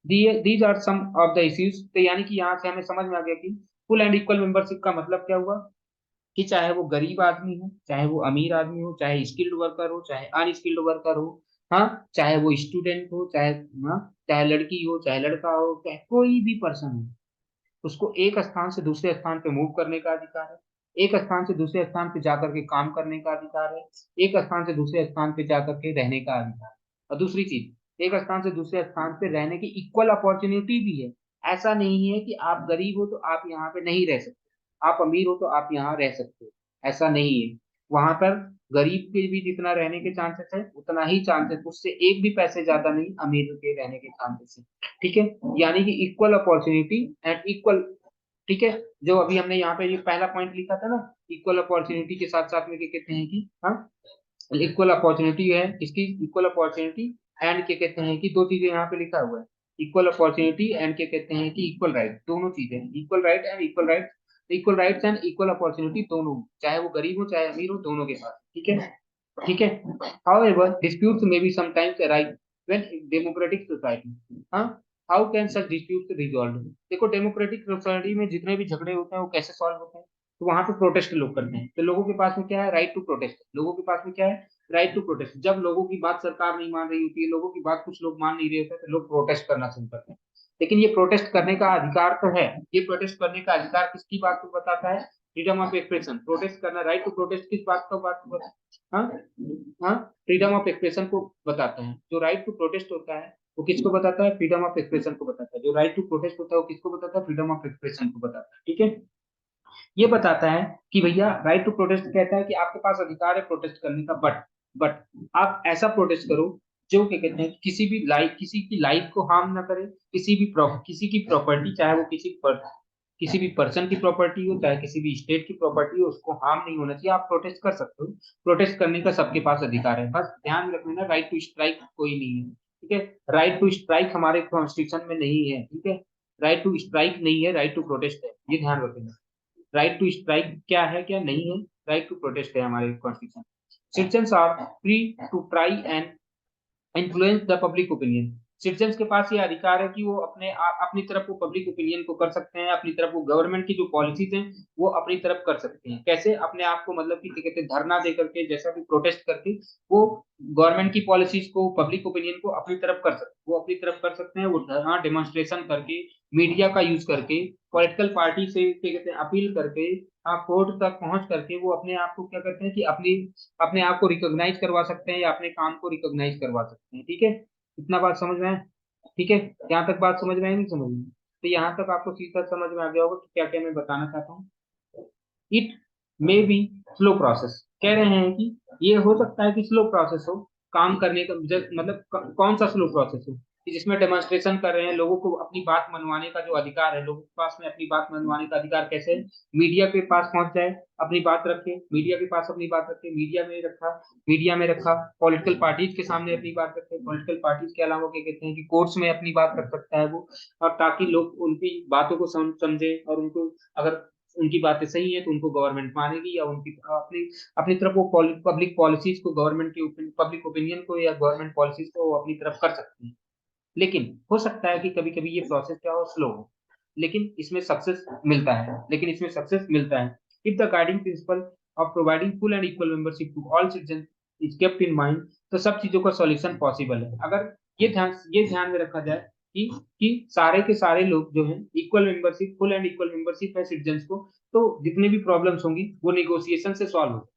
[SPEAKER 1] These are some of the issues. तो यानी कि यहाँ से हमें समझ में आ गया कि फुल एंड इक्वल मेंबरशिप का मतलब क्या हुआ, कि चाहे वो गरीब आदमी हो चाहे वो अमीर आदमी हो, चाहे स्किल्ड वर्कर हो चाहे अनस्किल्ड वर्कर हो, हाँ, चाहे वो स्टूडेंट हो चाहे, हाँ, चाहे लड़की हो चाहे लड़का हो, चाहे कोई भी पर्सन हो, उसको एक स्थान से दूसरे स्थान पे मूव करने का अधिकार है, एक स्थान से दूसरे स्थान पे जाकर के काम करने का अधिकार है, एक स्थान से दूसरे स्थान पे जाकर के रहने का अधिकार है। और दूसरी चीज, एक स्थान से दूसरे स्थान पे रहने की इक्वल अपॉर्चुनिटी भी है। ऐसा नहीं है कि आप गरीब हो तो आप यहाँ पे नहीं रह सकते, आप अमीर हो तो आप यहाँ रह सकते हो, ऐसा नहीं है। वहां पर गरीब के भी जितना रहने के चांसेस है उतना ही चांसेस, उससे एक भी पैसे ज्यादा नहीं अमीर के रहने के चांसेस है। ठीक है, यानी कि इक्वल अपॉर्चुनिटी एंड इक्वल। ठीक है, जो अभी हमने यहाँ पे ये पहला पॉइंट लिखा था ना, इक्वल अपॉर्चुनिटी के साथ साथ में क्या कहते हैं कि, हाँ, इक्वल अपॉर्चुनिटी है इसकी, इक्वल अपॉर्चुनिटी एंड क्या कहते हैं कि दो चीजें यहाँ पे लिखा हुआ है, इक्वल अपॉर्चुनिटी एंड क्या कहते हैं कि इक्वल राइट, दोनों चीजें, equal right and equal right, equal rights and equal opportunity दोनों, चाहे वो गरीब हो चाहे अमीर हो, दोनों के पास। ठीक है, ठीक है। However, disputes may be sometimes arise when democratic society, हाँ, how can such disputes resolved? देखो, डेमोक्रेटिक सोसाइटी में जितने भी झगड़े होते हैं वो कैसे सॉल्व होते हैं, तो वहां पे प्रोटेस्ट लोग करते हैं। तो लोगों के पास में क्या है, राइट टू प्रोटेस्ट, लोगों के पास में क्या है, राइट टू प्रोटेस्ट। जब लोगों की बात सरकार नहीं मान रही होती है, लोगों की बात कुछ लोग मान नहीं रहे होते, तो लोग प्रोटेस्ट करना शुरू करते हैं। लेकिन ये प्रोटेस्ट करने का अधिकार तो है, ये प्रोटेस्ट करने का अधिकार किसकी बात को बताता है, फ्रीडम ऑफ एक्सप्रेशन, प्रोटेस्ट करना, राइट टू प्रोटेस्ट किस बात का बात को, हाँ, हाँ, फ्रीडम ऑफ एक्सप्रेशन को बताता है। जो राइट टू प्रोटेस्ट होता है वो किसको बताता है, फ्रीडम ऑफ एक्सप्रेशन को बताता है। जो राइट टू प्रोटेस्ट होता है वो किसको बताता है, फ्रीडम ऑफ एक्सप्रेशन को बताता है। ठीक है, ये बताता है कि भैया राइट टू प्रोटेस्ट कहता है कि आपके पास अधिकार है प्रोटेस्ट करने का, बट आप ऐसा प्रोटेस्ट करो जो क्या कहते हैं, किसी भी लाइफ, किसी की लाइफ को हार्म ना करे, किसी की प्रॉपर्टी, चाहे वो किसी भी पर्सन की प्रॉपर्टी हो चाहे किसी भी स्टेट की प्रॉपर्टी हो, उसको हार्म नहीं होना चाहिए। आप प्रोटेस्ट कर सकते हो, प्रोटेस्ट करने का सबके पास अधिकार है। बस ध्यान में रखना, राइट टू स्ट्राइक कोई नहीं है। ठीक है, राइट टू स्ट्राइक हमारे कॉन्स्टिट्यूशन में नहीं है। ठीक है, राइट टू स्ट्राइक नहीं है, राइट टू प्रोटेस्ट है, ये ध्यान रखना। राइट टू स्ट्राइक क्या है क्या नहीं है, राइट टू प्रोटेस्ट है हमारे constitution. Citizens are free to try and influence the public opinion. Citizens के पास ये अधिकार है कि वो अपनी तरफ वो पब्लिक ओपिनियन को कर सकते हैं, अपनी तरफ वो गवर्नमेंट की जो पॉलिसीज हैं वो अपनी तरफ कर सकते हैं। कैसे, अपने आप को मतलब कि क्या कहते हैं, धरना दे करके, जैसा भी प्रोटेस्ट करके वो गवर्नमेंट की पॉलिसीज को, पब्लिक ओपिनियन को अपनी तरफ कर सकते, वो अपनी तरफ कर सकते हैं। वो धरना, डेमोन्स्ट्रेशन करके, मीडिया का यूज करके, पॉलिटिकल पार्टी से क्या कहते हैं अपील करके, कोर्ट तक पहुंच करके वो अपने आप को क्या करते हैं कि अपनी, अपने आप को रिकॉग्नाइज करवा सकते हैं या अपने काम को रिकॉग्नाइज करवा सकते हैं। ठीक है, इतना बात समझ में है? ठीक है, यहाँ तक बात समझ में आई, नहीं समझ में? तो यहाँ तक आपको सीधा समझ में आ गया होगा कि क्या क्या मैं बताना चाहता हूँ। It may be slow process, कह रहे हैं कि ये हो सकता है कि स्लो प्रोसेस हो काम करने का, मतलब कौन सा स्लो प्रोसेस हो, कि जिसमें डेमोन्स्ट्रेशन कर रहे हैं, लोगों को अपनी बात मनवाने का जो अधिकार है, लोगों के पास में अपनी बात मनवाने का अधिकार कैसे है, मीडिया के पास पहुंच जाए, अपनी बात रखे, मीडिया के पास अपनी बात रखे, मीडिया में रखा, पॉलिटिकल पार्टीज के सामने अपनी बात रखे, पॉलिटिकल पार्टीज के अलावा क्या कहते हैं कि कोर्ट्स में अपनी बात रख सकता है वो, और ताकि लोग उनकी बातों को समझे, और उनको, अगर उनकी बातें सही है तो उनको गवर्नमेंट मानेगी, या उनकी अपनी अपनी तरफ वो पब्लिक पॉलिसीज को, गवर्नमेंट की पब्लिक ओपिनियन को या गवर्नमेंट पॉलिसीज को वो अपनी तरफ कर सकते हैं। लेकिन हो सकता है कि कभी कभी ये प्रोसेस क्या हो, स्लो हो, लेकिन इसमें सक्सेस मिलता है, if the guiding principle of providing full and equal membership to all citizen is kept in mind, तो सब चीजों का सॉल्यूशन पॉसिबल है अगर ये ध्यान में रखा जाए कि सारे के सारे लोग जो हैं equal membership, full and equal membership है सिटीजन्स को, तो जितने भी प्रॉब्लम्स होंगी वो निगोशिएशन से सॉल्व हो।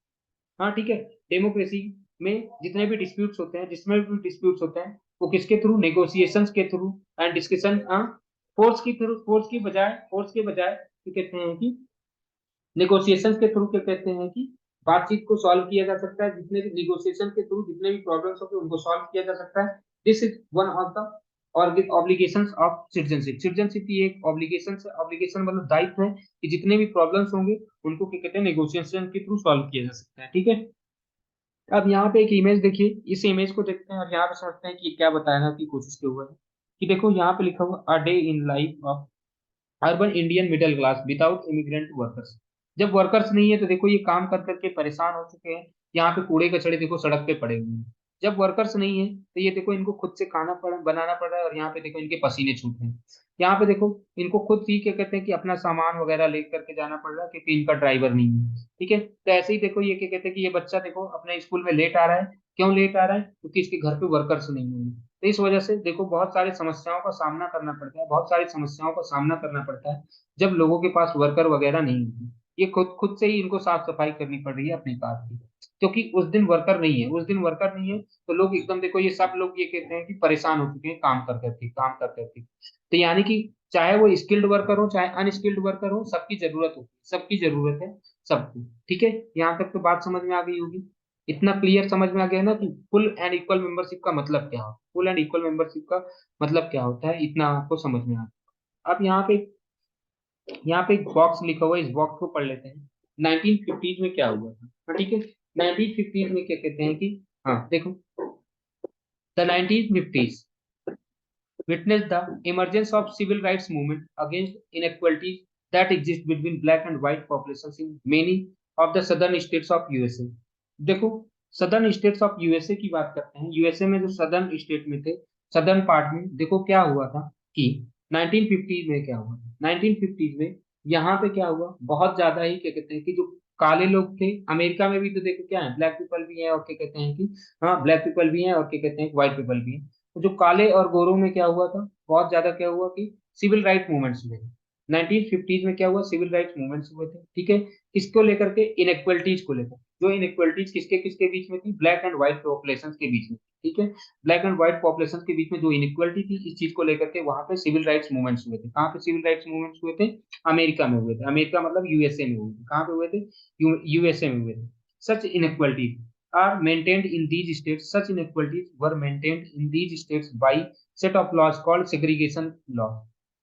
[SPEAKER 1] हाँ, ठीक है, डेमोक्रेसी में जितने भी डिस्प्यूट्स होते हैं, जिसमें भी डिस्प्यूट्स होते हैं, वो किसके थ्रू, नेगोशिएशंस के थ्रू एंड डिस्कशन, हाँ, फोर्स के बजाय क्या कहते हैं कि नेगोशिएशंस के थ्रू क्या कहते हैं कि बातचीत को सॉल्व किया जा सकता है, जितने भी निगोशिएशन के थ्रू जितने भी प्रॉब्लम्स होंगे उनको सॉल्व किया जा सकता है। This is one of the और with obligations of citizenship, citizenship की एक ऑब्लिगेशन है, ऑब्लिगेशन मतलब दायित्व है कि जितने भी प्रॉब्लम्स होंगे उनको क्या कहते हैं नेगोशिएशन के थ्रू सॉल्व किया जा सकता है। ठीक है, अब यहाँ पे एक इमेज देखिए, इस इमेज को देखते हैं और यहाँ पे समझते हैं कि क्या बताना की कोशिश किया हुआ है। कि देखो यहाँ पे लिखा हुआ a day in life of urban Indian middle class without immigrant workers. जब वर्कर्स नहीं है तो देखो ये काम कर करके परेशान हो चुके हैं। यहाँ पे कूड़े कचड़े देखो सड़क पे पड़े हुए हैं। जब वर्कर्स नहीं है तो ये देखो इनको खुद से खाना पड़ा बनाना पड़ रहा है, और यहाँ पे देखो इनके पसीने छूट रहे हैं। यहाँ पे देखो इनको खुद ही क्या कहते हैं कि अपना सामान वगैरह ले करके जाना पड़ रहा है, क्योंकि इनका ड्राइवर नहीं है। ठीक है, तो ऐसे ही देखो ये क्या कहते हैं कि ये बच्चा देखो अपने स्कूल में लेट आ रहा है। क्यों लेट आ रहा है? क्योंकि इसके घर पे वर्कर्स नहीं है। तो इस वजह से देखो बहुत सारी समस्याओं का सामना करना पड़ता है, बहुत सारी समस्याओं का सामना करना पड़ता है जब लोगों के पास वर्कर वगैरह नहीं होती। ये खुद खुद से ही इनको साफ सफाई करनी पड़ रही है अपनी कार की, क्योंकि उस दिन वर्कर नहीं है, उस दिन वर्कर नहीं है। तो लोग एकदम देखो ये सब लोग ये कहते हैं कि परेशान हो चुके हैं काम कर करके। तो यानी कि चाहे वो स्किल्ड वर्कर हो चाहे अनस्किल्ड वर्कर हो, सबकी जरूरत हो, सबकी जरूरत है सबको। ठीक है, यहाँ तक तो बात समझ में आ गई होगी। इतना क्लियर समझ में आ गया ना कि फुल एंड इक्वल मेंबरशिप का मतलब क्या होता है, फुल एंड इक्वल मेंबरशिप का मतलब क्या होता है, इतना आपको समझ में आ गया। अब यहाँ पे एक बॉक्स लिखा हुआ है, इस बॉक्स को पढ़ लेते हैं। 1950 में क्या हुआ था? हाँ, ठीक है। 1950 में क्या कहते हैं कि, हाँ देखो, the 1950 witnessed the emergence of civil rights movement against inequalities that exist between black and white populations in many of the southern states of USA। देखो, सदर्न स्टेट्स ऑफ यूएसए की बात करते हैं। यूएसए में जो सदर्न स्टेट में थे, southern part में देखो क्या हुआ था कि 1950 में क्या हुआ। 1950 में यहाँ पे क्या हुआ, बहुत ज्यादा ही क्या कहते हैं कि जो काले लोग थे, अमेरिका में भी तो देखो क्या है, ब्लैक पीपल भी है और क्या कहते हैं कि, हाँ ब्लैक पीपल भी है और क्या कहते हैं व्हाइट पीपल भी है। तो जो काले और गोरों में क्या हुआ था, बहुत ज्यादा क्या हुआ कि सिविल राइट मूवमेंट्स हुए। 1950 में क्या हुआ, सिविल राइट्स मूवमेंट्स हुए थे। ठीक है, किसको लेकर के? इनइक्वलिटीज को लेकर। जो इनइक्वलिटीज किसके किसके बीच में थी? ब्लैक एंड व्हाइट पॉपुलेशन के बीच में। ठीक है, ब्लैक एंड व्हाइट पॉपुलेशन के बीच में जो इनइक्वलिटी थी, इस चीज को लेकर के वहां पे सिविल राइट्स मूवमेंट्स हुए थे। कहाँ पे सिविल राइट्स मूवमेंट्स हुए थे? अमेरिका में हुए थे। अमेरिका मतलब यूएसए में हुए थे। कहाँ पे हुए थे? यूएसए में हुए थे। सच inequalities are maintained in these states, such inequalities were maintained in these states by set of laws called segregation law।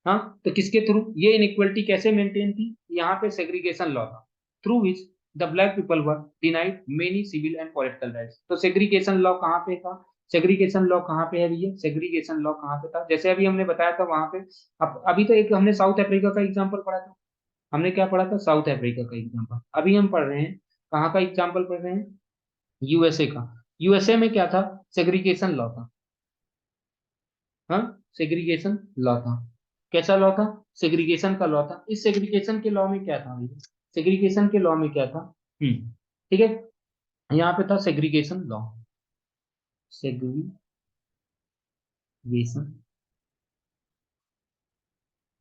[SPEAKER 1] हाँ, तो किसके थ्रू ये इनइक्वलिटी कैसे मेंटेन थी? यहाँ पे सेग्रीगेशन लॉ था, through which the black people were denied many civil and political rights. तो सेग्रीगेशन लॉ कहाँ पे था? सेग्रीगेशन लॉ कहाँ पे है भैया? सेग्रीगेशन लॉ कहाँ पे था? जैसे अभी हमने बताया था वहां पे। अब अभी तो एक हमने साउथ अफ्रीका का एग्जाम्पल पढ़ा था। हमने क्या पढ़ा था? साउथ अफ्रीका का एग्जाम्पल। अभी हम पढ़ रहे हैं कहाँ का एग्जाम्पल पढ़ रहे हैं? यूएसए का। यूएसए में क्या था? सेग्रीगेशन लॉ था। हाँ, सेग्रीगेशन लॉ था। कैसा लॉ था? सेग्रीगेशन का लॉ था। इस सेग्रीगेशन के लॉ में क्या था भैया? सेग्रीगेशन के लॉ में क्या था? ठीक है, यहाँ पे था सेग्रीगेशन लॉ। सेग्रीगेशन,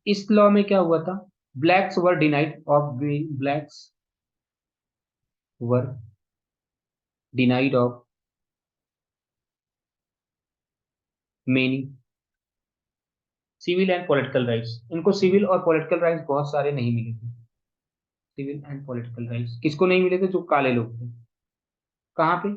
[SPEAKER 1] इस लॉ में क्या हुआ था? Blacks were denied of blacks were denied of many civil and political rights. इनको सिविल और पॉलिटिकल राइट्स बहुत सारे नहीं मिले थे। सिविल एंड पॉलिटिकल राइट्स किसको नहीं मिले थे? जो काले लोग थे। कहाँ पे?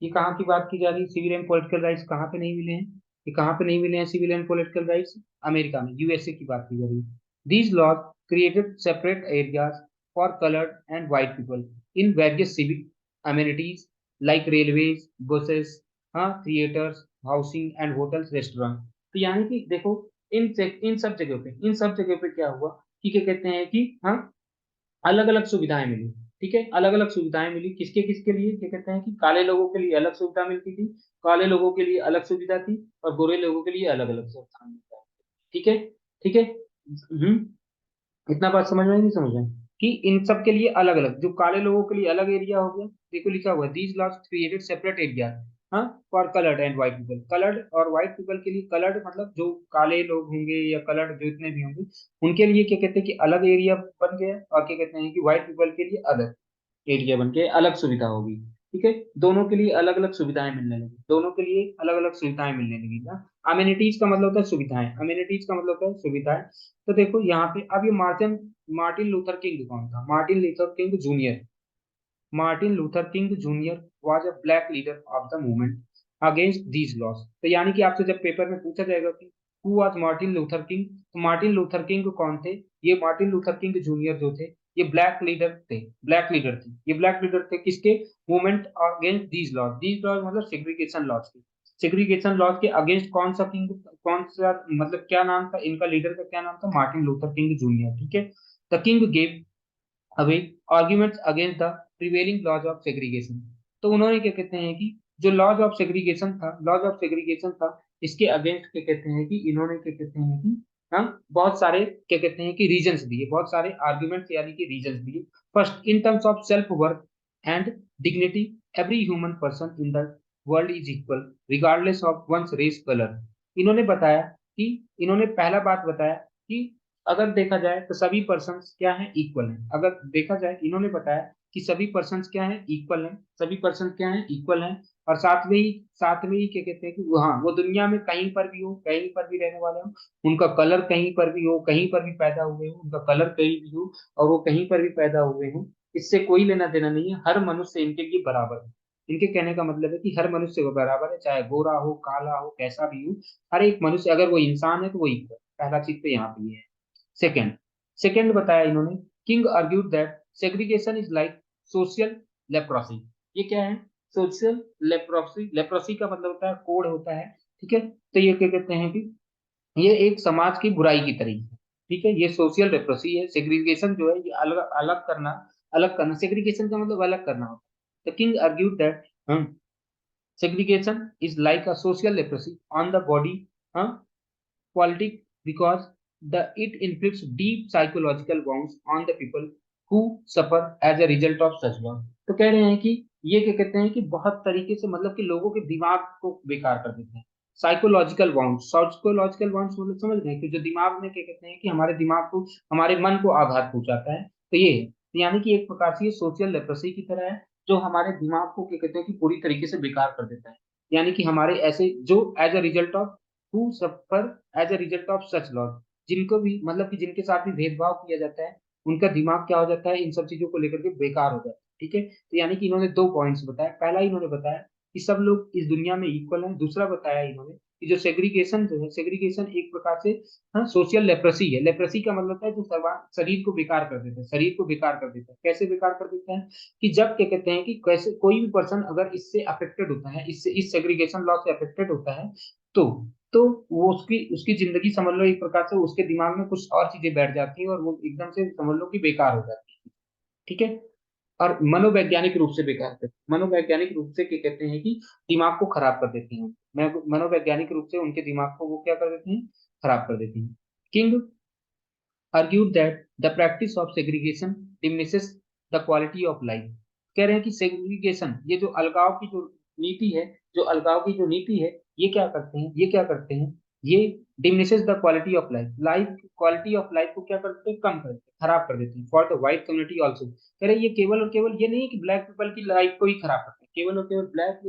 [SPEAKER 1] ये कहाँ की बात की जा रही है? सिविल एंड पॉलिटिकल राइट्स कहाँ पे नहीं मिले हैं? ये कहाँ पे नहीं मिले हैं civil and political rights? America में, यूएसए की बात की जा रही है। These laws created separate areas for coloured and white people in various civic amenities like railways, buses, हाँ theatres, housing and hotels, restaurant. तो यानी कि देखो इन सब जगह पे क्या हुआ कि क्या कहते हैं कि, हाँ, अलग अलग सुविधाएं मिली। ठीक है, अलग अलग सुविधाएं मिली। किसके किसके लिए? क्या कहते हैं कि काले लोगों के लिए अलग सुविधा मिलती थी, काले लोगों के लिए अलग सुविधा थी, और गोरे लोगों के लिए अलग अलग सुविधा मिलता है। ठीक है, ठीक है। इतना बात समझ में नहीं समझ में? कि इन सब के लिए अलग अलग, जो काले लोगों के लिए अलग एरिया हो गया। देखो लिखा हुआ है these laws created separate area, हाँ, for coloured and white people. Coloured और व्हाइट पीपल के लिए, कलर्ड मतलब जो काले लोग होंगे या कलर्ड जो इतने भी होंगे, उनके लिए क्या कहते हैं कि अलग एरिया बन गया, और क्या कहते हैं कि व्हाइट पीपल के लिए अलग एरिया बन के अलग सुविधा होगी। ठीक है, दोनों के लिए अलग अलग सुविधाएं मिलने लगी, दोनों के लिए अलग अलग सुविधाएं मिलने लगी ना। अमेनिटीज का मतलब होता है सुविधाएं, अमेनिटीज का मतलब होता है सुविधाएं। तो देखो यहाँ पे अब ये मार्टिन मार्टिन लूथर किंग कौन था? Martin Luther king junior. Martin Luther king junior was a black leader of the movement against these loss. तो यानी कि आपसे जब पेपर में पूछा जाएगा कि who was Martin Luther king, तो मार्टिन लूथर किंग कौन थे? ये मार्टिन लूथर किंग जूनियर जो थे, ये ब्लैक लीडर थे, ब्लैक लीडर थे, ये ब्लैक लीडर थे किसके? मूवमेंट अगेंस्ट दीज लॉज मतलब सेग्रीगेशन लॉज के, सेग्रीगेशन लॉज के अगेंस्ट कौन सा किंग, कौन सा मतलब क्या नाम था इनका लीडर का, क्या नाम था? मार्टिन लूथर किंग जूनियर, ठीक है। The King gave away arguments against the prevailing laws of segregation. तो उन्होंने क्या कहते हैं कि जो लॉज ऑफ सेग्रीगेशन था, लॉज ऑफ सेग्रीगेशन था, इसके अगेंस्ट क्या कहते हैं कि इन्होंने क्या कहते हैं कि हाँ बहुत सारे क्या कहते हैं कि रीजंस दिए, बहुत सारे आर्ग्यूमेंट्स यानी कि रीजंस दिए। First, in terms of self worth and dignity, every human person in the world is equal regardless of one's race colour. इन्होंने बताया कि, इन्होंने पहला बात बताया कि अगर देखा जाए तो सभी पर्सन्स क्या हैं? इक्वल हैं। अगर देखा जाए, इन्होंने बताया कि सभी पर्सन्स क्या हैं? इक्वल हैं। सभी पर्सन क्या हैं? इक्वल हैं। और साथ में ही क्या कहते हैं कि वो, हाँ वो दुनिया में कहीं पर भी हो, कहीं पर भी रहने वाले हो, उनका कलर कहीं पर भी हो, कहीं पर भी पैदा हुए हो, उनका कलर कहीं भी हो और वो कहीं पर भी पैदा हुए हो, इससे कोई लेना देना नहीं है। हर मनुष्य इनके लिए बराबर है। इनके कहने का मतलब है कि हर मनुष्य वो बराबर है, चाहे गोरा हो, काला हो, कैसा भी हो। हर एक मनुष्य अगर वो इंसान है तो वो इक्वल। पहला चीज तो यहाँ पे ये है। सेकंड, सेकंड बताया इन्होंने, king argued that segregation is like social leprosy. ये क्या है? सोशल लेप्रोसी, लेप्रोसी का मतलब होता है कोढ़ होता है, ठीक है। तो ये क्या कहते हैं कि ये एक समाज की बुराई की तरह है, ठीक है। ये सोशल लेप्रोसी है। सेग्रीगेशन जो है ये अलग अलग करना, अलग करना, सेग्रीगेशन का मतलब अलग करना होता है। The king argued that segregation is like a social leprosy on the body politic because the it inflicts deep psychological wounds on the people who suffer as a result of such wounds। तो कह रहे हैं कि ये क्या कहते हैं कि बहुत तरीके से मतलब कि लोगों के दिमाग को बेकार कर देते हैं। साइकोलॉजिकल वाउंड्स, साइकोलॉजिकल वाउंड्स मतलब समझ रहे हैं कि जो दिमाग में क्या कहते हैं कि हमारे दिमाग को, हमारे मन को आघात पहुंचाता है। तो ये है, यानी कि एक प्रकार से ये सोशल लेप्रेसी की तरह है, जो हमारे दिमाग को क्या कहते हैं कि पूरी तरीके से बेकार कर देता है। यानी कि हमारे ऐसे जो as a result of who suffer as a result of such laws, जिनको भी मतलब कि जिनके साथ भी भेदभाव किया जाता है, उनका दिमाग क्या हो जाता है? इन सब चीजों को लेकर के बेकार हो जाता है, ठीक है। तो यानी कि इन्होंने दो पॉइंट्स बताया। पहला इन्होंने बताया कि सब लोग इस दुनिया में इक्वल हैं। दूसरा बताया इन्होंने कि जो सेग्रीगेशन जो है, सेग्रीगेशन एक प्रकार से हाँ सोशल लेप्रेसी है। लेप्रेसी का मतलब है जो शरीर को बेकार कर देता है, शरीर को बेकार कर देता है। कैसे बेकार कर देता है? कि जब क्या कहते हैं कि कैसे कोई भी पर्सन अगर इससे अफेक्टेड होता है, इससे इस सेग्रीगेशन लॉ से अफेक्टेड होता है, तो तो वो उसकी उसकी जिंदगी समझ लो एक प्रकार से उसके दिमाग में कुछ और चीजें बैठ जाती हैं और वो एकदम से समझ लो कि बेकार हो जाती है, ठीक है। और मनोवैज्ञानिक रूप से बेकार करते हैं, मनोवैज्ञानिक रूप से क्या कहते हैं कि दिमाग को खराब कर देती हैं। मैं मनोवैज्ञानिक रूप से उनके दिमाग को वो क्या कर देती हैं? खराब कर देती हैं। King argued that the practice of segregation diminishes the quality of life। कह रहे हैं कि सेग्रीगेशन, ये जो अलगाव की जो नीति है, जो अलगाव की जो नीति है, ये क्या करते हैं? ये क्या करते हैं? ये diminishes the quality of life, life quality of life को क्या करते हैं? कम कर देते हैं, खराब कर देते हैं। For the white community also, कह रहे हैं ये केवल और केवल ये नहीं है कि ब्लैक पीपल की लाइफ को ही खराब करते हैं, केवल और केवल ब्लैक,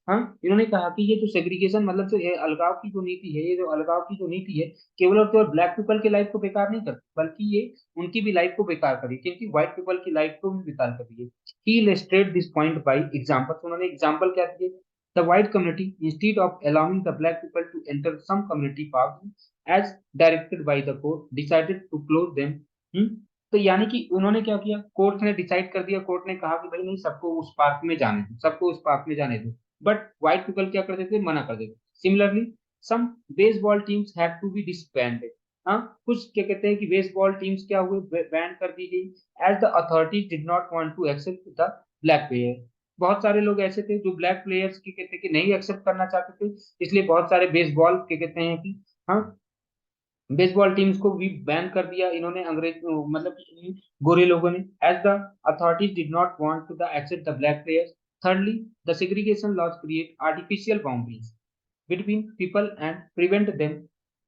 [SPEAKER 1] हाँ इन्होंने कहा कि ये जो सेग्रीगेशन मतलब जो ये अलगाव की जो नीति है, ये जो अलगाव की जो नीति है, केवल और केवल ब्लैक पीपल की लाइफ को बेकार नहीं करती, बल्कि ये उनकी भी लाइफ को बेकार करी, क्योंकि व्हाइट पीपल की लाइफ को भी बेकार कर दी है। He illustrate this point by example, उन्होंने एग्जांपल क्या दिए? The white community instead of allowing the black people to enter some community park as directed by the court decided to close them. तो यानी कि उन्होंने क्या किया? कोर्ट ने डिसाइड कर दिया, कोर्ट ने कहा कि भाई नहीं, सबको उस पार्क में जाने दो, सबको उस पार्क में जाने दो। बट व्हाइट पीपल क्या करते थे? मना कर देते। Similarly some baseball teams had to be disbanded. हाँ कुछ क्या कहते हैं कि बेसबॉल टीम्स क्या हुए? बैन कर दी गई as the authorities did not want to accept the black player. बहुत सारे लोग ऐसे थे जो ब्लैक प्लेयर्स की कहते हैं कि नहीं एक्सेप्ट करना चाहते थे, इसलिए बहुत सारे बेसबॉल क्या कहते हैं कि हाँ बेसबॉल टीम्स को भी बैन कर दिया इन्होंने, अंग्रेज मतलब कि गोरे लोगों ने। As the authorities did not want to the accept the black players. thirdly the segregation laws create artificial boundaries between people and prevent them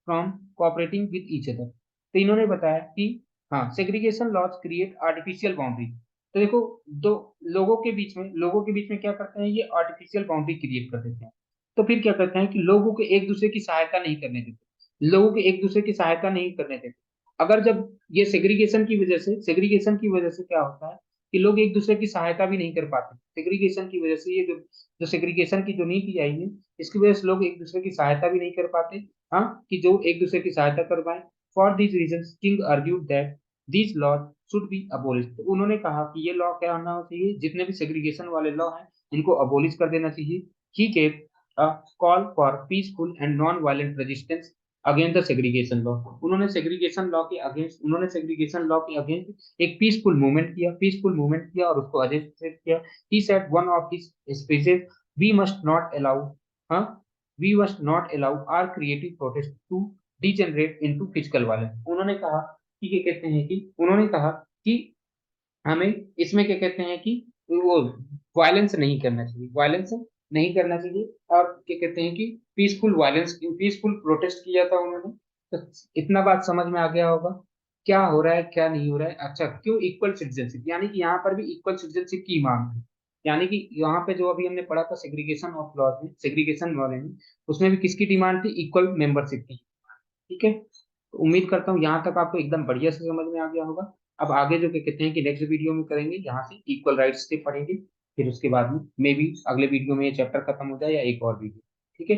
[SPEAKER 1] from cooperating with each other। तो इन्होंने बताया कि हाँ segregation laws create artificial boundary. तो देखो, दो लोगों के बीच में क्या करते हैं? ये आर्टिफिशियल बाउंड्री क्रिएट कर देते हैं। तो फिर क्या करते हैं कि लोगों को एक दूसरे की सहायता नहीं करने देते, लोगों को एक दूसरे की सहायता नहीं करने देते। अगर जब ये सेग्रीगेशन की वजह से क्या होता है कि लोग एक दूसरे की सहायता भी नहीं कर पाते। सेग्रीगेशन की वजह से ये जो सेग्रीगेशन की जो नीति आई है, इसकी वजह से लोग एक दूसरे की सहायता भी नहीं कर पाते, हाँ कि जो एक दूसरे की सहायता कर पाए। For this reason King argued that these laws should be abolish. तो उन्होंने कहा कि ये लॉ क्या होना चाहिए, जितने भी सेग्रीगेशन वाले लॉ हैं इनको अबोलिश कर देना चाहिए। He gave a call for peaceful and non violent resistance against the segregation law. उन्होंने सेग्रीगेशन लॉ के अगेंस्ट, एक पीसफुल मूवमेंट किया और उसको अगेंस्ट किया। He said one of his speeches, we must not allow, हाँ, we must not allow our creative protest to degenerate into physical violence. उन्होंने कहा कि क्या कहते हैं कि उन्होंने कहा कि हमें इसमें क्या कहते हैं कि वो वायलेंस नहीं करना चाहिए, और क्या कहते हैं कि पीसफुल प्रोटेस्ट किया था उन्होंने। तो इतना बात समझ में आ गया होगा क्या हो रहा है क्या नहीं हो रहा है। अच्छा, क्यों इक्वल सिटीजनशिप, यानी कि यहाँ पर भी इक्वल सिटीजनशिप की मांग है। यानी कि यहाँ पे जो अभी हमने पढ़ा था सेग्रीगेशन ऑफ लॉज में, सेग्रीगेशन वाले में, उसमें भी किसकी डिमांड थी, इक्वल मेंबरशिप की। ठीक है, तो उम्मीद करता हूँ यहाँ तक आपको एकदम बढ़िया से समझ में आ गया होगा। अब आगे जो क्या कहते हैं कि नेक्स्ट वीडियो में करेंगे, यहाँ से इक्वल राइट्स से पढ़ेंगे, फिर उसके बाद में मे बी अगले वीडियो में ये चैप्टर खत्म हो जाए या एक और वीडियो। ठीक है।